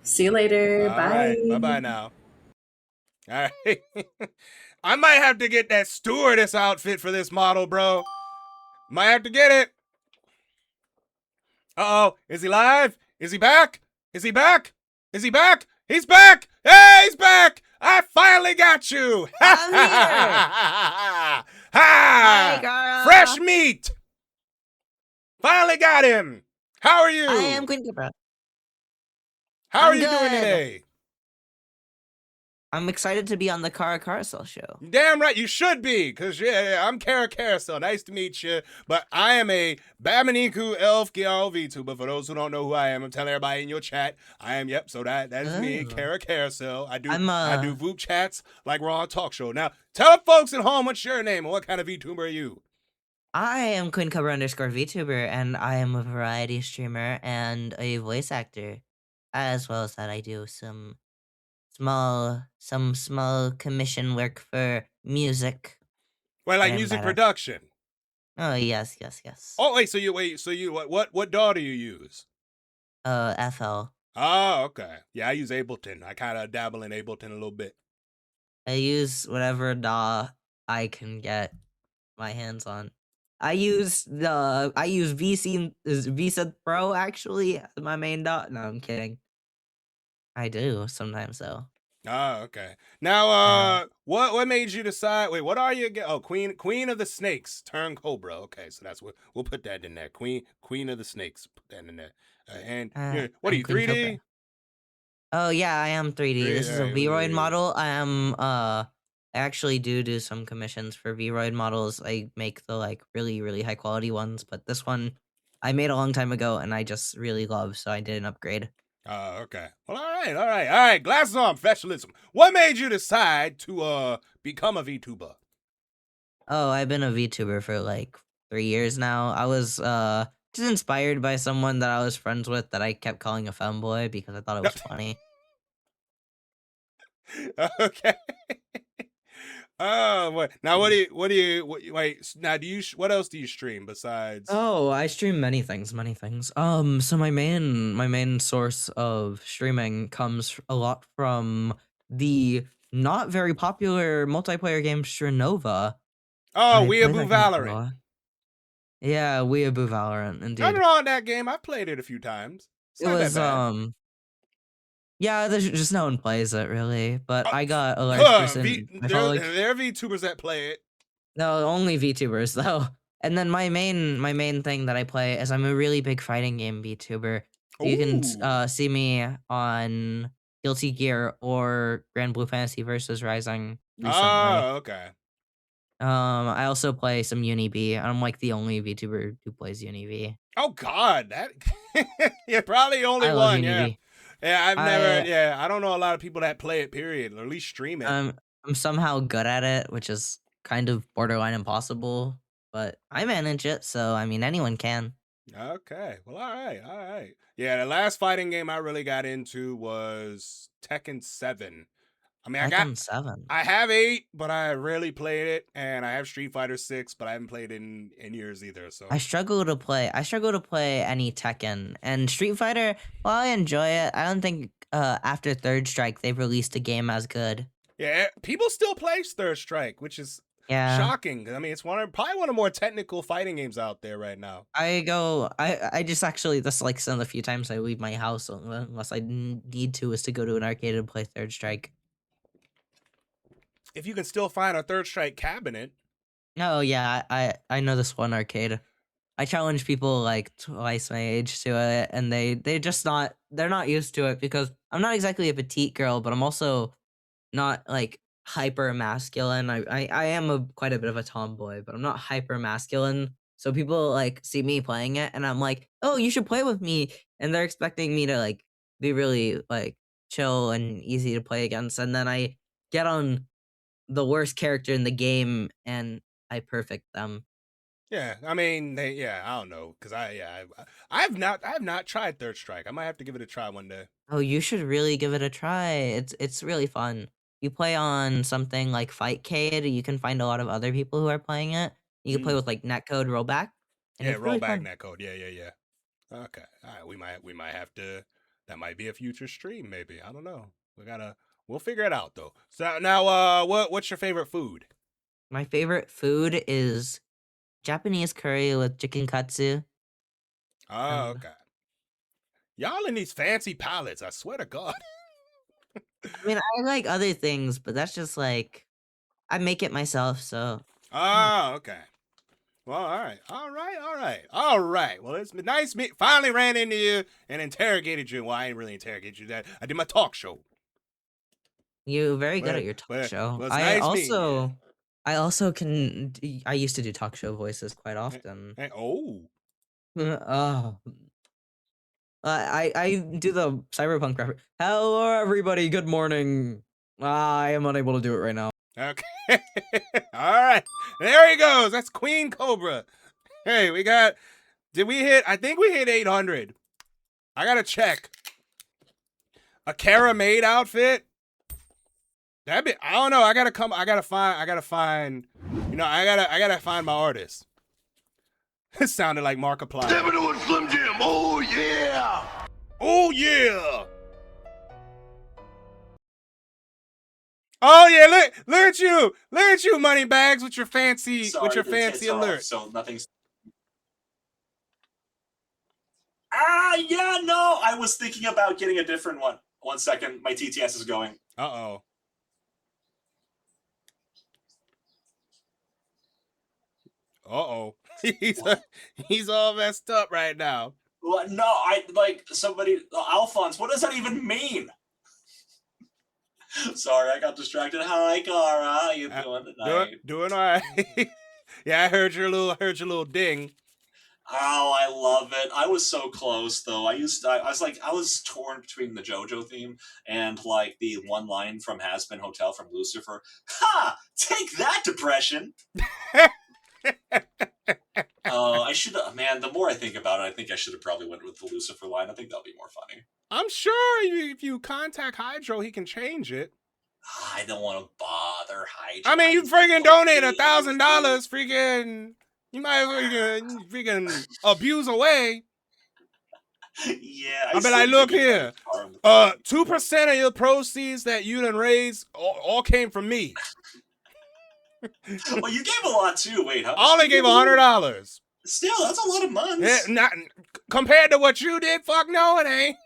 See you later. Bye. Bye now. All right. I might have to get that stewardess outfit for this model, bro. Might have to get it. Uh-oh. Is he live? Is he back? Is he back? Is he back? He's back! Hey, he's back! I finally got you! I'm here! Ha! Hi, Cara. Fresh meat. Finally got him. How are you? I am Queen Cabra. How are I'm you doing good. today? I'm excited to be on the Cara Carousel show. Damn right, you should be, because yeah, I'm Cara Carousel. Nice to meet you. But I am a Babaniku Elf Gyal VTuber. For those who don't know who I am, I'm telling everybody in your chat, I am, yep, so that is me, Cara Carousel. I do VOOP chats like we're on a talk show. Now, tell the folks at home what's your name and what kind of VTuber are you? I am Queen Cobra _ VTuber, and I am a variety streamer and a voice actor. As well as that, I do some small commission work for music. Well, like getting music better. production. Oh yes. Oh wait, so you what DAW do you use? FL. Oh, okay. Yeah, I use Ableton. I kind of dabble in Ableton a little bit. I use whatever DAW I can get my hands on. I use VSynth Pro actually as my main DAW. No, I'm kidding. I do sometimes though. Oh, okay. Now, what made you decide? Wait, what are you again? Oh, Queen of the Snakes, turn Cobra. Okay, so that's what we'll put that in there. Queen of the Snakes, put that in there. What are you, 3D? Oh yeah, I am 3D. This is a yeah, Vroid model. I am I actually do some commissions for Vroid models. I make the like really high quality ones, but this one I made a long time ago and I just really love, so I did an upgrade. Okay. Well, all right. Glasses on, professionalism. What made you decide to become a VTuber? Oh, I've been a VTuber for like 3 years now. I was just inspired by someone that I was friends with that I kept calling a femboy because I thought it was funny. Okay. Oh, what now? What else do you stream besides? Oh, I stream many things. So my main source of streaming comes a lot from the not very popular multiplayer game Strenova. Oh, I play Weeaboo that game a Valorant. lot. Yeah, Weeaboo Valorant, indeed. Nothing wrong with that game. I played it a few times. It's It not was that bad. yeah, there's just no one plays it really, but I got a large person. There are VTubers that play it. No, only VTubers though. And then my main thing that I play is I'm a really big fighting game VTuber. You can see me on Guilty Gear or Grand Blue Fantasy versus Rising recently. Oh, okay. I also play some UniV. I'm like the only VTuber who plays UniV. Oh God, that you're probably the only I love one. Yeah, UniV. yeah. I've never. Yeah, I don't know a lot of people that play it. Period, or at least stream it. I'm somehow good at it, which is kind of borderline impossible, but I manage it. So I mean, anyone can. Okay. Well, all right. Yeah, the last fighting game I really got into was Tekken 7. I mean, Tekken 7. I have 8, but I rarely played it, and I have Street Fighter 6, but I haven't played it in years either. So I struggle to play any Tekken, and Street Fighter. While I enjoy it, I don't think after Third Strike they've released a game as good. Yeah, people still play Third Strike, which is shocking. I mean, it's probably one of the more technical fighting games out there right now. I just actually, that's like some of the few times I leave my house unless I need to, is to go to an arcade and play Third Strike. If you can still find a Third Strike cabinet. Oh yeah, I know this one arcade. I challenge people like twice my age to it, and they're not used to it because I'm not exactly a petite girl, but I'm also not like hyper masculine. I am quite a bit of a tomboy, but I'm not hyper masculine. So people like see me playing it, and I'm like, oh, you should play with me, and they're expecting me to like be really like chill and easy to play against, and then I get on the worst character in the game and I perfect them. Yeah, I mean, I don't know, cause I've not tried Third Strike. I might have to give it a try one day. Oh, you should really give it a try. It's really fun. You play on something like Fightcade, you can find a lot of other people who are playing it. You can play with like Netcode Rollback. Yeah, Rollback Netcode. Yeah. Okay, all right. We might have to. That might be a future stream, maybe. I don't know. We'll figure it out though. So now, what's your favorite food? My favorite food is Japanese curry with chicken katsu. Oh, okay. Y'all in these fancy palettes, I swear to God. I mean, I like other things, but that's just like, I make it myself, so. Oh, okay. Well, all right. Well, it's been nice. Finally ran into you and interrogated you. Well, I ain't really interrogated you. That I did my talk show. You're very good at your talk show. Well, it's nice meeting you. I also can. I used to do talk show voices quite often. Oh. I do the cyberpunk reference. Hello, everybody. Good morning. I am unable to do it right now. Okay. All right. There he goes. That's Queen Cobra. Hey, we got. Did we hit? I think we hit 800. I gotta check. A Cara Maid outfit. That'd be. I don't know. I gotta find. You know, I gotta find my artist. It sounded like Markiplier. Step into a Slim Jim. Oh yeah. Oh yeah. Oh yeah, look at you, Moneybags, with your fancy alert. So nothing's. Yeah, no, I was thinking about getting a different one. 1 second, my TTS is going. Uh-oh. He's all messed up right now. No, I like somebody. Alphonse, what does that even mean? Sorry, I got distracted. Hi, Cara. How you doing tonight? Doing all right. Yeah, I heard your little ding. Oh, I love it. I was so close though. I was torn between the JoJo theme and like the one line from Hazbin Hotel from Lucifer. Ha! Take that, depression. I should. Man, the more I think about it, I think I should have probably went with the Lucifer line. I think that'll be more funny. I'm sure if you contact Hydro, he can change it. I don't want to bother Hydro. I mean, you freaking donate $1,000, freaking. You might as well freaking abuse away. Yeah, I be like, look here. 2% of your proceeds that you done raised all came from me. Well, you gave a lot too. Wait, how much? I only gave $100. Still, that's a lot of months. Yeah, not compared to what you did. Fuck no, it ain't.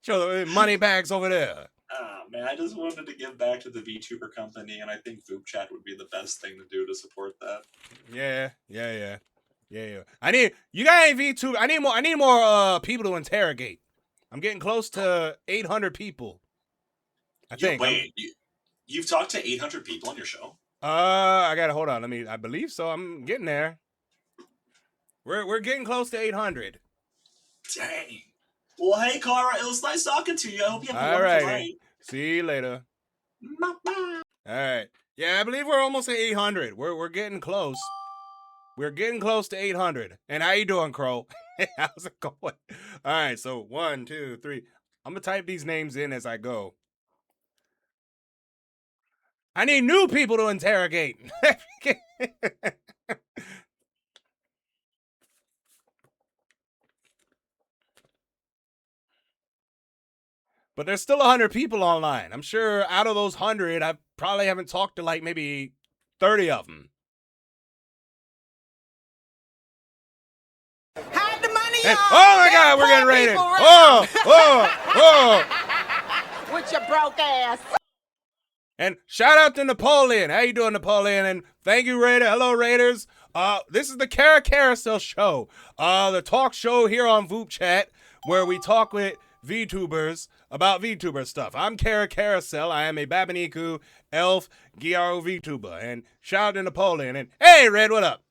Show the money bags over there. Oh man, I just wanted to give back to the VTuber company, and I think vupechat would be the best thing to do to support that. Yeah. You got any VTuber? I need more people to interrogate. I'm getting close to 800 people. I think. Wait, you've talked to 800 people on your show? I gotta hold on. I believe so. I'm getting there. We're getting close to 800. Dang. Well, hey, Cara, it was nice talking to you. I hope you have a wonderful night. See you later. All right. Yeah, I believe we're almost at 800. We're getting close. We're getting close to 800. And how you doing, Crow? How's it going? All right. So 1, 2, 3. I'm gonna type these names in as I go. I need new people to interrogate. But there's still 100 people online. I'm sure out of those 100, I probably haven't talked to like maybe 30 of them. Hide the money, And, y'all. oh my God, we're getting raided. Oh. With your broke ass. And shout out to Napoleon. How you doing, Napoleon? And thank you, Raider. Hello, Raiders. This is the Cara Carousel show. The talk show here on vupechat where we talk with VTubers about VTuber stuff. I'm Cara Carousel. I am a Babaniku elf Gyaro VTuber. And shout out to Napoleon. And hey, Red, what up?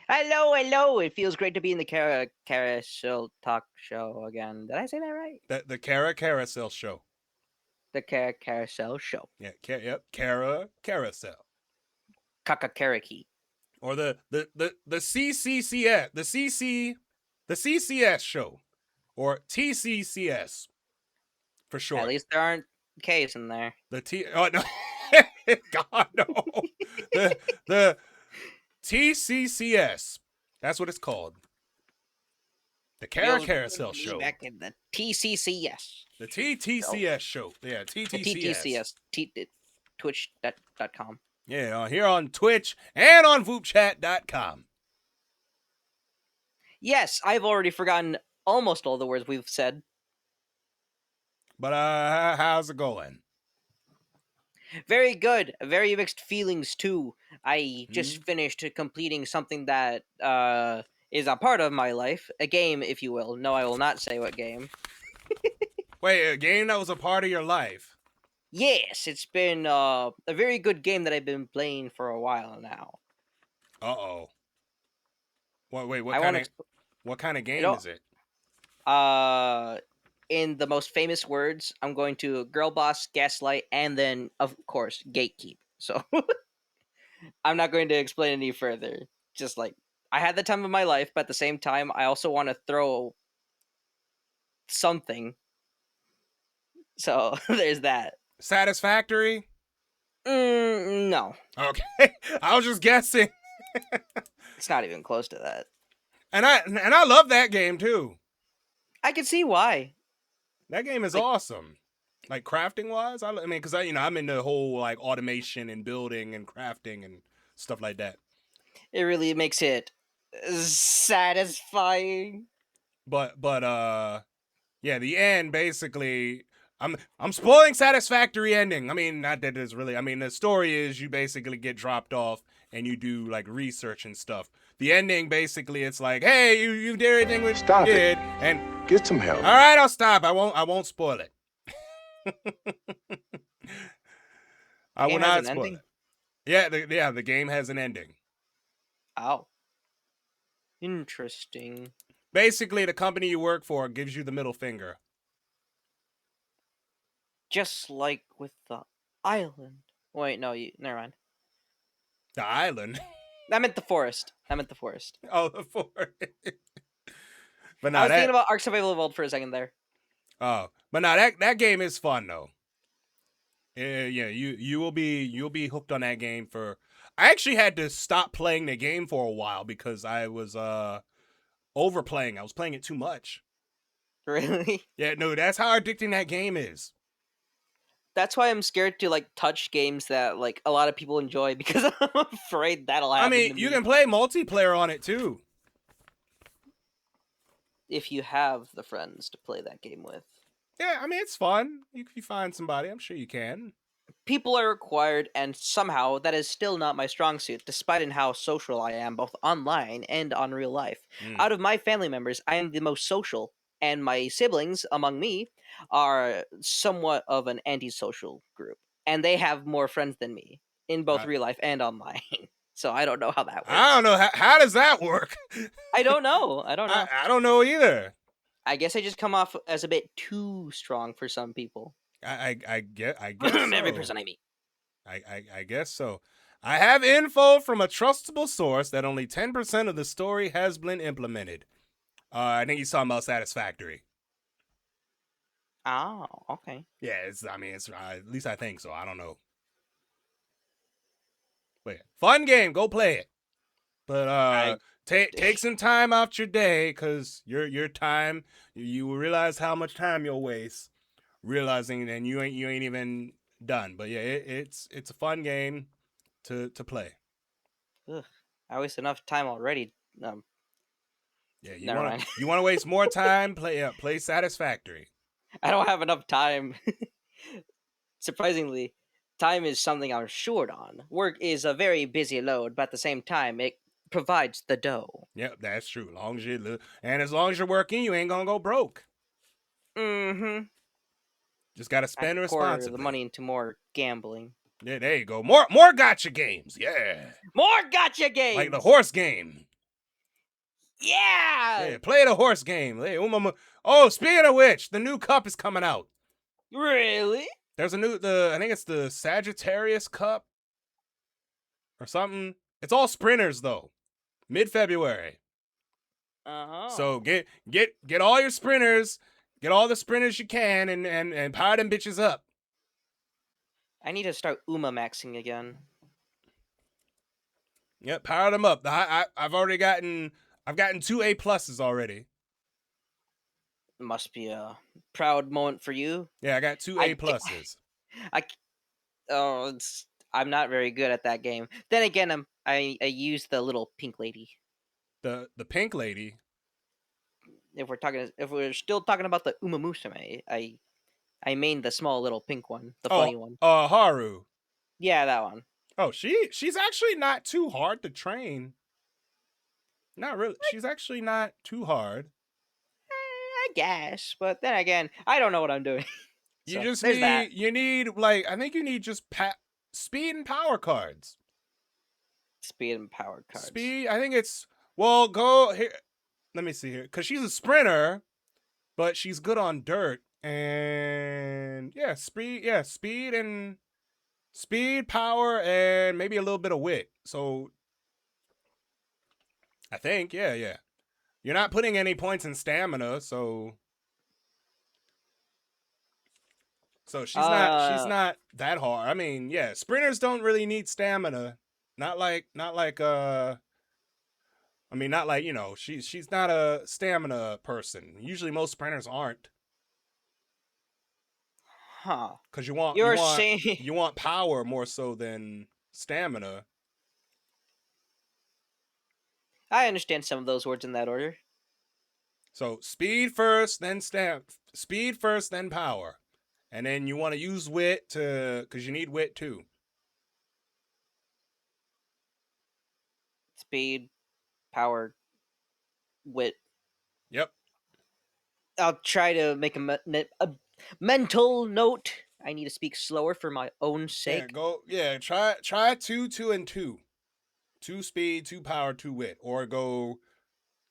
Hello. It feels great to be in the Cara Carousel talk show again. Did I say that right? The Cara Carousel show. The Cara Carousel show. Yeah, Cara Carousel. Kakakaraki. Or the CCCS, the CCS show. Or TCCS for short. At least there aren't K's in there. Oh no. God no. the TCCS. That's what it's called. The Cara Carousel show. Back in the TCCS. The TTCS show. Yeah, TTCS. Twitch.com. Yeah, here on Twitch and on vupechat.com. Yes, I've already forgotten almost all the words we've said. But how's it going? Very good. Very mixed feelings too. I just finished completing something that is a part of my life, a game, if you will. No, I will not say what game. Wait, a game that was a part of your life? Yes, it's been a very good game that I've been playing for a while now. Uh-oh. Wait, I won't what kind of I game don't- is it? In the most famous words, I'm going to girl boss, gaslight, and then of course gatekeep. So I'm not going to explain any further. Just like I had the time of my life, but at the same time, I also want to throw something. So there's that. Satisfactory? No. Okay, I was just guessing. It's not even close to that. And I love that game too. I can see why. That game is awesome. Like crafting wise, I mean, because I'm in the whole like automation and building and crafting and stuff like that. It really makes it satisfying. But yeah, the end basically. I'm spoiling satisfactory ending. I mean, not that it's really. I mean, the story is you basically get dropped off and you do like research and stuff. The ending basically, it's like, hey, you did everything we did, and get some help. All right, I'll stop. I won't spoil it. I will not spoil it. Yeah, the game has an ending. Oh. Interesting. Basically, the company you work for gives you the middle finger. Just like with the island. Wait, no, never mind. The island? I meant the forest. Oh, the forest. But no, I was thinking about Ark Survival Evolved for a second there. Oh, but no, that game is fun though. Yeah, you'll be hooked on that game for. I actually had to stop playing the game for a while because I was overplaying. I was playing it too much. Really? Yeah, no, that's how addicting that game is. That's why I'm scared to like touch games that like a lot of people enjoy because I'm afraid that'll happen. I mean, you can play multiplayer on it too. If you have the friends to play that game with. Yeah, I mean, it's fun. If you find somebody, I'm sure you can. People are required, and somehow that is still not my strong suit, despite in how social I am, both online and on real life. Out of my family members, I am the most social, and my siblings, among me, are somewhat of an antisocial group, and they have more friends than me in both real life and online. So I don't know how that works. I don't know how does that work. I don't know. I don't know either. I guess I just come off as a bit too strong for some people. I guess Every so. person I meet. I guess so. I have info from a trustable source that only 10% of the story has been implemented. I think he's talking about Satisfactory. Oh, okay. Yeah, it's at least I think so. I don't know. Wait, fun game. Go play it. But take some time out your day, cause your time, you will realize how much time you'll waste realizing that you ain't even done. But yeah, it's a fun game to play. Ugh, I waste enough time already. Yeah, you want to waste more time? Play Satisfactory. I don't have enough time. Surprisingly, time is something I'm short on. Work is a very busy load, but at the same time, it provides the dough. Yep, that's true. As long as you're working, you ain't gonna go broke. Mm-hmm. Just gotta spend responsibly. The money into more gambling. Yeah, there you go. More gotcha games. Yeah. More gotcha games. Like the horse game. Yeah. Yeah, play the horse game. Oh, speaking of which, the new cup is coming out. Really? There's I think it's the Sagittarius Cup or something. It's all sprinters though. Mid-February. Uh-huh. So get all your sprinters, get all the sprinters you can, and power them bitches up. I need to start Uma maxing again. Yep, power them up. I've gotten 2 A+ already. It must be a proud moment for you. Yeah, I got 2 A+. I'm not very good at that game. Then again, I use the little pink lady. The pink lady. If we're still talking about the Uma Musume, I main the small little pink one, the funny one. Haru. Yeah, that one. Oh, she's actually not too hard to train. Not really. She's actually not too hard. I guess, but then again, I don't know what I'm doing. You So, just there's that. you need like I think you need just speed and power cards. Speed and power cards. Speed, I think it's well go here. Let me see here, because she's a sprinter, but she's good on dirt and speed and speed, power, and maybe a little bit of wit. So I think yeah. You're not putting any points in stamina, so she's not that hard. I mean, yeah, sprinters don't really need stamina. Not like I mean, not like, she's not a stamina person. Usually most sprinters aren't. Huh. Cuz you want saying you want power more so than stamina. I understand some of those words in that order. So, speed first, then speed first, then power. And then you want to use wit cuz you need wit too. Speed, power, wit. Yep. I'll try to make a mental note. I need to speak slower for my own sake. Try 2, 2, and 2. 2 speed, 2 power, 2 wit. Or go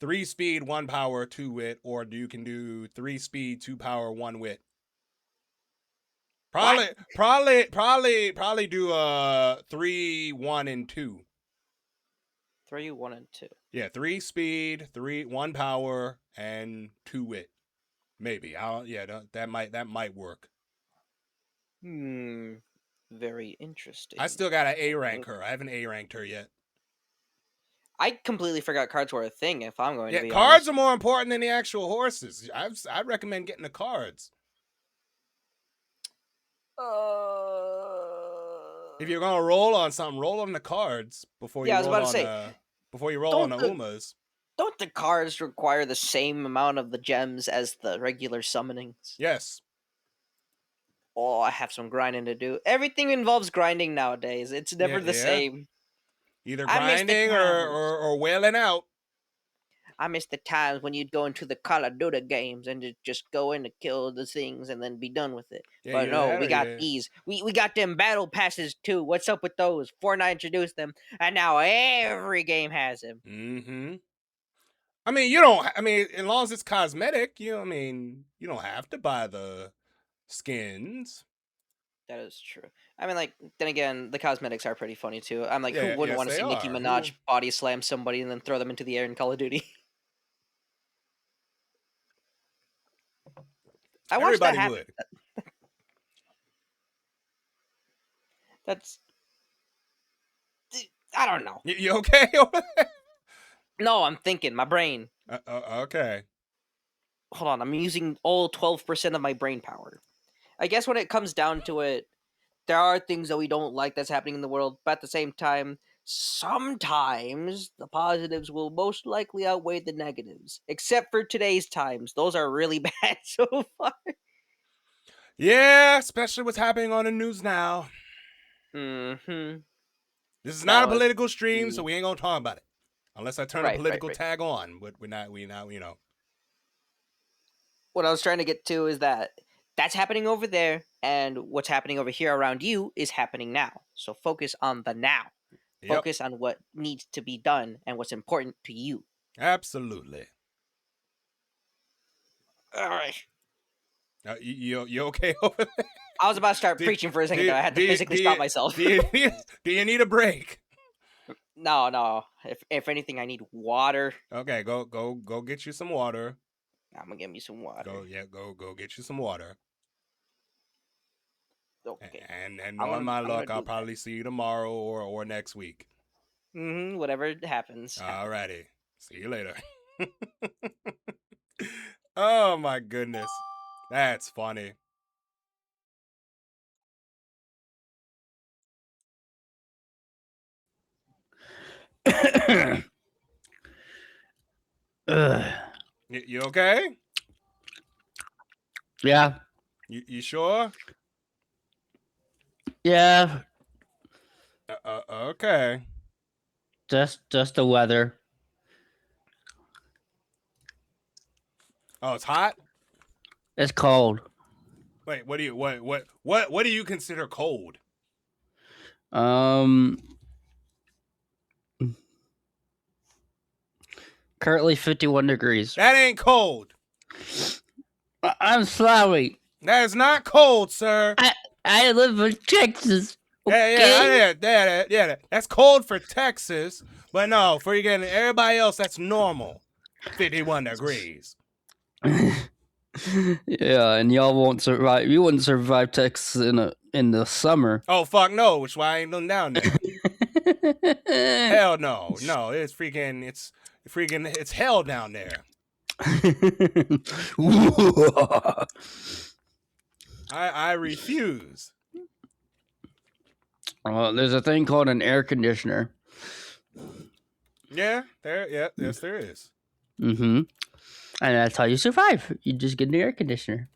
3 speed, 1 power, 2 wit. Or you can do 3 speed, 2 power, 1 wit. Probably do 3, 1, and 2. 3, 1, and 2. Yeah, 3 speed, 1 power, and 2 wit. Maybe. That might work. Very interesting. I still got to A rank her. I haven't A ranked her yet. I completely forgot cards were a thing. If I'm going to be cards honest. are more important than the actual horses. I'd recommend getting the cards. If you're gonna roll on something, roll on the cards before you roll on the Umas. Don't the cards require the same amount of the gems as the regular summonings? Yes. Oh, I have some grinding to do. Everything involves grinding nowadays. It's never the same. Either grinding or wailing out. I miss the times when you'd go into the Call of Duty games and just go in to kill the things and then be done with it. But no, we got these. We got them battle passes too. What's up with those? Fortnite introduced them, and now every game has them. Mm-hmm. I mean, as long as it's cosmetic, you don't have to buy the skins. That is true. I mean, like, then again, the cosmetics are pretty funny too. I'm like, who wouldn't want to see Nicki Minaj body slam somebody and then throw them into the air in Call of Duty? I watched that happen. That's. I don't know. You okay? No, I'm thinking. My brain. Okay. Hold on. I'm using all 12% of my brain power. I guess when it comes down to it, there are things that we don't like that's happening in the world, but at the same time, sometimes the positives will most likely outweigh the negatives. Except for today's times. Those are really bad so far. Yeah, especially what's happening on the news now. Mm-hmm. This is not a political stream, so we ain't gonna talk about it. Unless I turn a political tag on. But we're not, What I was trying to get to is that's happening over there, and what's happening over here around you is happening now. So focus on the now. Yep. Focus on what needs to be done and what's important to you. Absolutely. All right. You okay over there? I was about to start preaching for a second, though. I had to physically stop myself. Do you need a break? No. If anything, I need water. Okay, go get you some water. I'm gonna get me some water. Go get you some water. Okay. And knowing my luck, I'll probably see you tomorrow or next week. Whatever happens. Alrighty. See you later. Oh my goodness. That's funny. You okay? Yeah. You sure? Yeah. Okay. Just the weather. Oh, it's hot? It's cold. Wait, what do you consider cold? Currently 51 degrees. That ain't cold. I'm sorry. That is not cold, sir. I live in Texas. Yeah. That's cold for Texas, but no, for everybody else, that's normal. 51 degrees. Yeah, and y'all won't survive. You wouldn't survive Texas in the summer. Oh fuck no, which why I ain't going down there. Hell no, it's hell down there. I refuse. There's a thing called an air conditioner. Yes, there is. Mm-hmm. And that's how you survive. You just get an air conditioner.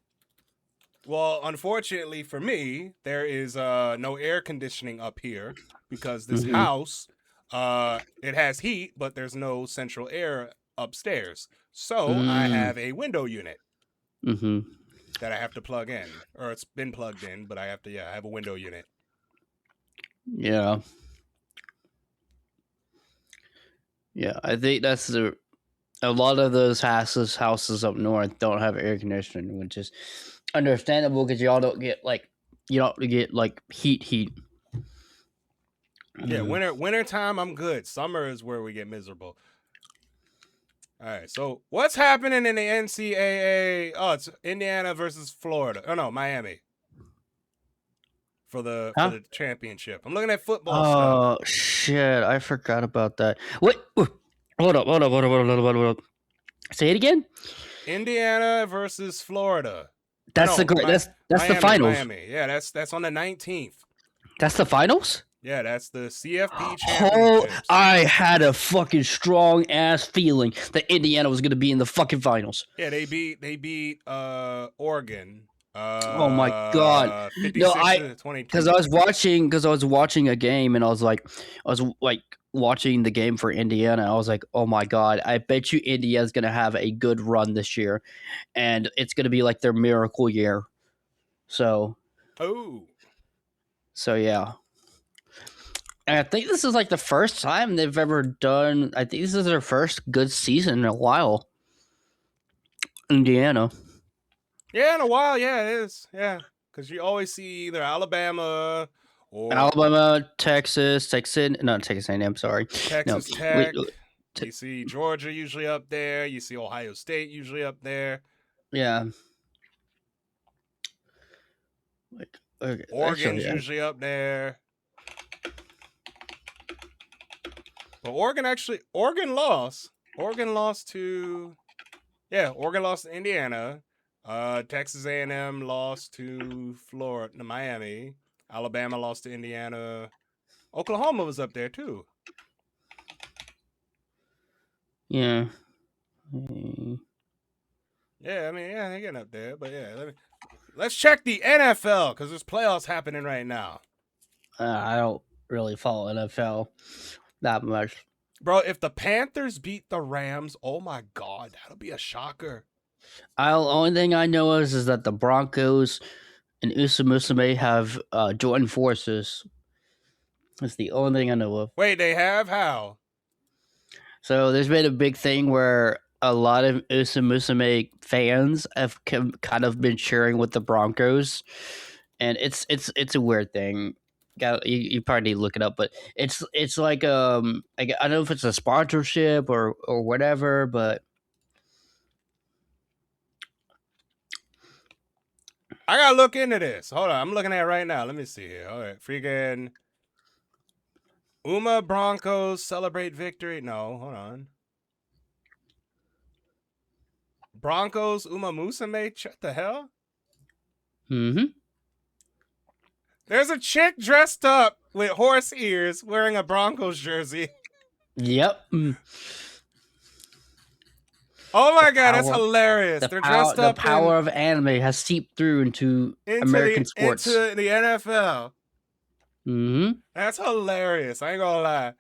Well, unfortunately for me, there is no air conditioning up here because this house, it has heat, but there's no central air upstairs. So I have a window unit that I have to plug in, or it's been plugged in, but I have to. I have a window unit. Yeah. Yeah, I think that's a lot of those houses up north don't have air conditioning, which is understandable because y'all don't get heat. Yeah, winter time I'm good. Summer is where we get miserable. All right, so what's happening in the NCAA? Oh, it's Indiana versus Florida. Oh no, Miami. For the championship. I'm looking at football stuff. Oh shit, I forgot about that. Wait, hold up. Say it again. Indiana versus Florida. That's that's the finals. Miami. Yeah, that's on the 19th. That's the finals? Yeah, that's the CFP championship. I had a fucking strong ass feeling that Indiana was gonna be in the fucking finals. Yeah, they beat Oregon. Oh my god! No, because I was watching a game and I was like watching the game for Indiana. I was like, oh my god! I bet you Indiana's gonna have a good run this year, and it's gonna be like their miracle year. So yeah. And I think this is like the first time they've ever done. I think this is their first good season in a while. Indiana. Yeah, in a while, yeah, it is. Yeah, because you always see either Alabama or Texas A&M. Sorry, Texas Tech. You see Georgia usually up there. You see Ohio State usually up there. Yeah. Oregon's usually up there. But Oregon lost. Oregon lost to Indiana. Texas A&M lost to Miami. Alabama lost to Indiana. Oklahoma was up there too. Yeah. Yeah, I mean, yeah, they're getting up there. But yeah, let's check the NFL because there's playoffs happening right now. I don't really follow NFL that much. Bro, if the Panthers beat the Rams, oh my god, that'll be a shocker. The only thing I know is that the Broncos and Usamusame have joined forces. That's the only thing I know of. Wait, they have? How? So there's been a big thing where a lot of Usamusame fans have kind of been cheering with the Broncos, and it's a weird thing. You probably need to look it up, but it's like I don't know if it's a sponsorship or whatever, but I gotta look into this. Hold on, I'm looking at it right now. Let me see here. All right, freaking Uma Broncos celebrate victory. No, hold on. Broncos Uma Musame. What the hell? Mm-hmm. There's a chick dressed up with horse ears wearing a Broncos jersey. Yep. Oh my god, that's hilarious. They're dressed up. The power of anime has seeped through into American sports. Into the NFL. Mm-hmm. That's hilarious. I ain't gonna lie.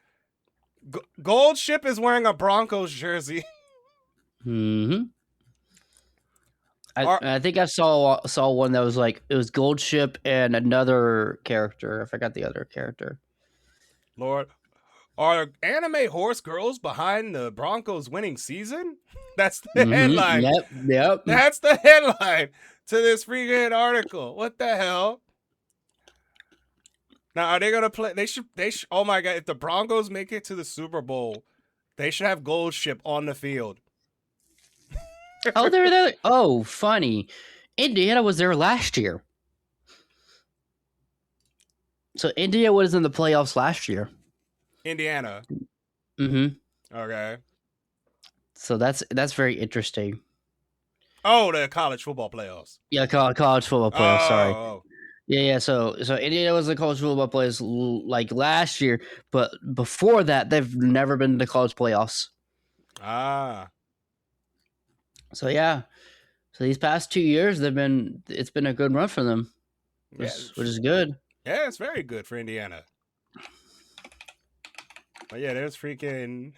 Gold Ship is wearing a Broncos jersey. Mm-hmm. I think I saw one that was like it was Gold Ship and another character. I forgot the other character. Lord, are anime horse girls behind the Broncos winning season? That's the headline. Yep. That's the headline to this freaking article. What the hell? Now, are they gonna play? They should. Oh my god! If the Broncos make it to the Super Bowl, they should have Gold Ship on the field. Oh, they're there. Oh, funny. Indiana was there last year. So India was in the playoffs last year. Indiana. Mm-hmm. Okay. So that's very interesting. Oh, the college football playoffs. Yeah, college football playoffs. Sorry. Oh. Yeah. So Indiana was the college football playoffs like last year, but before that, they've never been to college playoffs. Ah. So yeah. So these past 2 years, it's been a good run for them, which is good. Yeah, it's very good for Indiana. But yeah, there's freaking,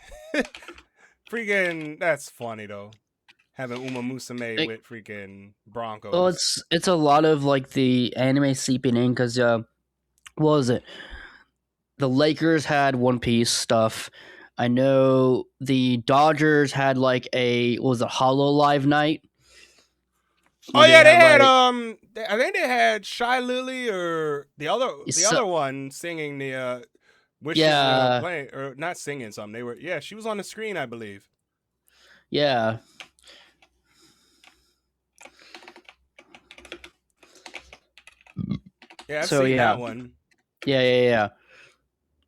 That's funny though, having Uma Musume with freaking Broncos. Well, it's a lot of like the anime seeping in because what was it? The Lakers had One Piece stuff. I know the Dodgers had like a Hollow Live night. Oh yeah, they had I think they had Shy Lily or the other one singing the playing or not singing something. She was on the screen, I believe. Yeah. Yeah, I've seen that one. Yeah.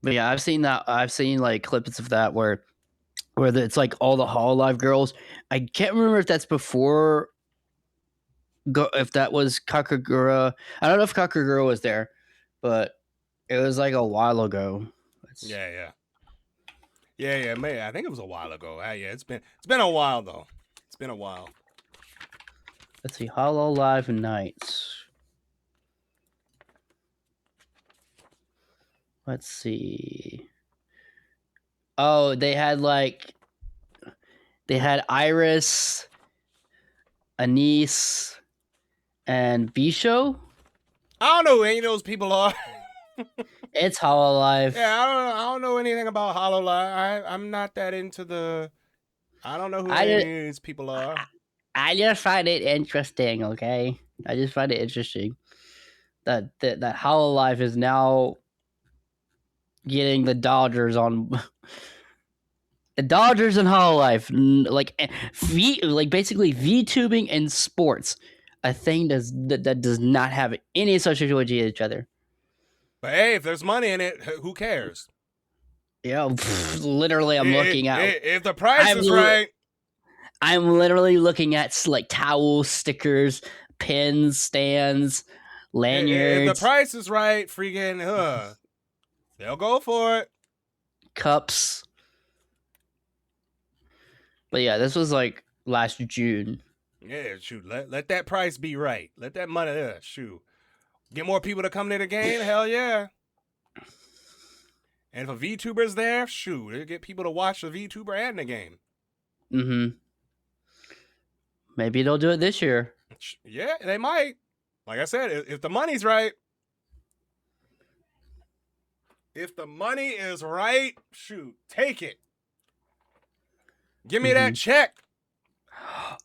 But yeah, I've seen that. I've seen like clips of that where it's like all the Hololive girls. I can't remember if that's before. If that was Kakagura. I don't know if Kakagura was there, but it was like a while ago. Yeah. Man, I think it was a while ago. Yeah, it's been a while though. It's been a while. Let's see, Hololive nights. Let's see. Oh, they had Iris, Anise, and Bisho. I don't know who any of those people are. It's Hololive. Yeah, I don't know anything about Hololive. I'm not that into the. I don't know who any of these people are. I just find it interesting. Okay, I just find it interesting that Hololive is now getting the Dodgers on. The Dodgers and Hololive, like basically VTubing and sports, a thing that does not have any association with each other. But hey, if there's money in it, who cares? Yeah, literally, I'm looking at. If the price is right, I'm literally looking at like towels, stickers, pins, stands, lanyards. If the price is right, freaking, they'll go for it. Cups. But yeah, this was like last June. Yeah, shoot. Let that price be right. Let that money shoot. Get more people to come to the game. Hell yeah. And if a VTuber's there, shoot, it'll get people to watch the VTuber and the game. Mm-hmm. Maybe they'll do it this year. Yeah, they might. Like I said, if the money's right. If the money is right, shoot, take it. Give me that check.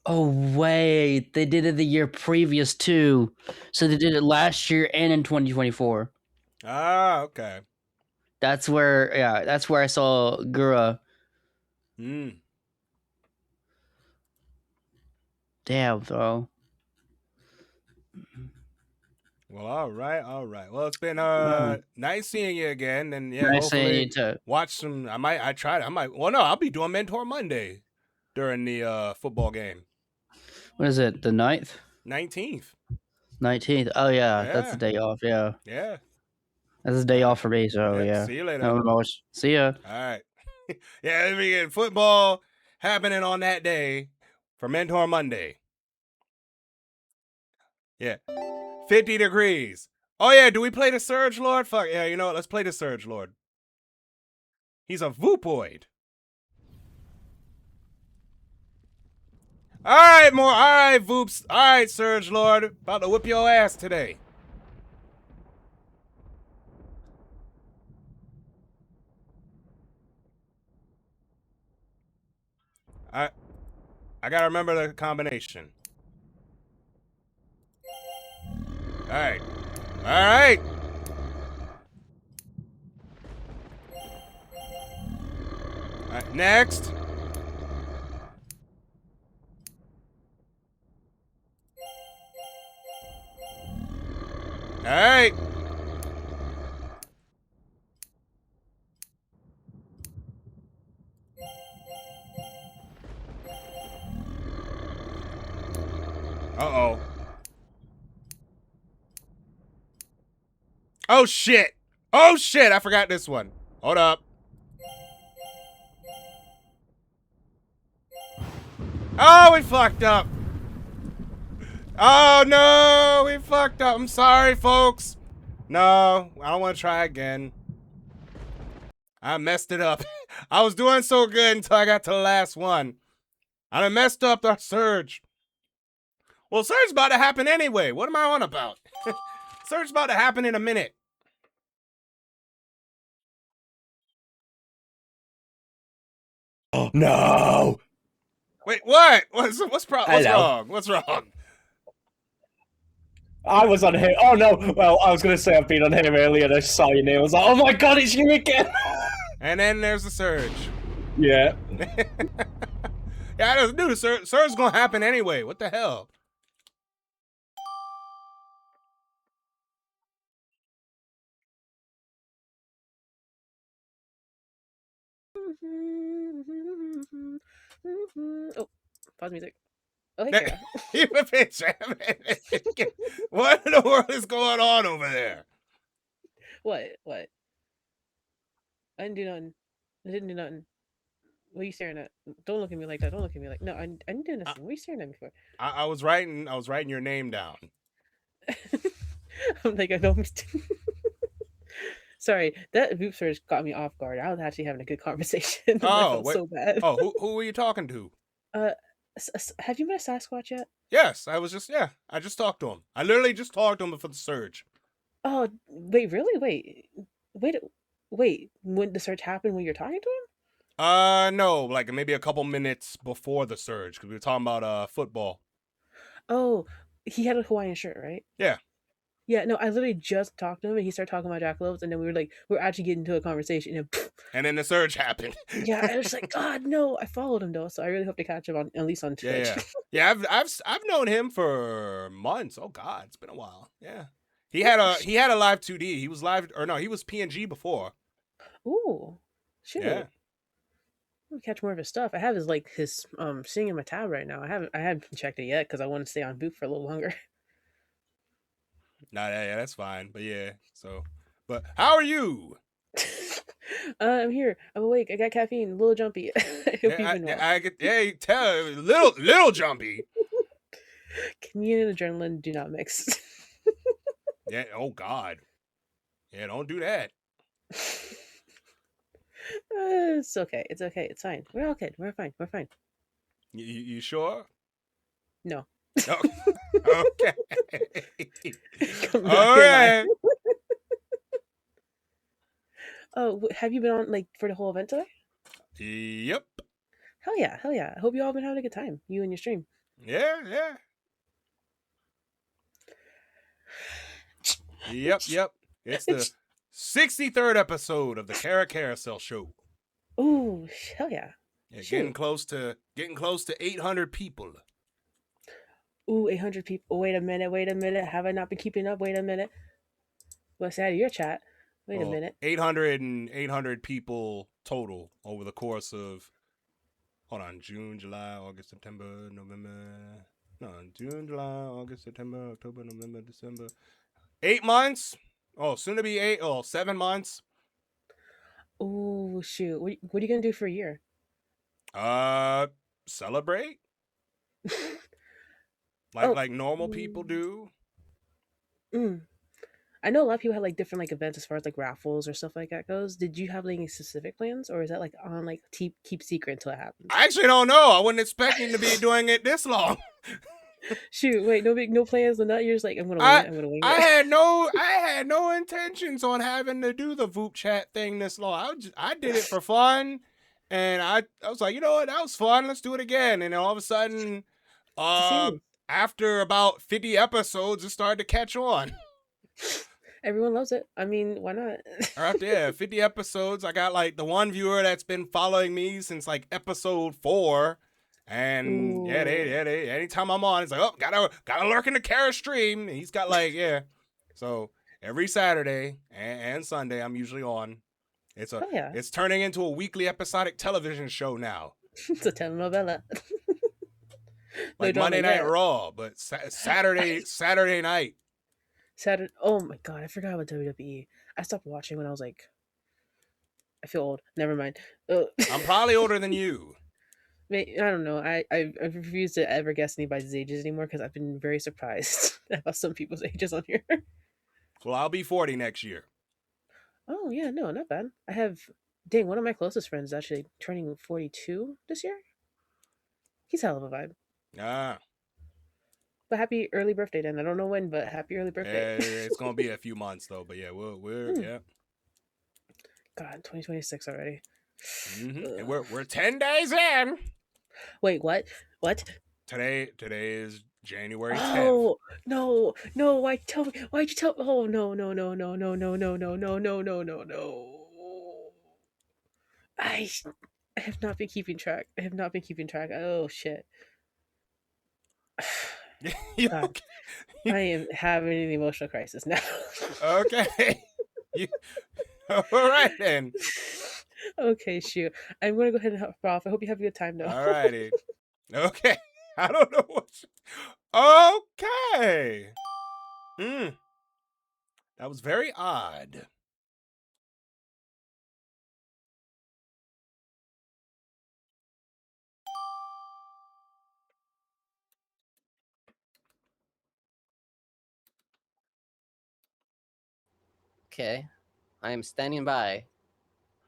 Oh, wait. They did it the year previous, too. So they did it last year and in 2024. Ah, okay. That's where I saw Gura. Damn, though. Well, all right. Well, it's been nice seeing you again, and yeah, Nice seeing hopefully you too. watch some. Well, no, I'll be doing Mentor Monday during the football game. What is it? The 9th? 19th. 19th. Oh yeah, that's the day off. Yeah. Yeah. That's a day off for me. So yeah. See you later. See ya. All right. Yeah, we get football happening on that day for Mentor Monday. Yeah. 50 degrees. Oh yeah, do we play the Surge Lord? Fuck yeah, you know what? Let's play the Surge Lord. He's a Vupoid. All right, Voops. All right, Surge Lord. About to whip your ass today. I gotta remember the combination. All right. All right. All right, next. All right. Uh-oh. Oh, shit. Oh, shit. I forgot this one. Hold up. Oh, we fucked up. Oh, no. We fucked up. I'm sorry, folks. No, I don't want to try again. I messed it up. I was doing so good until I got to the last one. I done messed up the Surge. Well, Surge's about to happen anyway. What am I on about? Surge's about to happen in a minute. Oh, no. Wait, what? What's wrong? What's wrong? I was on here. Oh no! Well, I was gonna say I've been on here earlier and I saw your name. I was like, oh my god, it's you again! And then there's the Surge. Yeah. Yeah, I just knew the Surge's gonna happen anyway. What the hell? Oh, pause music. Oh, hey, Cara. What in the world is going on over there? What? I didn't do nothing. I didn't do nothing. What are you staring at? Don't look at me like that. Don't look at me like no. I didn't do nothing. What are you staring at me for? I was writing your name down. I'm like I don't. Sorry, that Voop search got me off guard. I was actually having a good conversation. Oh, I felt so bad. Oh, who were you talking to? Have you met a Sasquatch yet? Yes, I just talked to him. I literally just talked to him before the Surge. Oh, wait, really? Wait. When the Surge happened, when you're talking to him? No, like maybe a couple minutes before the Surge, because we were talking about football. Oh, he had a Hawaiian shirt, right? Yeah. Yeah, no, I literally just talked to him and he started talking about jackalopes and then we were actually getting into a conversation and then the Surge happened. Yeah, I was like, God, no. I followed him though, so I really hope to catch him on at least on Twitch. Yeah. I've known him for months. Oh God, it's been a while. Yeah. He had a live 2D. He was he was PNG before. Ooh. Shit. Yeah. I'm gonna catch more of his stuff. I have his singing in my tab right now. I haven't checked it yet because I want to stay on Boop for a little longer. Nah, yeah, that's fine. But yeah, but how are you? I'm here. I'm awake. I got caffeine. A little jumpy. You tell little jumpy. Communion and adrenaline do not mix. Yeah. Oh God. Yeah. Don't do that. It's okay. It's okay. It's fine. We're all good. We're fine. We're fine. You sure? No. Oh, okay. All right. Oh, have you been on for the whole event today? Yep. Hell yeah. I hope you all been having a good time. You and your stream. Yeah. Yep. It's the 63rd episode of the Cara Carousel show. Ooh, hell yeah. Getting close to 800 people. Ooh, 800 people. Wait a minute. Have I not been keeping up? Wait a minute. What's out of your chat? Wait a minute. 800 people total over the course of, June, July, August, September, November. No, June, July, August, September, October, November, December. 8 months? Oh, soon to be 7 months. Oh, shoot. What are you going to do for a year? Celebrate? like normal people do. I know a lot of people have like different like events as far as like raffles or stuff like that goes. Did you have like, any specific plans, or is that like on like keep secret until it happens? I actually don't know. I wasn't expecting to be doing it this long. Shoot, wait, no plans on that. You're just like, I'm gonna wing it. I'm gonna wing it. I had no intentions on having to do the VoopChat thing this long. I did it for fun, and I was like, you know what, that was fun. Let's do it again. And then all of a sudden, after about 50 episodes, it started to catch on. Everyone loves it. I mean, why not? After 50 episodes, I got like the one viewer that's been following me since like episode 4. And they anytime I'm on, it's like, oh, gotta lurk in the Cara stream. And he's got like, so every Saturday and Sunday I'm usually on. It's turning into a weekly episodic television show now. It's a telenovela. Like Monday Night Raw, but Saturday night. Oh my god, I forgot about WWE. I stopped watching when I was like, I feel old. Never mind. I'm probably older than you. I don't know. I refuse to ever guess anybody's ages anymore because I've been very surprised about some people's ages on here. Well, I'll be 40 next year. Oh yeah, no, not bad. I have one of my closest friends is actually turning 42 this year. He's a hell of a vibe. Ah. But happy early birthday then. I don't know when, but happy early birthday. It's gonna be a few months though, but yeah, we're yeah. God, 2026 already. Mm-hmm. And we're 10 days in. Wait, what? Today is January 10th. Oh no! Why'd you tell? Oh no! I have not been keeping track. Oh shit! God, I am having an emotional crisis now. Okay. All right then. Okay, shoot. I'm gonna go ahead and hop off. I hope you have a good time though. All righty. Okay. I don't know what. Okay. That was very odd. Okay. I am standing by.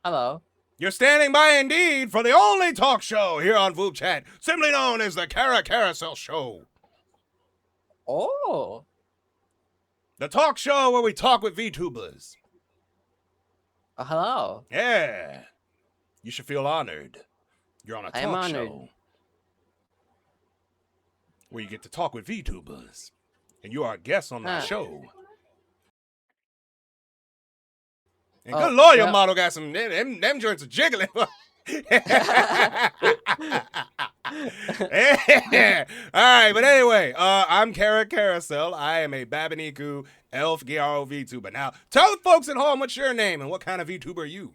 Hello. You're standing by indeed for the only talk show here on VoopChat, simply known as the Cara Carousel Show. Oh. The talk show where we talk with VTubers. Hello. Yeah. You should feel honored. You're on a talk show where you get to talk with VTubers. And you are a guest on that show. And good lord, your model got some, them joints are jiggling. Yeah. All right, but anyway, I'm Cara Carousel. I am a Babaniku elf Gyaro VTuber. Now, tell the folks at home what's your name and what kind of VTuber are you?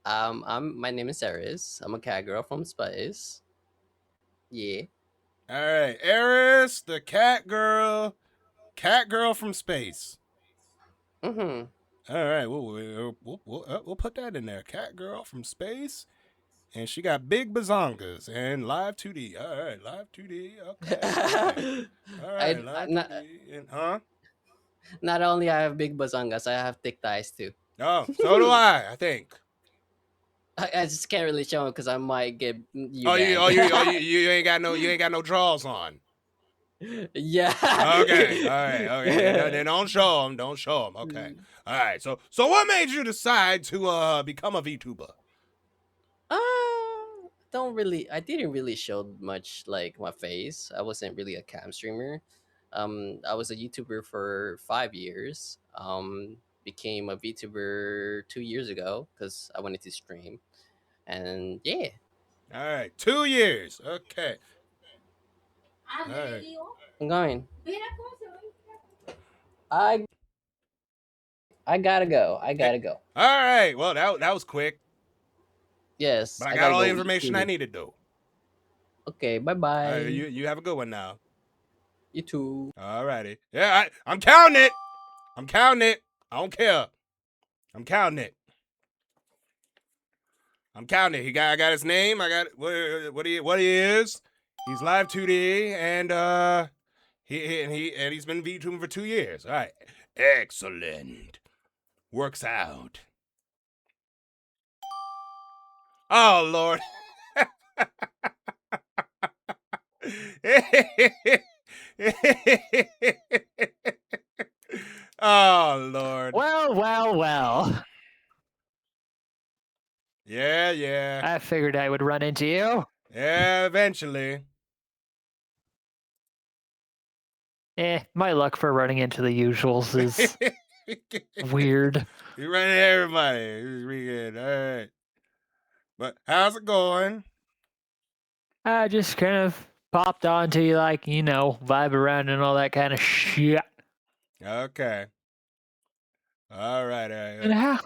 My name is Eris. I'm a cat girl from space. Yeah. All right, Eris, the cat girl from space. Mm-hmm. All right, we'll put that in there. Cat girl from space, and she got big bazongas and live 2D. All right, live 2D. Okay. All right, live 2D. And, Not only I have big bazongas, I have thick thighs too. Oh, so do I think. I just can't really show them because I might get you. You ain't got no drawers on. Yeah. Okay. All right. Then don't show them. Okay. All right. So what made you decide to become a VTuber? I didn't really show much like my face. I wasn't really a cam streamer. I was a YouTuber for 5 years. Became a VTuber 2 years ago because I wanted to stream. And yeah. All right. 2 years. Okay. All right. I'm going. I gotta go. All right. Well, that was quick. Yes. But I got all the information I needed, though. Okay. Bye-bye. You have a good one now. You too. All righty. Yeah, I'm counting it. I don't care. I'm counting it. I got his name. I got what he is. He's live 2D and he's been VTubing for 2 years. All right. Excellent. Works out. Oh, Lord. Oh, Lord. Well. Yeah. I figured I would run into you. Yeah, eventually. My luck for running into the usuals is weird. You run into everybody. It's pretty good. All right. But how's it going? I just kind of popped onto you, like, vibe around and all that kind of shit. Okay. All right. And how?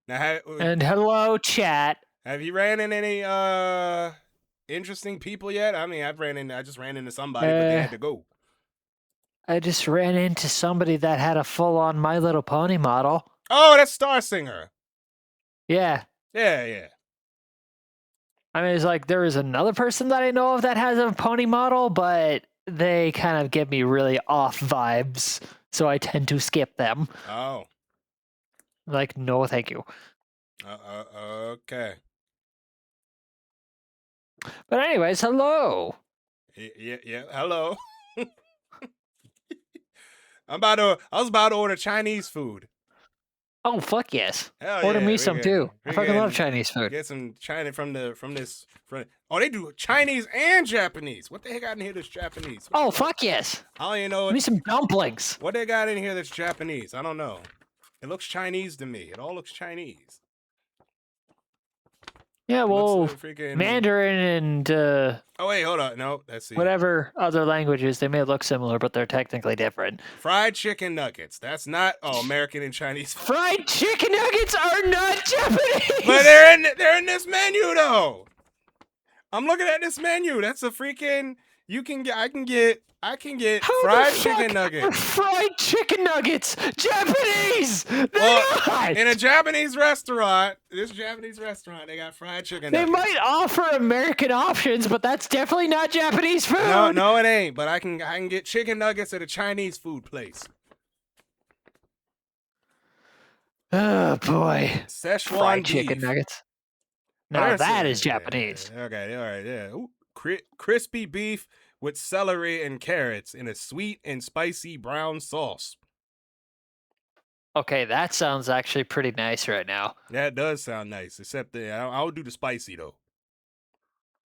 Now, And hello, chat. have you ran into any interesting people yet? I mean, I just ran into somebody, but they had to go. I just ran into somebody that had a full-on My Little Pony model. Oh, that's Star Singer. Yeah. Yeah. I mean, it's like there is another person that I know of that has a pony model, but they kind of give me really off vibes, so I tend to skip them. Oh. Like, no, thank you. Okay. But anyways, hello. Yeah. Hello. I was about to order Chinese food. Oh, fuck yes. Hell Order yeah, me we some can- too. I we fucking can love Chinese food. Get some China from this. Oh, they do Chinese and Japanese. What the heck got in here that's Japanese? Oh, fuck yes. I don't even know. Give me some dumplings. What they got in here that's Japanese? I don't know. It looks Chinese to me. It all looks Chinese. Yeah, well, freaking- Mandarin and Oh wait, hold on. No, let's see. whatever other languages, they may look similar, but they're technically different. Fried chicken nuggets. That's not American and Chinese. Fried chicken nuggets are not Japanese. But they're in this menu though. I'm looking at this menu. That's a freaking I can get How fried the chicken fuck nuggets. are fried chicken nuggets Japanese? They're not. In a Japanese restaurant, they got fried chicken They nuggets. might offer American options, but that's definitely not Japanese food. No, it ain't. But I can get chicken nuggets at a Chinese food place. Oh boy. Szechuan fried beef. chicken nuggets. Oh, Now that's that it. is Japanese. Okay, all right, yeah. Ooh, crispy beef with celery and carrots in a sweet and spicy brown sauce. Okay, that sounds actually pretty nice right now. That does sound nice, except I'll do the spicy though.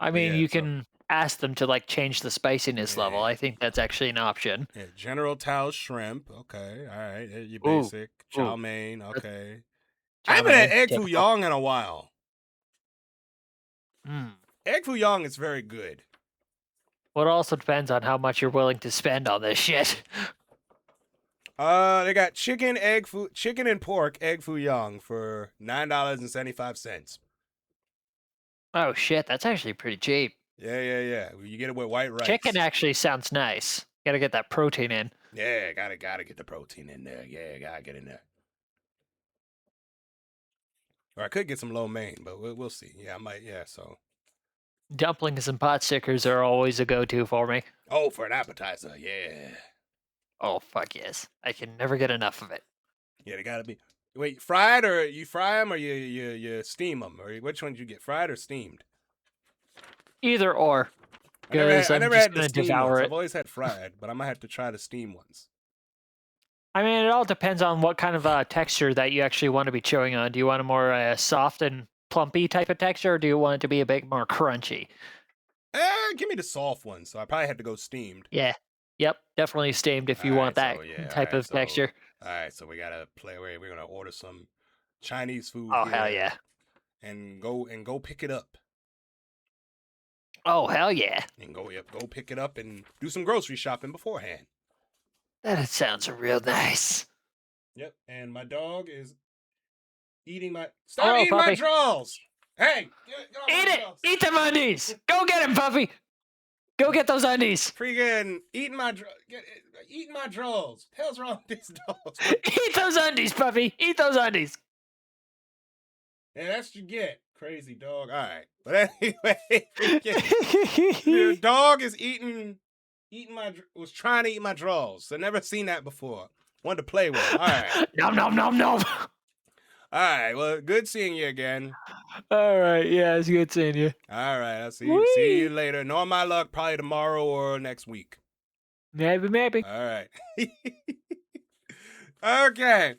I mean, Yeah, you can ask them to like change the spiciness level. I think that's actually an option. Yeah, General Tao's shrimp. Okay, all right. Your Ooh, basic chow ooh. mein. Okay. Chow I haven't had mein, egg typical. foo young in a while. Mm. Egg foo young is very good. Well, it also depends on how much you're willing to spend on this shit. They got chicken and pork egg foo young for $9.75. Oh shit, that's actually pretty cheap. Yeah. You get it with white rice. Chicken actually sounds nice. Gotta get that protein in. Yeah, gotta get the protein in there. Yeah, gotta get in there. Or I could get some lo mein, but we'll see. Yeah, I might. Yeah, so. Dumplings and pot stickers are always a go-to for me. Oh, for an appetizer, yeah. Oh fuck yes, I can never get enough of it. Yeah, they gotta be. Wait, fried or you fry them or you steam them, or which ones you get, fried or steamed? Either or. I never Because I'm had just the gonna steam devour ones. it. I've always had fried, but I might have to try the steam ones. I mean, it all depends on what kind of texture that you actually want to be chewing on. Do you want a more soft and plumpy type of texture, or do you want it to be a bit more crunchy? Give me the soft ones. So I probably had to go steamed. Yeah. Yep. Definitely steamed if you want that type of texture. All right, so we gotta play. We're gonna order some Chinese food. Oh here hell yeah. And go pick it up. Oh hell yeah. And go pick it up and do some grocery shopping beforehand. That sounds real nice. Yep. And my dog is eating my. Stop eating my puppy. drawers. Hey, Eat it! Eat them undies! Go get him, puppy! Go get those undies! Freaking eating my drawers. The hell's wrong with these dogs? Eat those undies, puppy! Eat those undies! Yeah, that's what you get. Crazy dog. All right. But anyway, the dog is was trying to eat my drawers. I've never seen that before. Wanted to play with him. All right. Nom nom nom nom. All right. Well, good seeing you again. All right. Yeah, it's good seeing you. All right. I'll see you later. Knowing my luck, probably tomorrow or next week. Maybe. All right. Okay.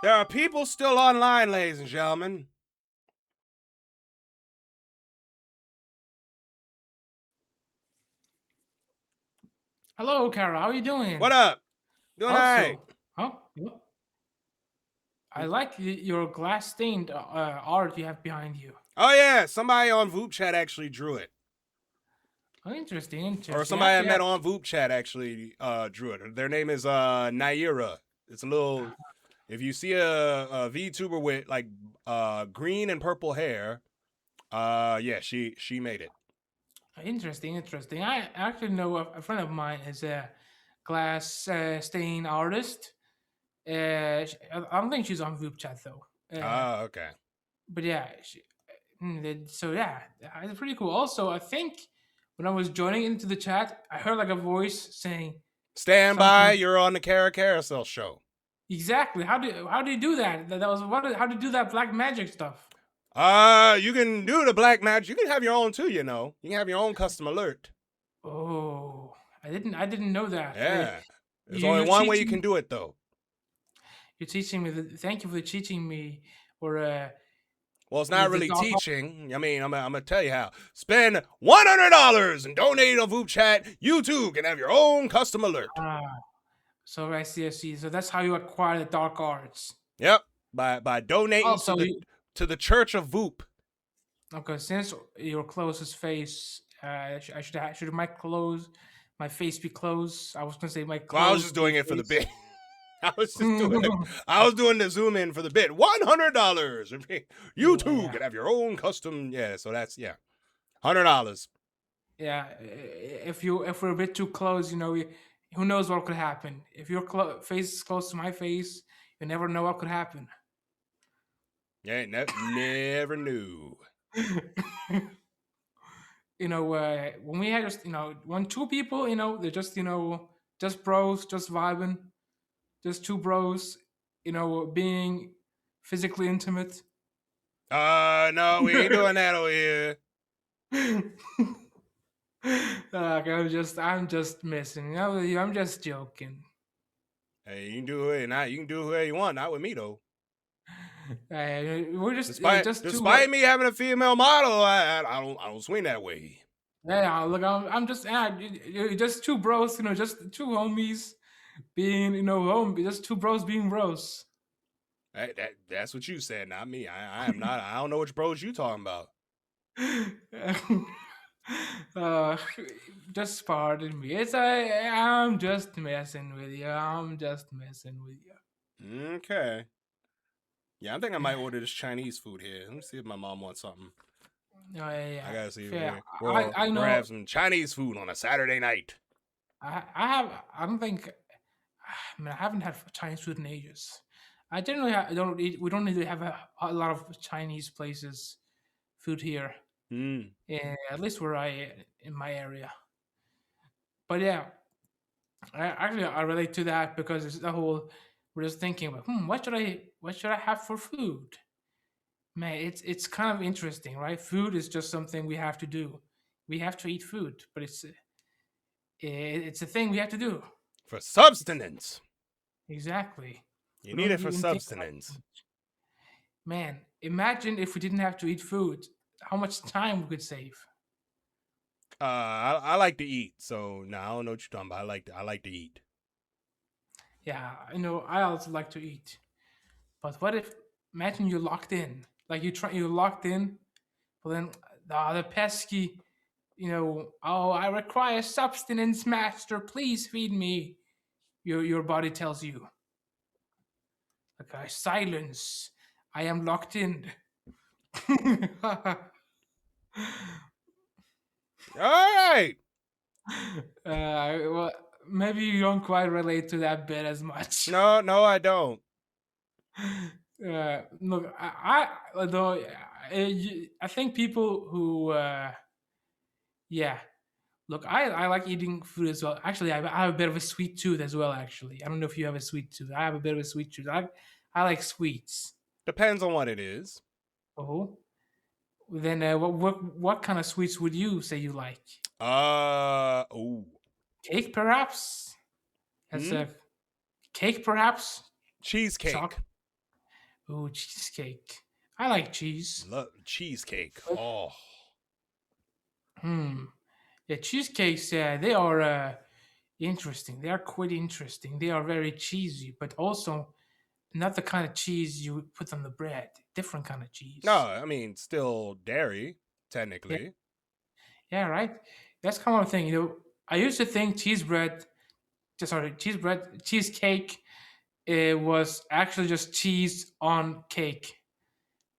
There are people still online, ladies and gentlemen. Hello, Cara. How are you doing? What up? Doing all right. Huh? What? I like your glass stained art you have behind you. Oh yeah, somebody on VoopChat actually drew it. Oh, interesting. Or somebody I met on VoopChat actually drew it. Their name is Naira. It's a little. If you see a VTuber with like green and purple hair, yeah, she made it. Interesting. I actually know a friend of mine is a glass stain artist. I don't think she's on VoopChat though. Okay. But yeah, so yeah, it's pretty cool. Also, I think when I was joining into the chat, I heard like a voice saying, "Stand by, you're on the Cara Carousel show." Exactly. How do you do that? That was how do you do that black magic stuff? You can do the black magic. You can have your own too. You know, you can have your own custom alert. Oh, I didn't know that. Yeah, there's only one way you can do it though. You're teaching me. Thank you for teaching me. Or well, it's not really teaching. I mean, I'm gonna tell you how. Spend $100 and donate on VoopChat. You too can have your own custom alert. So I see. So that's how you acquire the dark arts. Yep, by donating to the Church of Voop. Okay, since your closest face, should my face be closed? I was gonna say my. Well, I was just doing it for the bit. I was doing the zoom in for the bit. $100. You too can have your own custom. Yeah, so that's $100. Yeah, if we're a bit too close, you know, who knows what could happen? If your face is close to my face, you never know what could happen. Yeah, never knew. You know, when we had just, when two people, they're just, just bros, just vibing, just two bros, being physically intimate. No, we ain't doing that over here. I'm just messing. I'm just joking. Hey, you can do it, and you can do whoever you want. Not with me though. We're just despite me having a female model, I don't swing that way. Yeah, look, I'm just two bros, just two homies being, just two bros being bros. That's what you said, not me. I am not. I don't know which bros you talking about. Just pardon me. I'm just messing with you. Okay. Yeah, I think I might order this Chinese food here. Let me see if my mom wants something. Oh, yeah. I gotta see. Yeah. I know. We'll have some Chinese food on a Saturday night. I haven't had Chinese food in ages. I generally don't eat. We don't really have a lot of Chinese places food here. At least in my area. But yeah, I relate to that because it's the whole. We're just thinking about what should I have for food? Man, it's kind of interesting, right? Food is just something we have to do. We have to eat food, but it's a thing we have to do for subsistence. Exactly. You need it for subsistence. Man, imagine if we didn't have to eat food, how much time we could save. I like to eat, so no, I don't know what you're talking about. I like to eat. Yeah, I also like to eat. But what if, imagine you're locked in, like you're locked in, but then the pesky, I require subsistence, master, please feed me. Your body tells you, okay, silence, I am locked in. All right. Well, maybe you don't quite relate to that bit as much. No, I don't. Look, I think people who, Look, I like eating food as well. Actually, I have a bit of a sweet tooth as well. Actually, I don't know if you have a sweet tooth. I have a bit of a sweet tooth. I like sweets. Depends on what it is. Oh, then what kind of sweets would you say you like? Oh. Cake, perhaps. As a cake, perhaps. Cheesecake. Oh, cheesecake. I like cheese. Love cheesecake. But- Oh. Yeah, cheesecakes. They are interesting. They are quite interesting. They are very cheesy, but also not the kind of cheese you put on the bread. Different kind of cheese. No, I mean still dairy, technically. Yeah, right. That's kind of thing. I used to think cheesecake was actually just cheese on cake,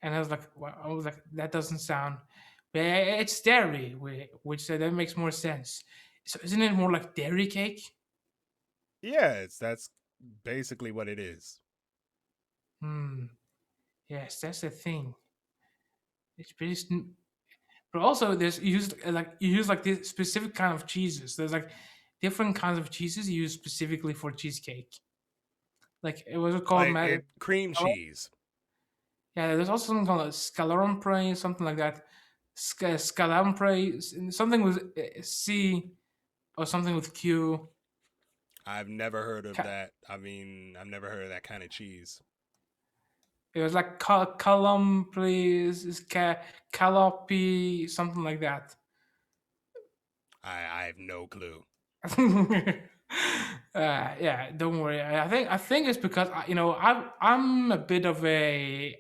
and I was like, that doesn't sound. But it's dairy, which that makes more sense. So isn't it more like dairy cake? Yeah, that's basically what it is. Yes, that's the thing. It's pretty. But also, there's you use like this specific kind of cheeses. There's like different kinds of cheeses you use specifically for cheesecake. Like it was called cream cheese. Yeah, there's also something called scalampre, something like that. Scalampre, something with C or something with Q. I've never heard of that. I mean, I've never heard of that kind of cheese. It was like calopi, something like that. I have no clue. Yeah, don't worry. I think it's because I'm a bit of a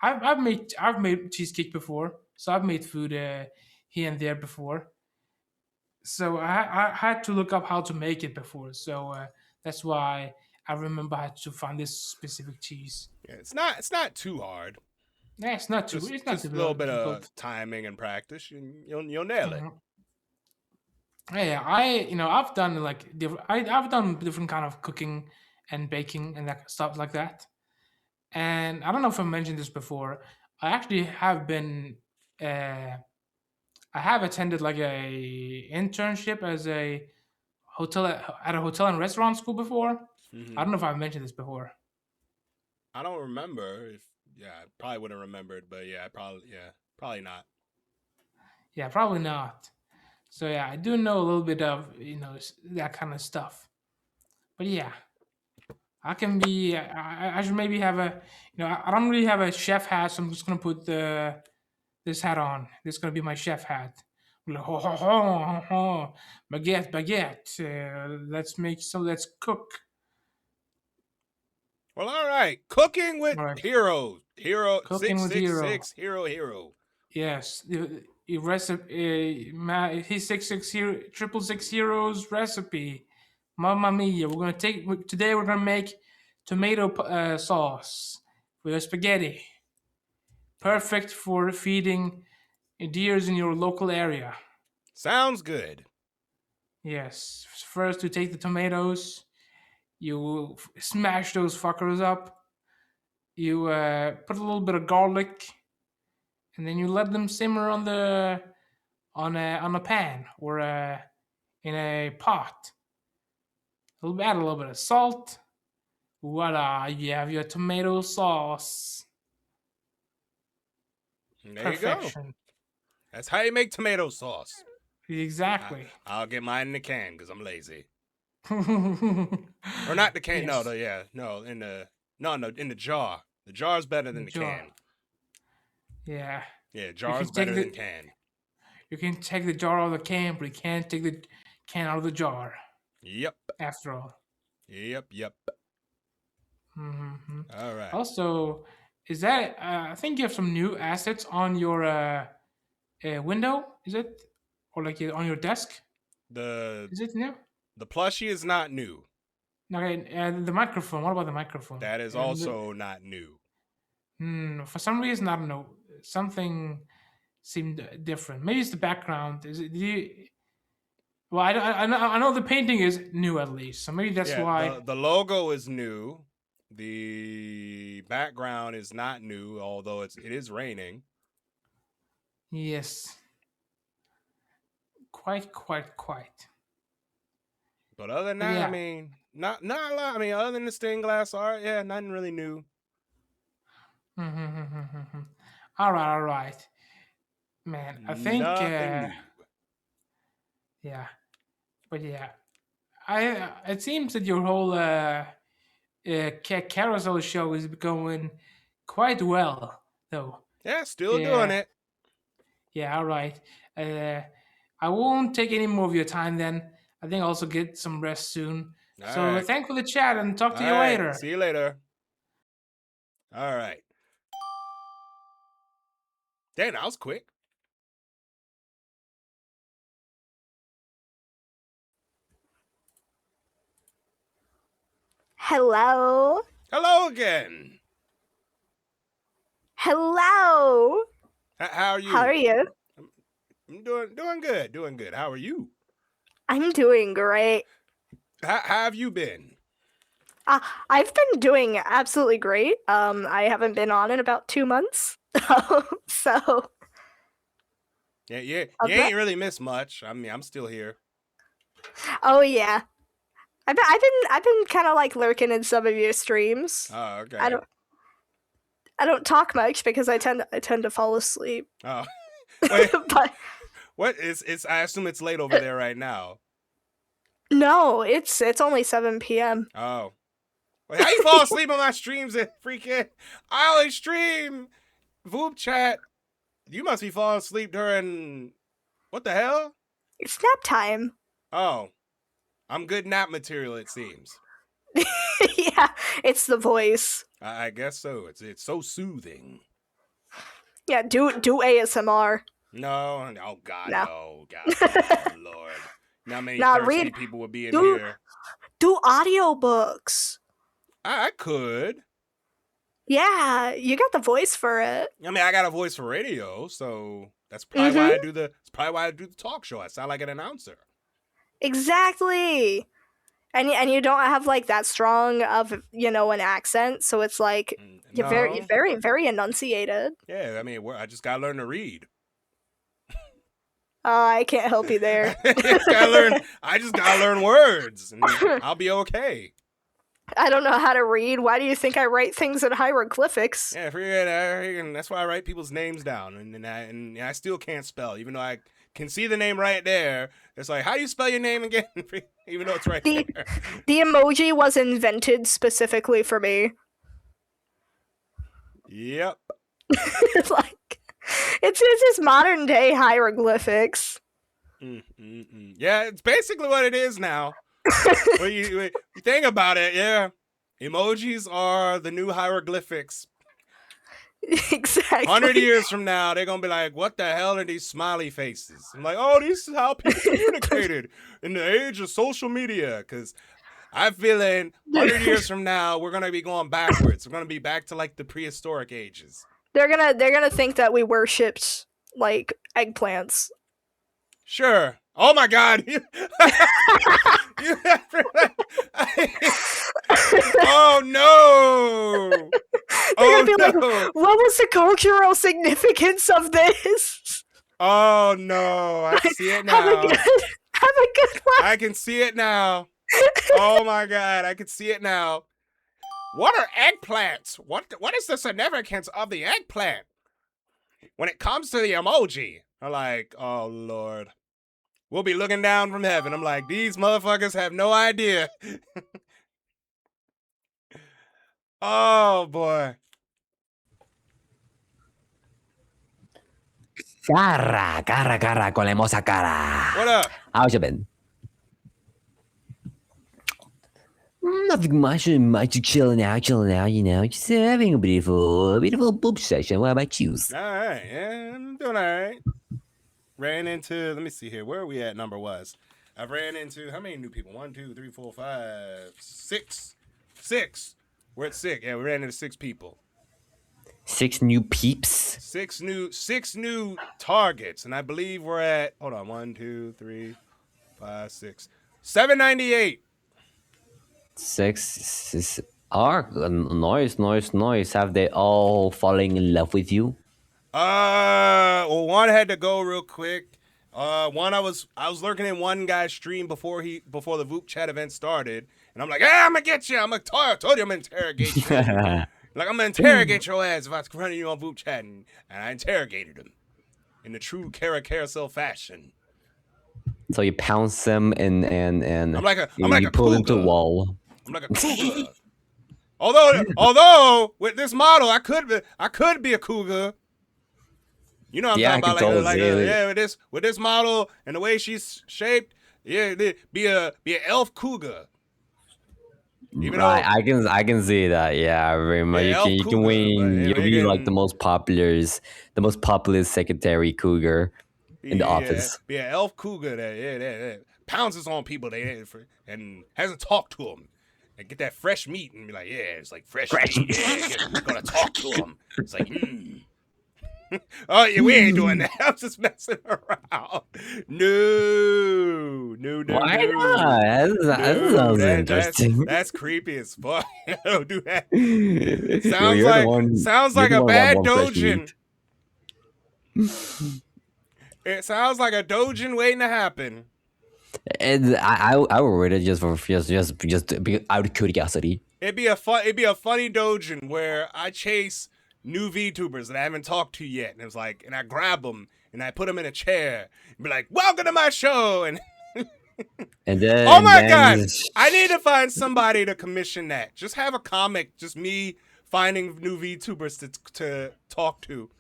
I've made cheesecake before, so I've made food here and there before. So I had to look up how to make it before, so that's why I remember I had to find this specific cheese. Yeah, it's not too hard. Yeah, it's not too. It's not just too a little bit difficult. of timing and practice, you'll nail it. Yeah, I've done like I've done different kind of cooking and baking and that stuff like that. And I don't know if I mentioned this before. I actually have been I have attended like a internship as a hotel at a hotel and restaurant school before. I don't know if I've mentioned this before. I don't remember I probably wouldn't remember it, but probably not. Yeah, probably not. So yeah, I do know a little bit of that kind of stuff. But yeah, I can be. I should maybe have a. I don't really have a chef hat, so I'm just gonna put this hat on. This is gonna be my chef hat. Ho, ho, ho, ho, ho. Baguette, baguette. Let's cook. Well, all right. Cooking with heroes. Hero Cooking with 666 hero. Yes, the recipe. His 666 heroes recipe. Mamma mia! Today. We're gonna make tomato sauce with spaghetti. Perfect for feeding deers in your local area. Sounds good. Yes. First, you take the tomatoes. You smash those fuckers up. You put a little bit of garlic, and then you let them simmer on a pan or in a pot. Add a little bit of salt. Voila! You have your tomato sauce. There Perfection. you go. That's how you make tomato sauce. Exactly. I'll get mine in the can because I'm lazy. Or not the can. Yes. In the jar. The jar's better than the jar. can. Yeah. Yeah, jar's better than can. You can take the jar out of the can, but you can't take the can out of the jar. Yep. After all. Yep. Mm-hmm. All right. Also, is that I think you have some new assets on your window? Is it, or like on your desk? Is it new? The plushie is not new. Okay, the microphone. What about the microphone? That is also not new. For some reason, I don't know. Something seemed different. Maybe it's the background. Is it? Well, I know the painting is new at least, so maybe that's why. The logo is new. The background is not new, although it is raining. Yes. Quite. But other than But that, yeah. I mean, not a lot. I mean, other than the stained glass art, yeah, nothing really new. All right. Man, I think. Nothing new. Yeah, but yeah, it seems that your whole carousel show is going quite well, though. Yeah, still doing it. Yeah, all right. I won't take any more of your time then. I think I'll also get some rest soon. All So right. thanks for the chat and talk to All you right, later. see you later. All right. Damn, that was quick. Hello. Hello again. Hello. How are you? How are you? I'm doing good. How are you? I'm doing great. How have you been? I've been doing absolutely great. I haven't been on in about 2 months, so. Yeah, you ain't really missed much. I mean, I'm still here. Oh yeah, I've been kind of like lurking in some of your streams. Oh, okay. I don't talk much because I tend to fall asleep. Oh, wait. But what is it's? I assume it's late over there right now. no, it's only 7 p.m. Oh, wait, how you fall asleep on my streams and freaking? I always stream vupechat. You must be falling asleep during what the hell? It's nap time. Oh, I'm good nap material. It seems. Yeah, it's the voice. I guess so. It's so soothing. Yeah, do ASMR. No, oh God, No. no, God, oh, Lord. Not many thirsty people would be in here. Do audiobooks. I could. Yeah, you got the voice for it. I mean, I got a voice for radio, so that's probably why I do the. It's probably why I do the talk show. I sound like an announcer. Exactly. And you don't have like that strong of an accent, so it's like you're very enunciated. Yeah, I mean, I just gotta learn to read. I can't help you there. I just gotta learn words, and I'll be okay. I don't know how to read. Why do you think I write things in hieroglyphics? Yeah, and that's why I write people's names down, and I still can't spell, even though I can see the name right there. It's like, how do you spell your name again? Even though it's right there. The emoji was invented specifically for me. Yep. It's like it's just modern day hieroglyphics. Yeah, it's basically what it is now. When you think about it, yeah. Emojis are the new hieroglyphics. Exactly. 100 years from now, they're going to be like, what the hell are these smiley faces? I'm like, oh, this is how people communicated in the age of social media. Because I'm feeling 100 years from now, we're going to be going backwards. We're going to be back to like the prehistoric ages. They're gonna think that we worshipped like eggplants. Sure. Oh my God. Oh no. They're gonna be like, what was the cultural significance of this? Oh no. I see it now. Have a good one. I can see it now. Oh my God. I can see it now. What are eggplants? What is the significance of the eggplant? When it comes to the emoji, I'm like, oh Lord. We'll be looking down from heaven. I'm like, these motherfuckers have no idea. Oh boy. Cara, con la hermosa cara. What up? How's you been? Nothing much, chilling out, just having a beautiful boob session. What about you? All right, yeah, I'm doing all right. Ran into, let me see here, where are we at number-wise? I've ran into, how many new people? 1, 2, 3, 4, 5, 6. 6. We're at 6. Yeah, we ran into 6 people. 6 new peeps. 6 new targets, and I believe we're at, hold on, 1, 2, 3, 5, 6. 798. 6 are nice. Have they all fallen in love with you? Well, one had to go real quick. One I was lurking in one guy's stream before the vupechat event started, and I'm like, hey, I'm gonna get you. I told you I'm gonna interrogate you. Like, I'm gonna interrogate your ass if I was running you on vupechat, and I interrogated him in the true Cara Carousel fashion. So you pounce them and I'm like a pull them to the cougar. wall. I'm like a cougar. although with this model, I could be a cougar. You know what I'm talking about, like with this model and the way she's shaped, yeah, be a elf cougar. Even right, I can see that. Yeah, very much. You can win. You'll be like the most popular secretary cougar in the office. Be an elf cougar that pounces on people and hasn't talked to them. And get that fresh meat and be like, yeah, it's like fresh meat. Yeah, gotta talk to them. It's like, oh yeah, we ain't doing that. I'm just messing around. No. Why not? That sounds interesting. That's creepy as fuck. Don't do that. Well, sounds like a bad dojin. It sounds like a dojin waiting to happen. And I would read it just out of curiosity. It'd be a funny dojin where I chase new VTubers that I haven't talked to yet, and it was like, and I grab them and I put them in a chair and be like, "Welcome to my show," and then oh my god, I need to find somebody to commission that. Just have a comic, just me finding new VTubers to talk to.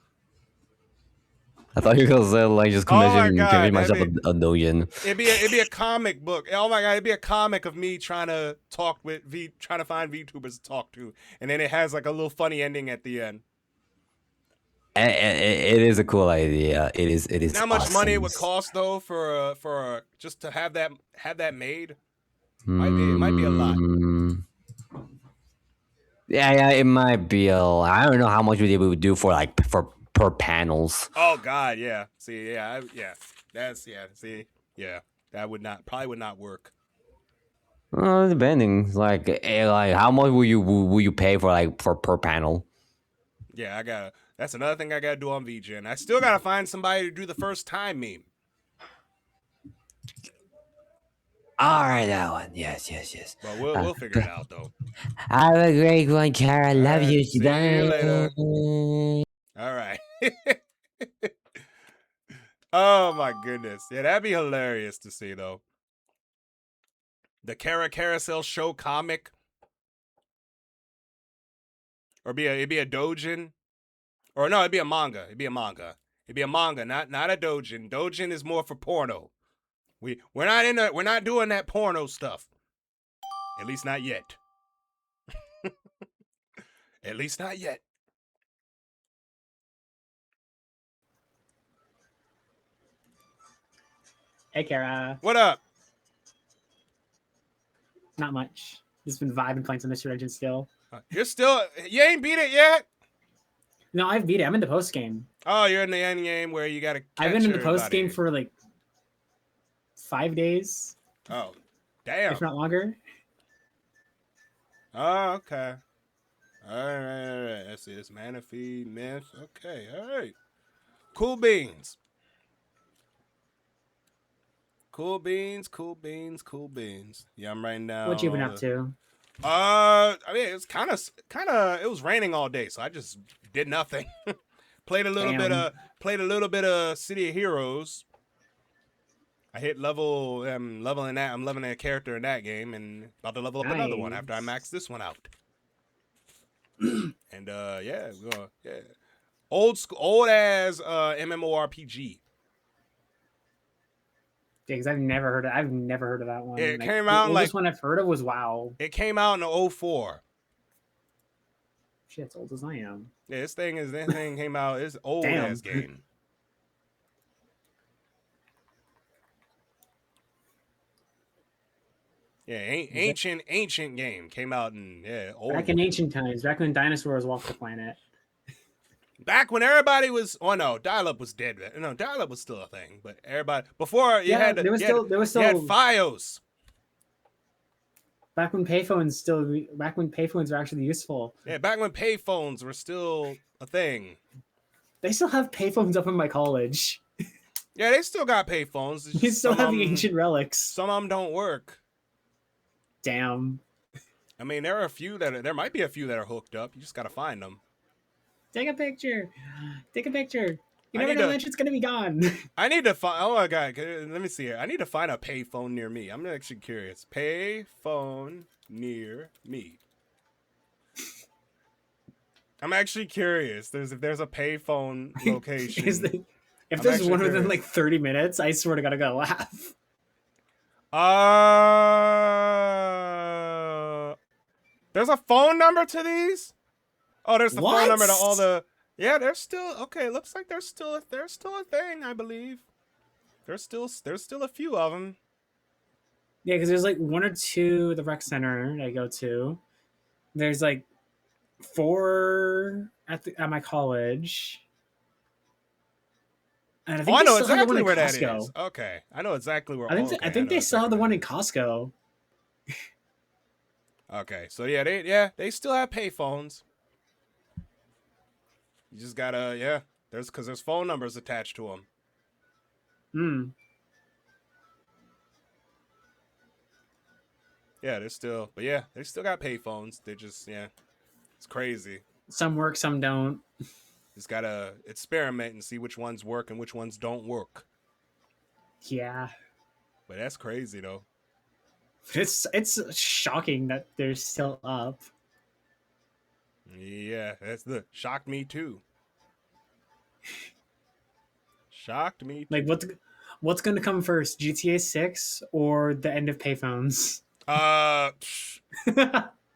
I thought you were gonna say like just commission myself a dojin. It'd be a comic book. Oh my god, it'd be a comic of me trying to trying to find VTubers to talk to, and then it has like a little funny ending at the end. It is a cool idea. It is. You know how much money it would cost though for just to have that made? It might be a lot. Yeah, it might be a lot. I don't know how much we would do for per panels. Oh god, yeah. See, yeah. That probably would not work. Depending, like how much will you pay for per panel? Yeah, that's another thing I gotta do on VGen. I still gotta find somebody to do the first time meme. All right, that one. Yes. Well, we'll figure it out though. Have a great one, Cara. Love you. See you later. All right. Oh my goodness. Yeah, that'd be hilarious to see though. The Cara Carousel show comic. Or it'd be a dojin. Or no, it'd be a manga. It'd be a manga, not a dojin. Dojin is more for porno. We're not doing that porno stuff. At least not yet. At least not yet. Hey, Cara. What up? Not much. Just been vibing, playing some Mr. Legend still. You ain't beat it yet? No, I've beat it. I'm in the post game. Oh, you're in the end game where you gotta. I've been in the post game for like 5 days. Oh, damn! If not longer. Oh, okay. All right. Let's see. It's mana feed myth. Okay, all right. Cool beans. Cool beans. Yeah, I'm writing down. What you been up to? I mean, it's kind of. It was raining all day, so I just did nothing. Played a little bit of City of Heroes. I hit level. I'm leveling a character in that game, and about to level up another one after I max this one out. And yeah, old as MMORPG. Yeah, because I've never heard of that one. It came out the oldest one I've heard of was WoW. It came out in 2004. Shit, it's old as I am. Yeah, this thing came out. It's old ass game. Yeah, ancient game came out in old. Back in ancient times, back when dinosaurs walked the planet. Back when everybody was, dial-up was dead. No, dial-up was still a thing, but everybody before you had FiOS. Back when payphones were actually useful. Yeah, back when payphones were still a thing. They still have payphones up in my college. Yeah, they still got pay phones. You still have the ancient relics. Some of them don't work. Damn. I mean, there might be a few that are hooked up. You just gotta find them. Take a picture. Take a picture. You never know when it's gonna be gone. I need to find. Oh my god, let me see here. I need to find a pay phone near me. I'm actually curious. Pay phone near me. I'm actually curious. If there's a pay phone location. If there's one within like 30 minutes, I swear to God, I gotta laugh. There's a phone number to these? Oh, there's the What? phone number to all the. Yeah, there's still okay. Looks like there's still a thing. I believe there's still a few of them. Yeah, because there's like 1 or 2 at the rec center I go to. There's like 4 at my college. And I know exactly where that is. Okay, I know exactly where. I think they still have the one in Costco. Okay, so yeah, they still have pay phones. You just gotta there's phone numbers attached to them. Yeah, they still got pay phones. They just it's crazy. Some work, some don't. Just gotta experiment and see which ones work and which ones don't work. Yeah, but that's crazy though. It's shocking that they're still up. Yeah, shocked me too. Shocked me too. Like what's gonna come first, GTA 6 or the end of payphones?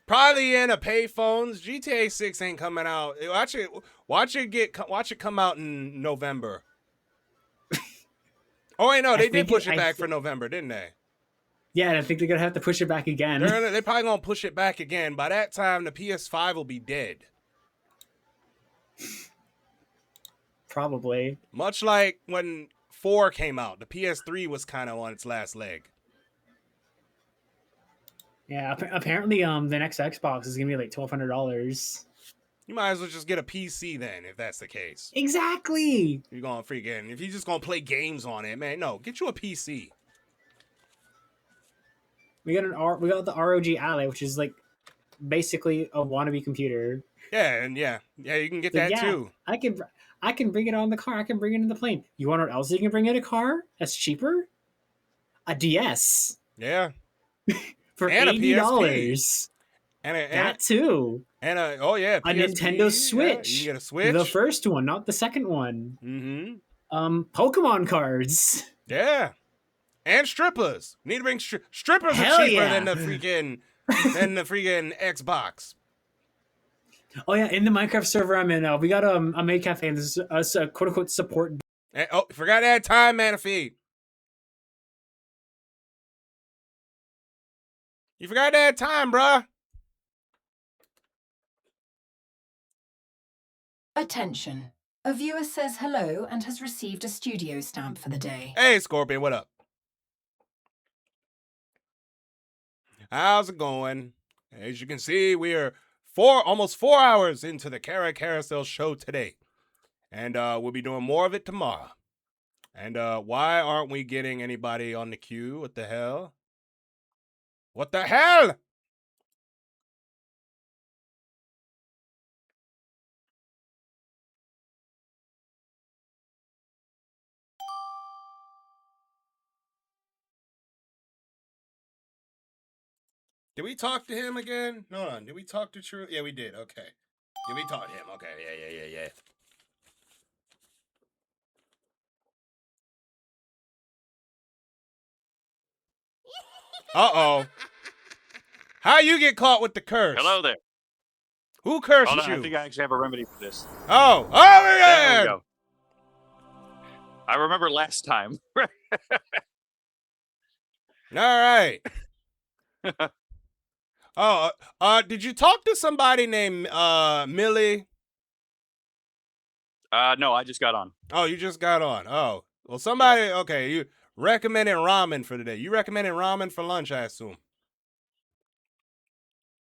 Probably in a payphones. GTA 6 ain't coming out. Watch it come out in November. Oh wait, no, they did push it back for November, didn't they? Yeah, I think they're gonna have to push it back again. They're probably gonna push it back again. By that time, the PS5 will be dead. Probably. Much like when 4 came out, the PS3 was kind of on its last leg. Yeah, apparently, the next Xbox is gonna be like $1,200. You might as well just get a PC then, if that's the case. Exactly. You're going freaking. If you're just gonna play games on it, man, no, get you a PC. We got the ROG Ally, which is like basically a wannabe computer. Yeah, and yeah, you can get that too. I can bring it on the car. I can bring it in the plane. You want what else you can bring in a car? That's cheaper. A DS. Yeah. For $80. That too. And a PSP, a Nintendo Switch. Yeah, you can get a Switch. The first one, not the second one. Mm-hmm. Pokemon cards. Yeah. And strippers. Need to bring strippers Hell are cheaper yeah. than the freaking Xbox. Oh yeah, in the Minecraft server I'm in, we got a maid cafe and this is a quote unquote support. And, forgot to add time, Manaphy. You forgot to add time, bruh. Attention. A viewer says hello and has received a studio stamp for the day. Hey, Scorpion, what up? How's it going? As you can see, we are almost 4 hours into the Cara Carousel show today. And we'll be doing more of it tomorrow. And why aren't we getting anybody on the queue? What the hell? What the hell? Did we talk to him again? No. Did we talk to True? Yeah, we did. Okay. Did we talk to him? Okay. Yeah. Uh-oh. How you get caught with the curse? Hello there. Who cursed Hold on, you? I think I actually have a remedy for this. Oh, There yeah. we go. I remember last time. All right. Did you talk to somebody named Millie? No, I just got on. Oh, you just got on. Oh, well, somebody. Okay, you recommended ramen for today. You recommended ramen for lunch, I assume.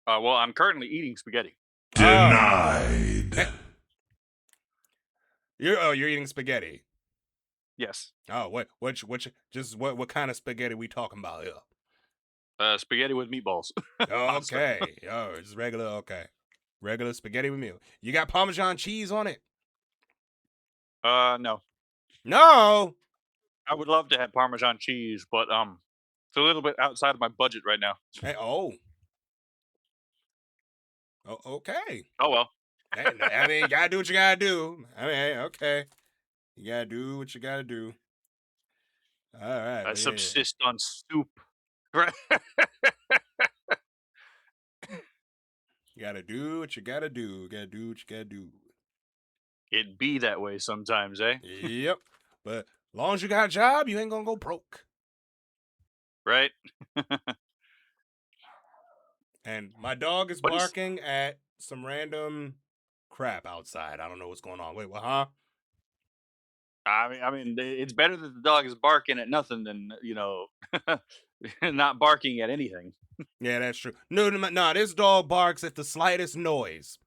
Well, I'm currently eating spaghetti. Denied. You're eating spaghetti. Yes. Oh, what kind of spaghetti we talking about here? Spaghetti with meatballs. Okay. Oh, it's regular. Okay. Regular spaghetti with meal. You got Parmesan cheese on it? No. No. I would love to have Parmesan cheese, but it's a little bit outside of my budget right now. Hey, oh, okay. Oh well. Hey, I mean, you gotta do what you gotta do. I mean, okay. You gotta do what you gotta do. All right. I but subsist on soup. Right. You gotta do what you gotta do. You gotta do what you gotta do. It be that way sometimes, eh? Yep. But as long as you got a job, you ain't gonna go broke. Right. And my dog is What is- barking at some random crap outside. I don't know what's going on. Wait, what? Huh? I mean, it's better that the dog is barking at nothing than not barking at anything. Yeah, that's true. No, this dog barks at the slightest noise.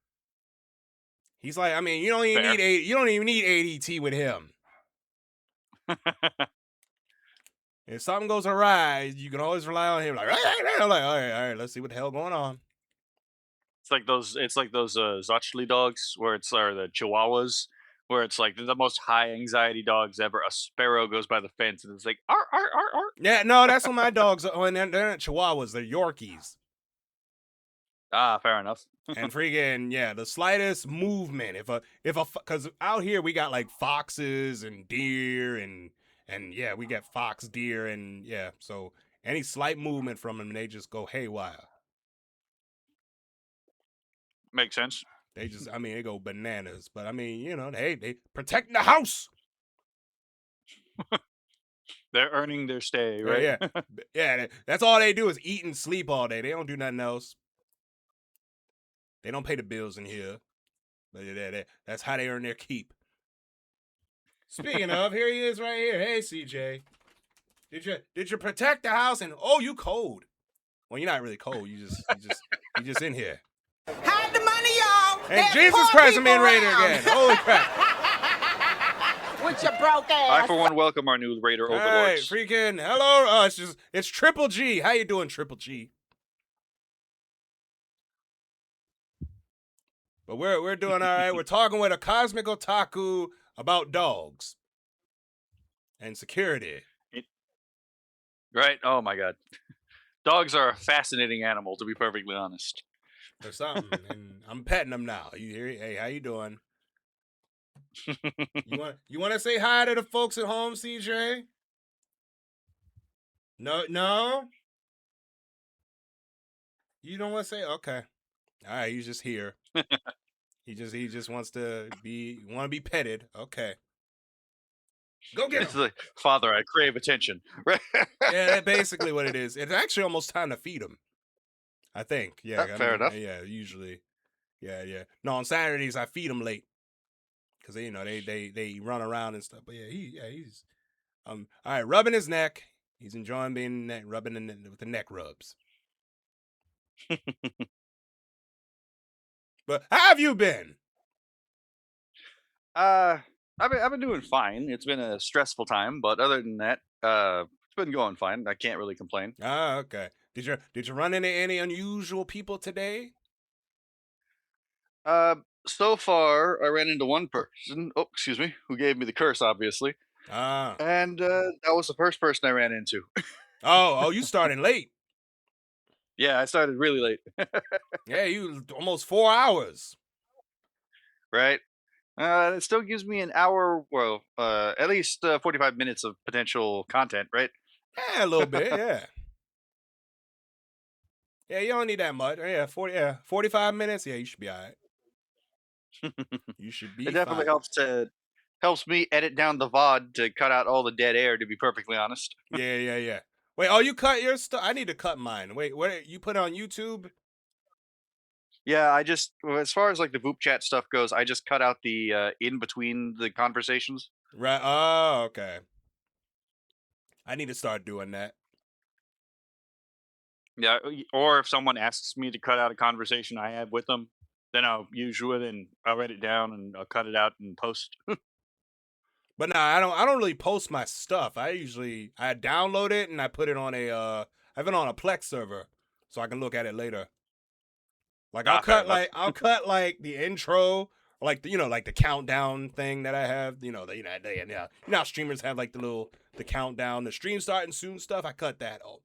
He's like, I mean, you don't even Fair. need ADT with him. If something goes awry, you can always rely on him. Like, all right, let's see what the hell going on. It's like those Zochli dogs, or the Chihuahuas, where it's like the most high anxiety dogs ever. A sparrow goes by the fence and it's like, ar, ar, ar, ar. Yeah, no, that's what my dogs are. And they're not Chihuahuas, they're Yorkies. Ah, fair enough. And freaking, yeah, the slightest movement, because out here we got like foxes and deer and yeah, we got fox, deer, and yeah, so any slight movement from them, they just go haywire. Makes sense. They just, I mean, they go bananas. But I mean, they protect the house. They're earning their stay, right? Yeah, yeah. That's all they do is eat and sleep all day. They don't do nothing else. They don't pay the bills in here. But that's how they earn their keep. Speaking of, here he is right here. Hey, CJ. Did you protect the house? And oh, you cold. Well, you're not really cold. You just in here. Hide the money, y'all. And There's Jesus poor Christ, I'm people in Raider around. again. Holy crap. With your broke ass. I, for one, welcome our new Raider All right, overlords. freaking hello. It's Triple G. How you doing, Triple G? But we're doing all right. We're talking with a cosmic otaku about dogs and security. Right? Oh my god. Dogs are a fascinating animal, to be perfectly honest. Or something. And I'm petting them now. You hear? Hey, how you doing? You want to say hi to the folks at home, CJ? No. You don't want to say? Okay. All right. He's just here. he just wants to be petted. Okay. Go get him. It's like, Father, I crave attention. Right? Yeah, that's basically what it is. It's actually almost time to feed him. I think. Yeah. Fair enough. Yeah. Usually. Yeah. No, on Saturdays I feed him late because they run around and stuff. But yeah, he's all right, rubbing his neck. He's enjoying being rubbing with the neck rubs. But how have you been? I've been doing fine. It's been a stressful time, but other than that, it's been going fine. I can't really complain. Ah, okay. Did you run into any unusual people today? So far, I ran into one person. Oh, excuse me, who gave me the curse, obviously. Ah. And that was the first person I ran into. Oh, you started late. Yeah, I started really late. Yeah, you almost 4 hours. Right. It still gives me an hour, well, at least 45 minutes of potential content, right? Yeah, a little bit, yeah. Yeah, you don't need that much. Yeah, 45 minutes. Yeah, you should be all right. You should be It definitely fine. helps me edit down the VOD to cut out all the dead air, to be perfectly honest. Yeah. Wait, oh, you cut your stuff? I need to cut mine. Wait, what? You put it on YouTube? Yeah, as far as like the vupechat stuff goes, I just cut out the in between the conversations. Right. Oh, okay. I need to start doing that. Yeah, or if someone asks me to cut out a conversation I have with them, then I'll use it and I'll write it down and I'll cut it out and post. But nah, I don't really post my stuff. I download it and I put it on I have it on a Plex server so I can look at it later. Like I'll cut the intro, like like the countdown thing that I have. You know how streamers have like the countdown, the stream starting soon stuff. I cut that out.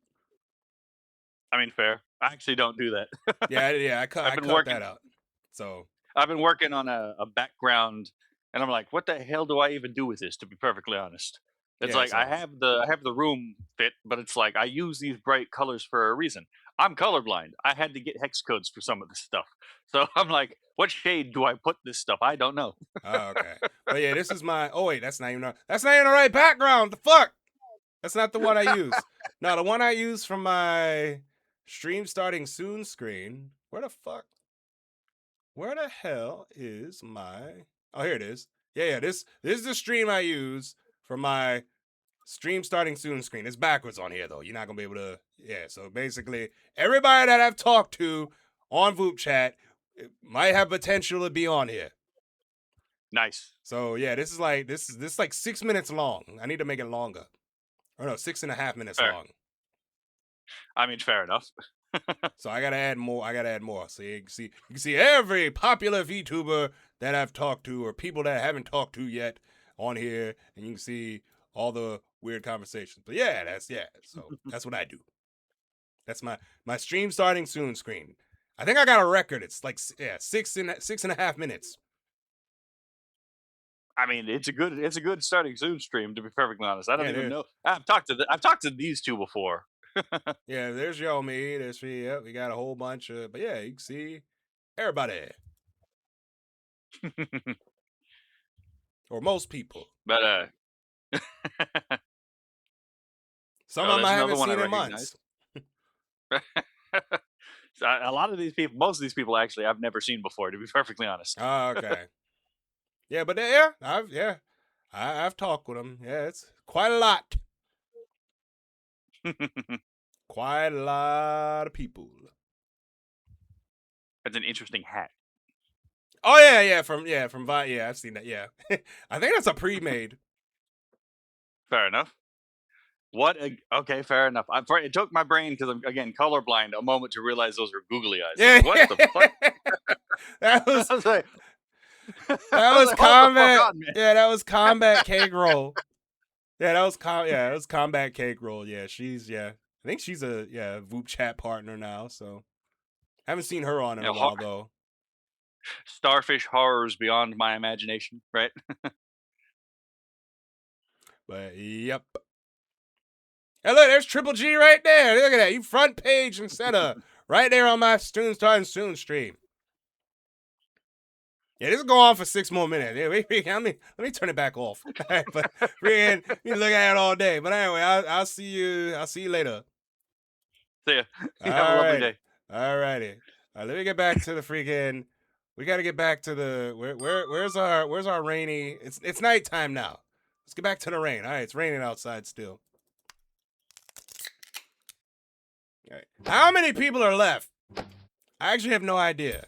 I mean, fair. I actually don't do that. yeah. I cut that out. So I've been working on a background, and I'm like, what the hell do I even do with this? To be perfectly honest, it's I have the room fit, but it's like I use these bright colors for a reason. I'm colorblind. I had to get hex codes for some of this stuff, so I'm like, what shade do I put this stuff? I don't know. Oh, okay, but yeah, this is my. Oh wait, that's not even the right background. The fuck? That's not the one I use. No, the one I use from my stream starting soon screen. Where the fuck? Where the hell is my... Oh, here it is. Yeah, this is the stream I use for my stream starting soon screen. It's backwards on here, though. You're not going to be able to... Yeah, so basically, everybody that I've talked to on vupechat might have potential to be on here. Nice. So, yeah, this is like 6 minutes long. I need to make it longer. Or no, 6.5 minutes long. I mean, fair enough. So I gotta add more. So you can see every popular VTuber that I've talked to, or people that I haven't talked to yet on here, and you can see all the weird conversations. But yeah, so that's what I do. That's my stream starting soon screen. I think I got a record. It's like 6.5 minutes. I mean, it's a good starting soon stream, to be perfectly honest. I don't even know. I've talked to these two before. Yeah, there's Yomi, there's we got a whole bunch of, but yeah, you can see everybody. Or most people. But some of them I haven't seen in months. A lot of these people, most of these people actually I've never seen before, to be perfectly honest. Oh, okay. Yeah, but I've talked with them. Yeah, it's quite a lot. Quite a lot of people. That's an interesting hat. Oh yeah, from yeah, I've seen that. Yeah, I think that's a pre-made. Fair enough. Okay, fair enough. It took my brain, because I'm again colorblind, a moment to realize those were googly eyes. Yeah. What the fuck? That was I was like, that was combat. Yeah, that was combat cake roll. Yeah, that was combat cake roll. Yeah, I think she's a vupechat partner now. So I haven't seen her on in a while though. Starfish horrors beyond my imagination, right? But yep. Hey, look, there's Triple G right there. Look at that. You front page and center right there on my Student Starting Soon stream. Yeah, this will go on for 6 more minutes. Yeah, let me turn it back off. But you look at it all day. But anyway, I'll see you. I'll see you later. See ya. Have a lovely day. All righty. Let me get back to the freaking. We got to get back to the where's our rainy? It's nighttime now. Let's get back to the rain. All right, it's raining outside still. All right. How many people are left? I actually have no idea.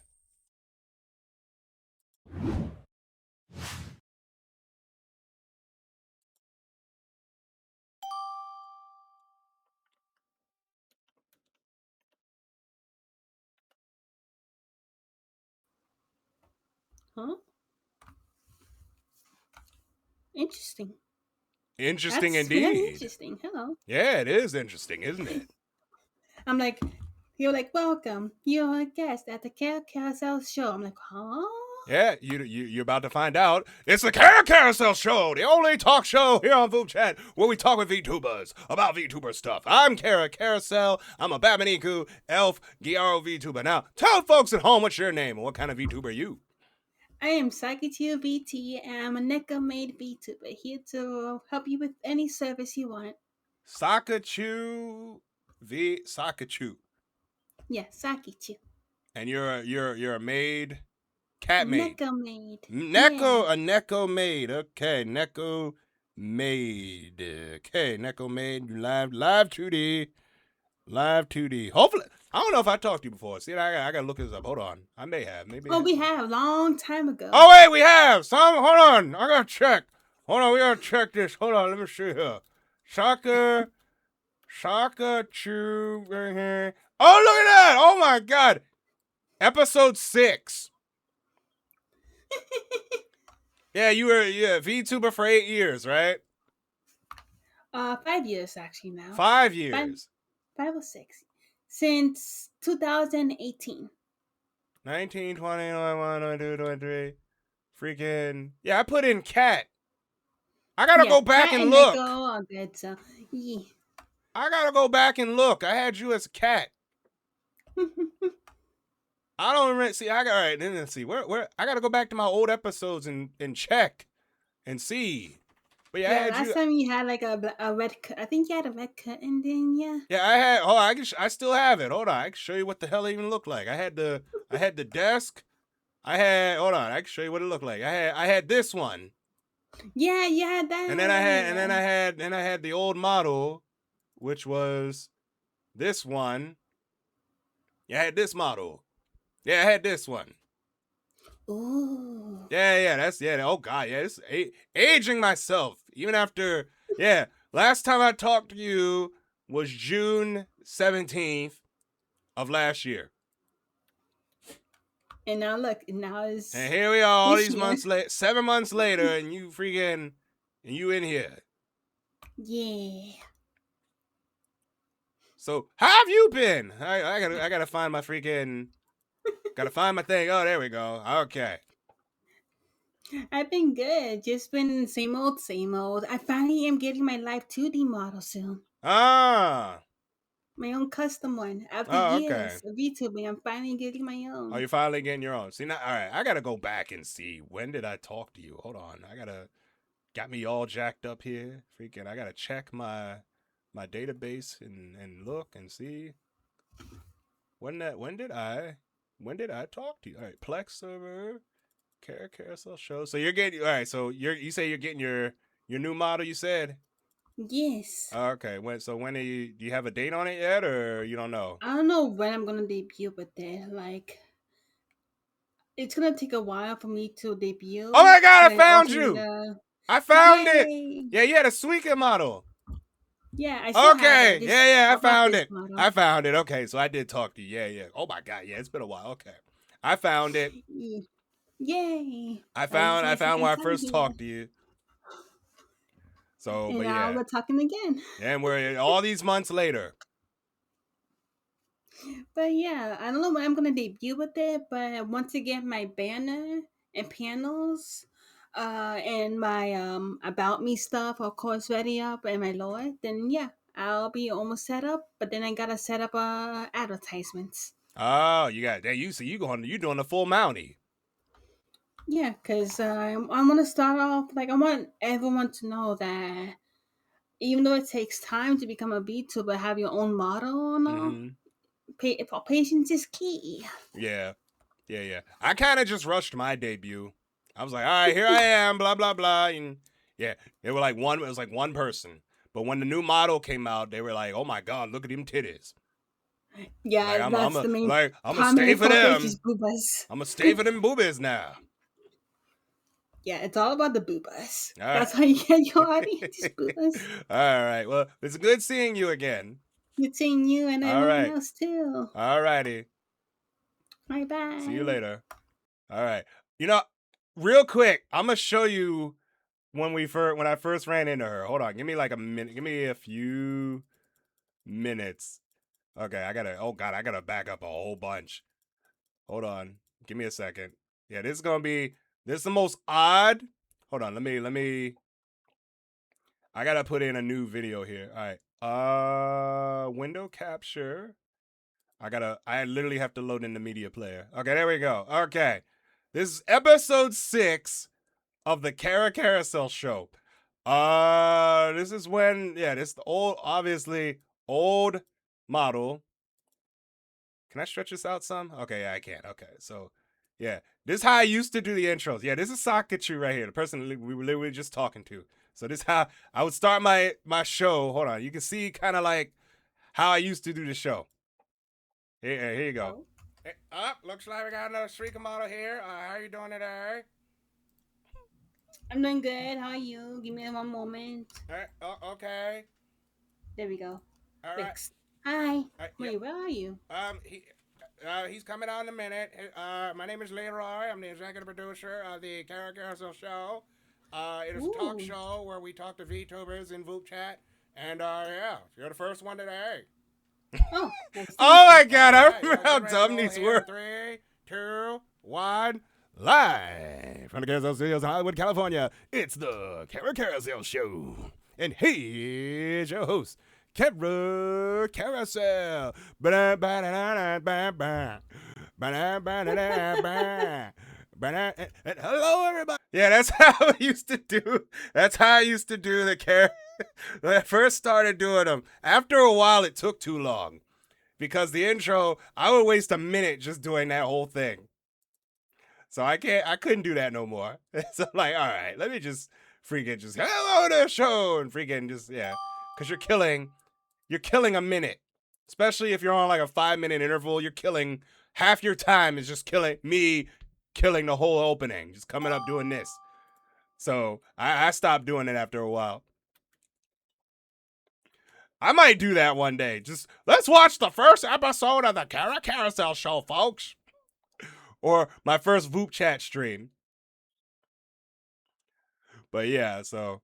Huh? Interesting. Interesting That's indeed. very interesting. Hello. Yeah, it is interesting, isn't it? I'm like, you're like, welcome. You're a guest at the Cara Carousel show. I'm like, huh? Yeah, you're about to find out. It's the Cara Carousel show, the only talk show here on vupechat where we talk with VTubers about VTuber stuff. I'm Cara Carousel. I'm a Babaniku elf Gyaro VTuber. Now, tell folks at home what's your name and what kind of VTuber are you? I am Sakichu VT, and I'm a NECA made VTuber here to help you with any service you want. Sakachu Sakachu. Yeah, Sakichu. And you're a maid, cat maid. NECA maid. A Neko maid. Okay, Neko maid. Okay, Neko maid. Live 2D. Live 2D. Hopefully, I don't know if I talked to you before. See, I gotta look this up. Hold on. I may have. Maybe. Oh, we have long time ago. Oh wait, we have. Hold on. I gotta check. Hold on, we gotta check this. Hold on, let me see here. Shaka Chew right here. Oh, look at that! Oh my god! Episode 6. Yeah, you were VTuber for 8 years, right? 5 years actually now. 5 years. 5 or 6. Since 2018. 19, 20, 21, 22, 23. Freaking. Yeah, I put in cat. I gotta go back Cat and look. Nico are good, so yeah. I gotta go back and look. I had you as a cat. I don't remember. See, all right. Then let's see. Where? I gotta go back to my old episodes and check and see. But yeah, I had last time you had like a red cut. I think you had a red cut, and then Yeah, I had. Oh, I still have it. Hold on. I can show you what the hell it even looked like. I had the desk. Hold on. I can show you what it looked like. I had this one. Yeah, you had that. And then I had the old model, which was this one. Yeah, I had this model. Yeah, I had this one. Ooh. Yeah. Oh god, yeah. This is aging myself. Even after, last time I talked to you was June 17th of last year. And now look, now it's. And here we are, all these months later, 7 months later, and you in here. Yeah. So how have you been? I gotta find my freaking. Gotta find my thing. Oh, there we go. Okay. I've been good. Just been same old, same old. I finally am getting my live 2D model soon. Ah. My own custom one. After years of VTubing, I'm finally getting my own. Oh, you're finally getting your own. See, now, all right. I gotta go back and see, when did I talk to you? Hold on. Got me all jacked up here. Freaking, I gotta check my database and look and see. When did I talk to you? All right, Plex server, Cara Carousel show. So you're getting, all right. So you say you're getting your new model. You said. Yes. Okay. When do you have a date on it yet, or you don't know? I don't know when I'm gonna debut, but then like it's gonna take a while for me to debut. Oh my god! I found you. I found it. Yeah, you had a Suica model. Yeah, I still have it. Yeah, I found it. I found it. Okay, so I did talk to you. Yeah. Oh my god, yeah, it's been a while. Okay, I found it. Yay! I found where I first talked to you. So, and but now we're talking again. And we're all these months later. But yeah, I don't know when I'm gonna debut with it, but once I get my banner and panels, and my about me stuff, of course, ready up and my lore, then yeah, I'll be almost set up. But then I gotta set up advertisements. Oh, you got that. You doing the full Mountie. Yeah, because I want to start off like I want everyone to know that even though it takes time to become a VTuber, have your own model and all, patience is key. Yeah. I kind of just rushed my debut. I was like, all right, here I am, blah blah blah, and yeah, they were like one. It was like one person, but when the new model came out, they were like, oh my god, look at them titties. Yeah, like, the main. Like I'm gonna stay for them. I'm gonna stay for them boobies now. Yeah, it's all about the boobas. That's how you get your audience, boobas. All right. Well, it's good seeing you again. Good seeing you and everyone else too. All righty. Bye. See you later. All right. Real quick, I'm gonna show you when I first ran into her. Hold on. Give me like a minute. Give me a few minutes. Okay, I gotta back up a whole bunch. Hold on. Give me a second. Yeah, this is the most odd. Hold on, let me I gotta put in a new video here. All right. Window capture. I literally have to load in the media player. Okay, there we go. Okay. This is episode 6 of the Cara Carousel show. This is when, this is the obviously old model. Can I stretch this out some? Okay, yeah, I can. Okay, so yeah, this is how I used to do the intros. Yeah, this is Sakachu right here, the person we were literally just talking to. So this is how I would start my show. Hold on, you can see kind of like how I used to do the show. Here you go. Hey, looks like we got another streaker model here. How you doing today? I'm doing good. How are you? Give me one moment. Okay. There we go. All right. Fixed. Hi. Yeah. Wait, where are you? He's coming out in a minute. My name is Leroy. I'm the executive producer of the Cara Carousel show. It is a talk show where we talk to VTubers in VoopChat. And yeah, you're the first one today. Oh, nice. Oh my God! I remember how dumb these were. 3, 2, 1, live from the Carousel Studios in Hollywood, California. It's the Cara Carousel show, and here's your host, Cara Carousel. Hello, everybody. Yeah, that's how I used to do. That's how I used to do the Cara. When I first started doing them. After a while, it took too long. Because the intro, I would waste a minute just doing that whole thing. So I couldn't do that no more. So I'm like, all right, let me just freaking just hello to the show and freaking just, yeah. Because you're killing a minute. Especially if you're on like a 5-minute interval, you're killing half your time is just killing the whole opening. Just coming up doing this. So I stopped doing it after a while. I might do that one day. Just let's watch the first episode of the Cara Carousel show, folks. Or my first VoopChat stream. But yeah, so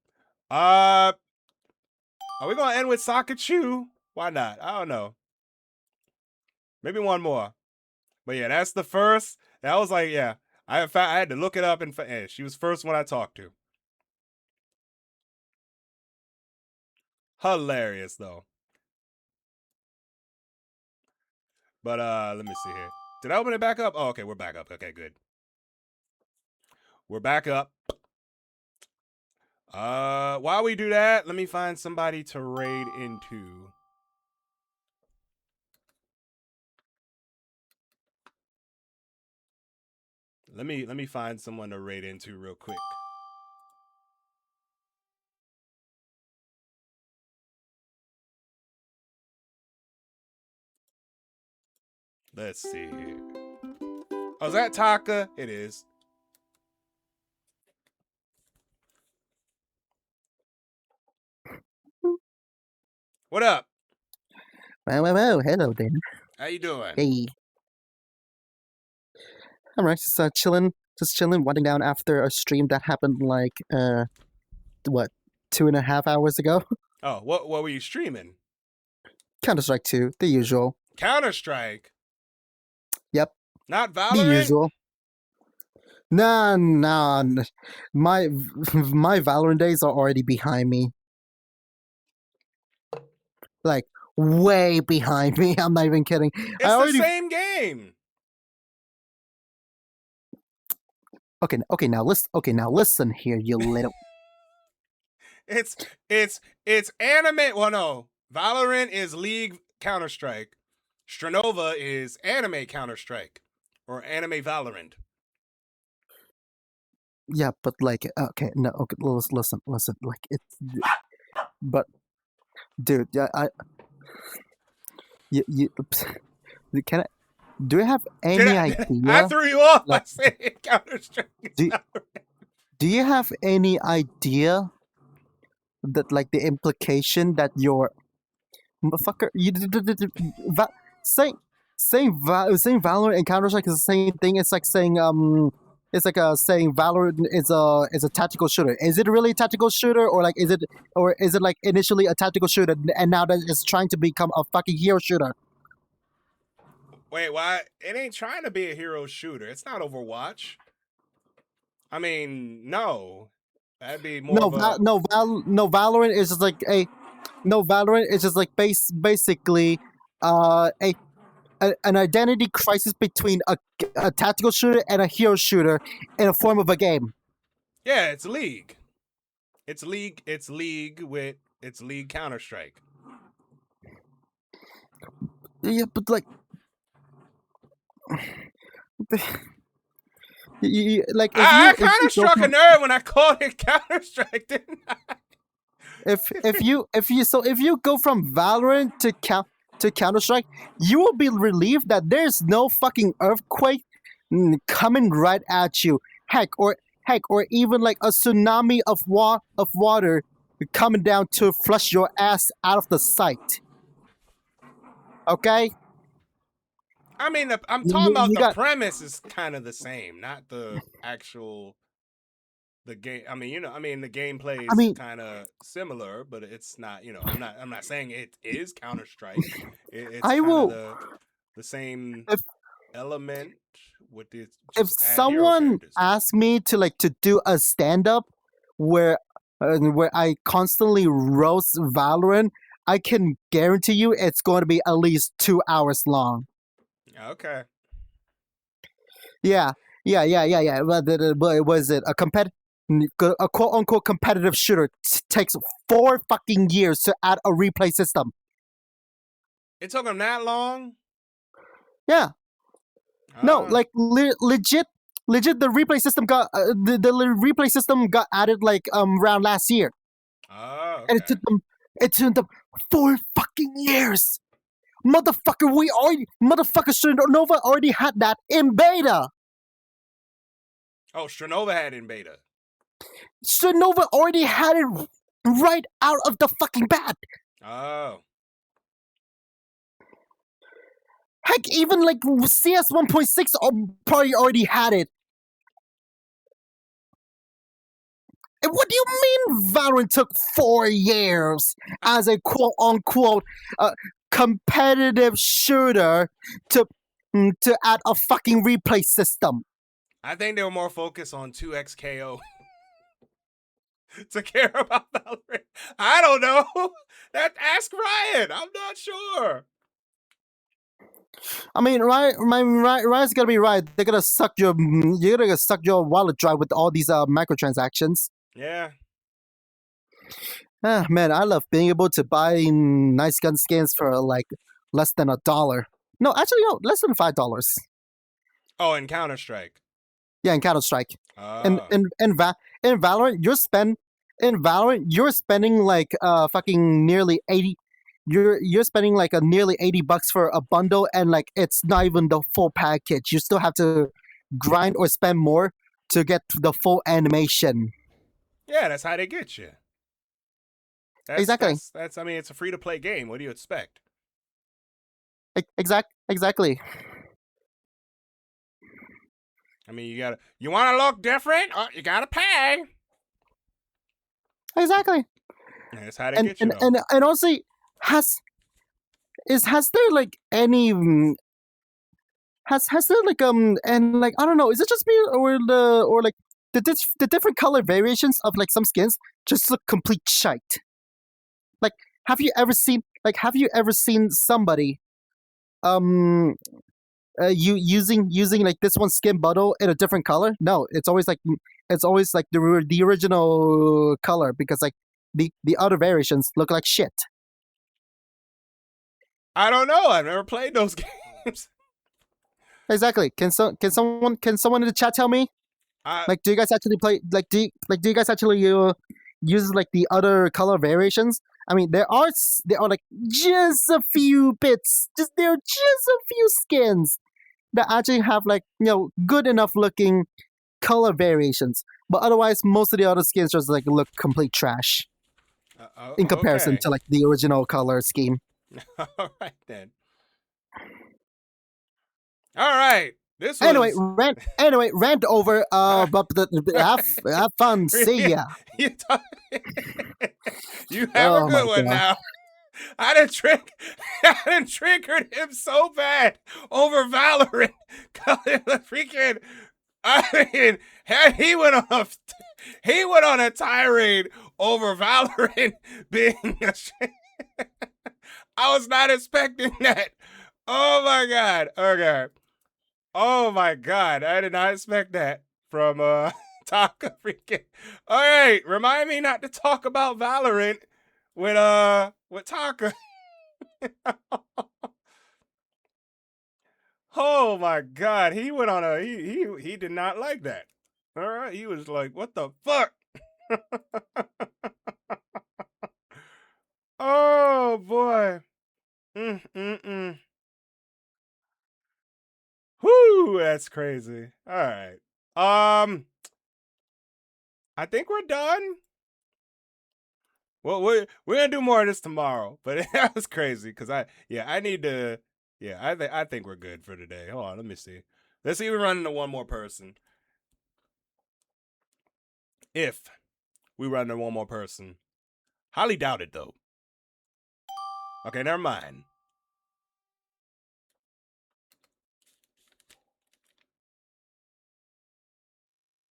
are we gonna end with Sakachu? Why not? I don't know. Maybe one more. But yeah, that's the first. That was like, yeah. I had to look it up and she was first one I talked to. Hilarious though. But let me see here. Did I open it back up? Oh, okay, we're back up. Okay, good. We're back up. While we do that, let me find somebody to raid into. Let me find someone to raid into real quick. Let's see here. Oh, is that Taka? It is. What up? Well, hello there. How you doing? Hey. I'm right, just chilling, winding down after a stream that happened like, 2.5 hours ago? Oh, what were you streaming? Counter-Strike 2, the usual. Counter-Strike? Yep. Not Valorant? The usual. Nah, my Valorant days are already behind me. Like, way behind me, I'm not even kidding. It's the same game! Okay, now listen here, you little... It's anime. Well, no. Valorant is League Counter-Strike. Stranova is anime Counter-Strike. Or anime Valorant. Yeah, but like, okay, listen, like, it's... But, dude, you can I... Do you have any idea? I threw you off by saying Counter-Strike. Do you have any idea that, like, the implication that you're... Motherfucker, saying Valorant and Counter-Strike is the same thing. It's like saying saying Valorant is a tactical shooter. Is it really a tactical shooter, or is it like initially a tactical shooter and now that it's trying to become a fucking hero shooter? Wait, why? It ain't trying to be a hero shooter. It's not Overwatch. I mean, no. That'd be more Valorant is just like Valorant is just like basically an identity crisis between a tactical shooter and a hero shooter in a form of a game. Yeah, it's League. It's League Counter-Strike. Yeah, but like... I kind of struck a nerve when I called it Counter-Strike, didn't I? If you go from Valorant to Counter-Strike, you will be relieved that there's no fucking earthquake coming right at you. Heck, or heck, or even like a tsunami of water coming down to flush your ass out of the sight. Okay. I mean, I'm talking about the premise is kind of the same, not the actual the game. I mean, the gameplay is kind of similar, but it's not. I'm not saying it is Counter-Strike. It's kind of the same element with the. If someone asked me to do a stand-up where I constantly roast Valorant, I can guarantee you it's going to be at least 2 hours long. Okay. Yeah. But was it a quote-unquote competitive shooter takes 4 fucking years to add a replay system. It took them that long? Yeah. No, like legit. The replay system got the replay system got added around last year. Oh. Okay. And it took them 4 fucking years. Motherfucker, Nova already had that in beta. Oh, Stranova had in beta. Stranova already had it right out of the fucking bat. Oh. Heck, even CS 1.6 probably already had it. And what do you mean Valorant took 4 years as a quote-unquote competitive shooter to add a fucking replay system? I think they were more focused on 2xKO to care about Valorant. I don't know. Ask Ryan. I'm not sure. I mean, Ryan's gonna be right. You're gonna suck your wallet dry with all these microtransactions. Yeah. Ah, man, I love being able to buy nice gun skins for less than $1. No, actually, no, less than $5. Oh, in Counter-Strike. Yeah, in Counter-Strike. Oh. In Valorant, you're spending fucking nearly 80. You're spending nearly $80 for a bundle, and it's not even the full package. You still have to grind or spend more to get the full animation. Yeah, that's how they get you. Exactly. That's. I mean, it's a free-to-play game. What do you expect? Exactly. I mean, you want to look different? Oh, you gotta pay. Exactly. That's how they get you. And honestly, has there any has there and I don't know, is it just me or the different color variations of some skins just look complete shite? Have you ever seen somebody using this one skin bundle in a different color? No, it's always the original color, because the other variations look like shit. I don't know. I've never played those games. Exactly. Can someone in the chat tell me? Do you guys actually play? Do you guys actually use the other color variations? I mean, there are just a few bits. There are just a few skins that actually have good enough looking color variations, but otherwise most of the other skins just look complete trash in comparison to the original color scheme. All right then. All right. This was... rant over. But have fun. See ya. You have a good one now. I done triggered him so bad over Valorant. Freaking, I mean, he went on a tirade over Valorant being a I was not expecting that. Oh my god. Okay. Oh my god. I did not expect that from Taka freaking. All right, remind me not to talk about Valorant with Taka. Oh my god, he went on he did not like that. All right, he was like, "What the fuck?" Oh boy. Whoo, that's crazy. All right. I think we're done. Well, we're gonna do more of this tomorrow, but that was crazy because I need to. Yeah, I think we're good for today. Hold on, let me see. Let's see if we run into one more person. If we run into one more person, highly doubt it though. Okay, never mind.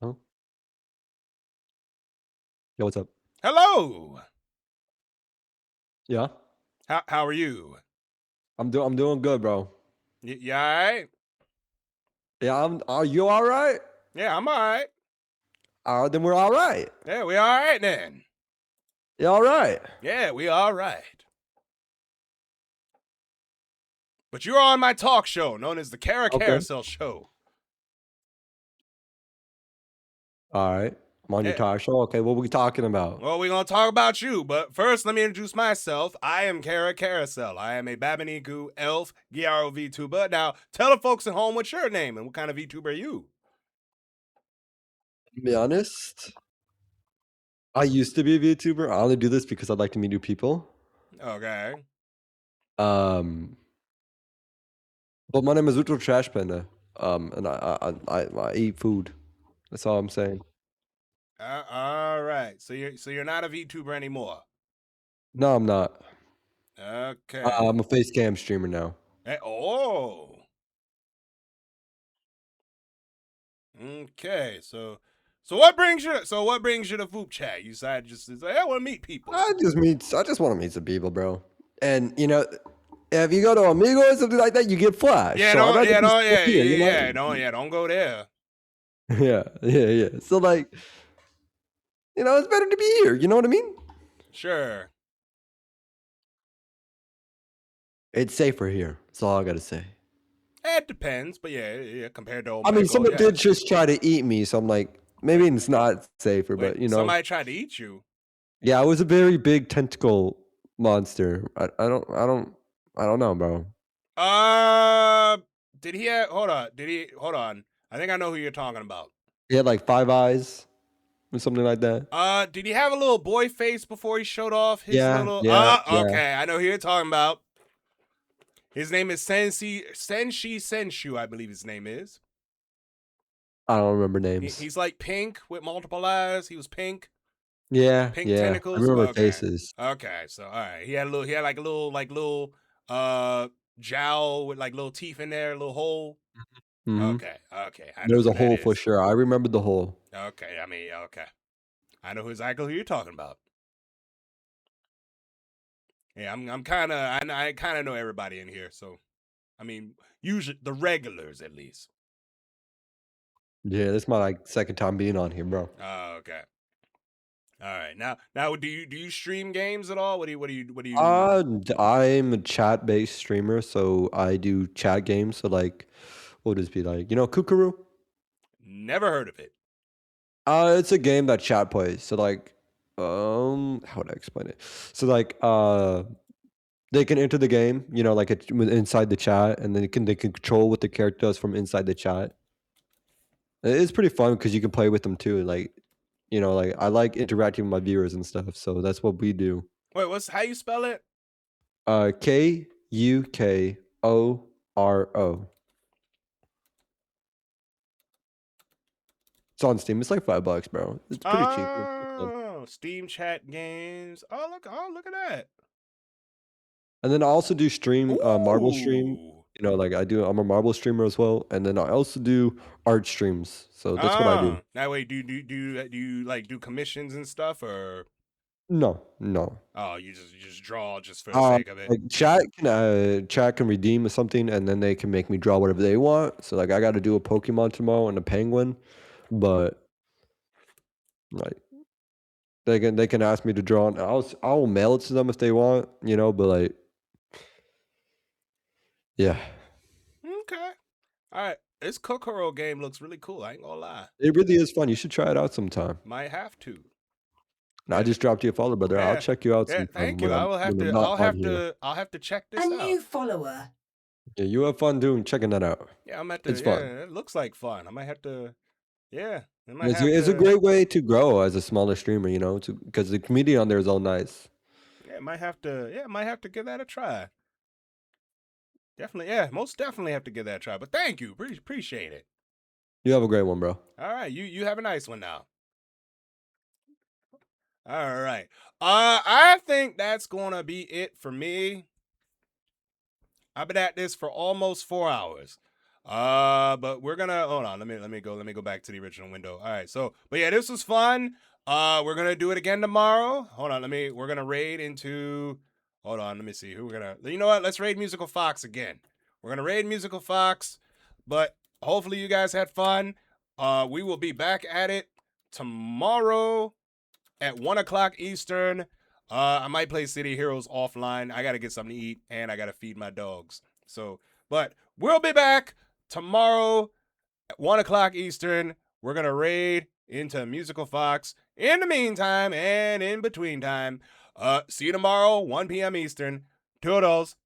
Huh? Yo, what's up? Hello. Yeah. How are you? I'm doing good, bro. You all right? Yeah, are you all right? Yeah, I'm all right. All right, then we're all right. Yeah, we all right then. You all right? Yeah, we all right. But you're on my talk show known as the Cara Carousel Show. All right. I'm on your talk show. Okay, what are we talking about? Well, we're going to talk about you, but first let me introduce myself. I am Cara Carousel. I am a Babaniku elf Gyaro VTuber. Now, tell the folks at home what's your name and what kind of VTuber are you? To be honest, I used to be a VTuber. I only do this because I like to meet new people. Okay. But my name is Utro Trashpanda. And I eat food. That's all I'm saying. All right. So you're not a VTuber anymore. No, I'm not. Okay. I'm a face cam streamer now. Oh. Okay. So what brings you to vupechat? You decided just to say, I want to meet people. I just want to meet some people, bro. And if you go to Amigo or something like that, you get flash. Yeah, so don't go there. Yeah. So it's better to be here. You know what I mean? Sure. It's safer here. That's all I gotta say. It depends, but yeah, compared to. Someone did just try to eat me, so I'm like, maybe it's not safer, but somebody tried to eat you. Yeah, it was a very big tentacle monster. I don't know, bro. Did he have, hold on. I think I know who you're talking about. He had like 5 eyes or something like that. Did he have a little boy face before he showed off his little? Okay, I know who you're talking about. His name is Senshu, I believe his name is. I don't remember names. He's like pink with multiple eyes. He was pink. Yeah, Pink yeah. tentacles. I remember faces. Okay, so all right. He had like a little jowl with like little teeth in there, a little hole. Mhm. Okay. There was a hole for sure. I remember the hole. Okay, okay. I know exactly who you're talking about. Yeah, I kind of know everybody in here, so usually the regulars at least. Yeah, this is my second time being on here, bro. Oh, okay. All right. Now do you stream games at all? What do you I'm a chat-based streamer, so I do chat games. So what would this be like? Kookaroo? Never heard of it. It's a game that chat plays. So how would I explain it? So they can enter the game, inside the chat, and then they can control what the character does from inside the chat. It's pretty fun because you can play with them too. I like interacting with my viewers and stuff, so that's what we do. Wait, how you spell it? Kukoro. It's on Steam. It's like $5, bro. It's pretty cheap. Oh, Steam chat games. Oh, look at that. And then I also do stream marble stream. I'm a marble streamer as well, and then I also do art streams. So that's what I do. That way, do you like do commissions and stuff, or No. Oh, you just draw just for the sake of it. Chat can redeem something, and then they can make me draw whatever they want. So I got to do a Pokemon tomorrow and a penguin, but they can ask me to draw, and I'll mail it to them if they want, but yeah. Okay. All right. This Kokoro game looks really cool. I ain't gonna lie. It really is fun. You should try it out sometime. Might have to. I just dropped you a follow, brother. I'll check you out sometime. Thank you. I'll have to check this out. A new follower. Yeah, you have fun checking that out. Yeah, I'm at It's fun. It looks like fun. I might have to. Yeah. It's a great way to grow as a smaller streamer, you know, because the community on there is all nice. Yeah, might have to give that a try. Definitely, yeah, most definitely have to give that a try. But thank you, appreciate it. You have a great one, bro. All right, you have a nice one now. All right, I think that's gonna be it for me. I've been at this for almost 4 hours. But we're gonna hold on. Let me go back to the original window. All right, but yeah, this was fun. We're gonna do it again tomorrow. Hold on, we're gonna raid into. Hold on, let me see who we're gonna. You know what? Let's raid Musical Fox again. We're gonna raid Musical Fox, but hopefully you guys had fun. We will be back at it tomorrow at 1:00 Eastern. I might play City Heroes offline. I gotta get something to eat and I gotta feed my dogs. But we'll be back tomorrow at 1:00 Eastern. We're gonna raid into Musical Fox. In the meantime and in between time, see you tomorrow, 1 p.m. Eastern. Toodles.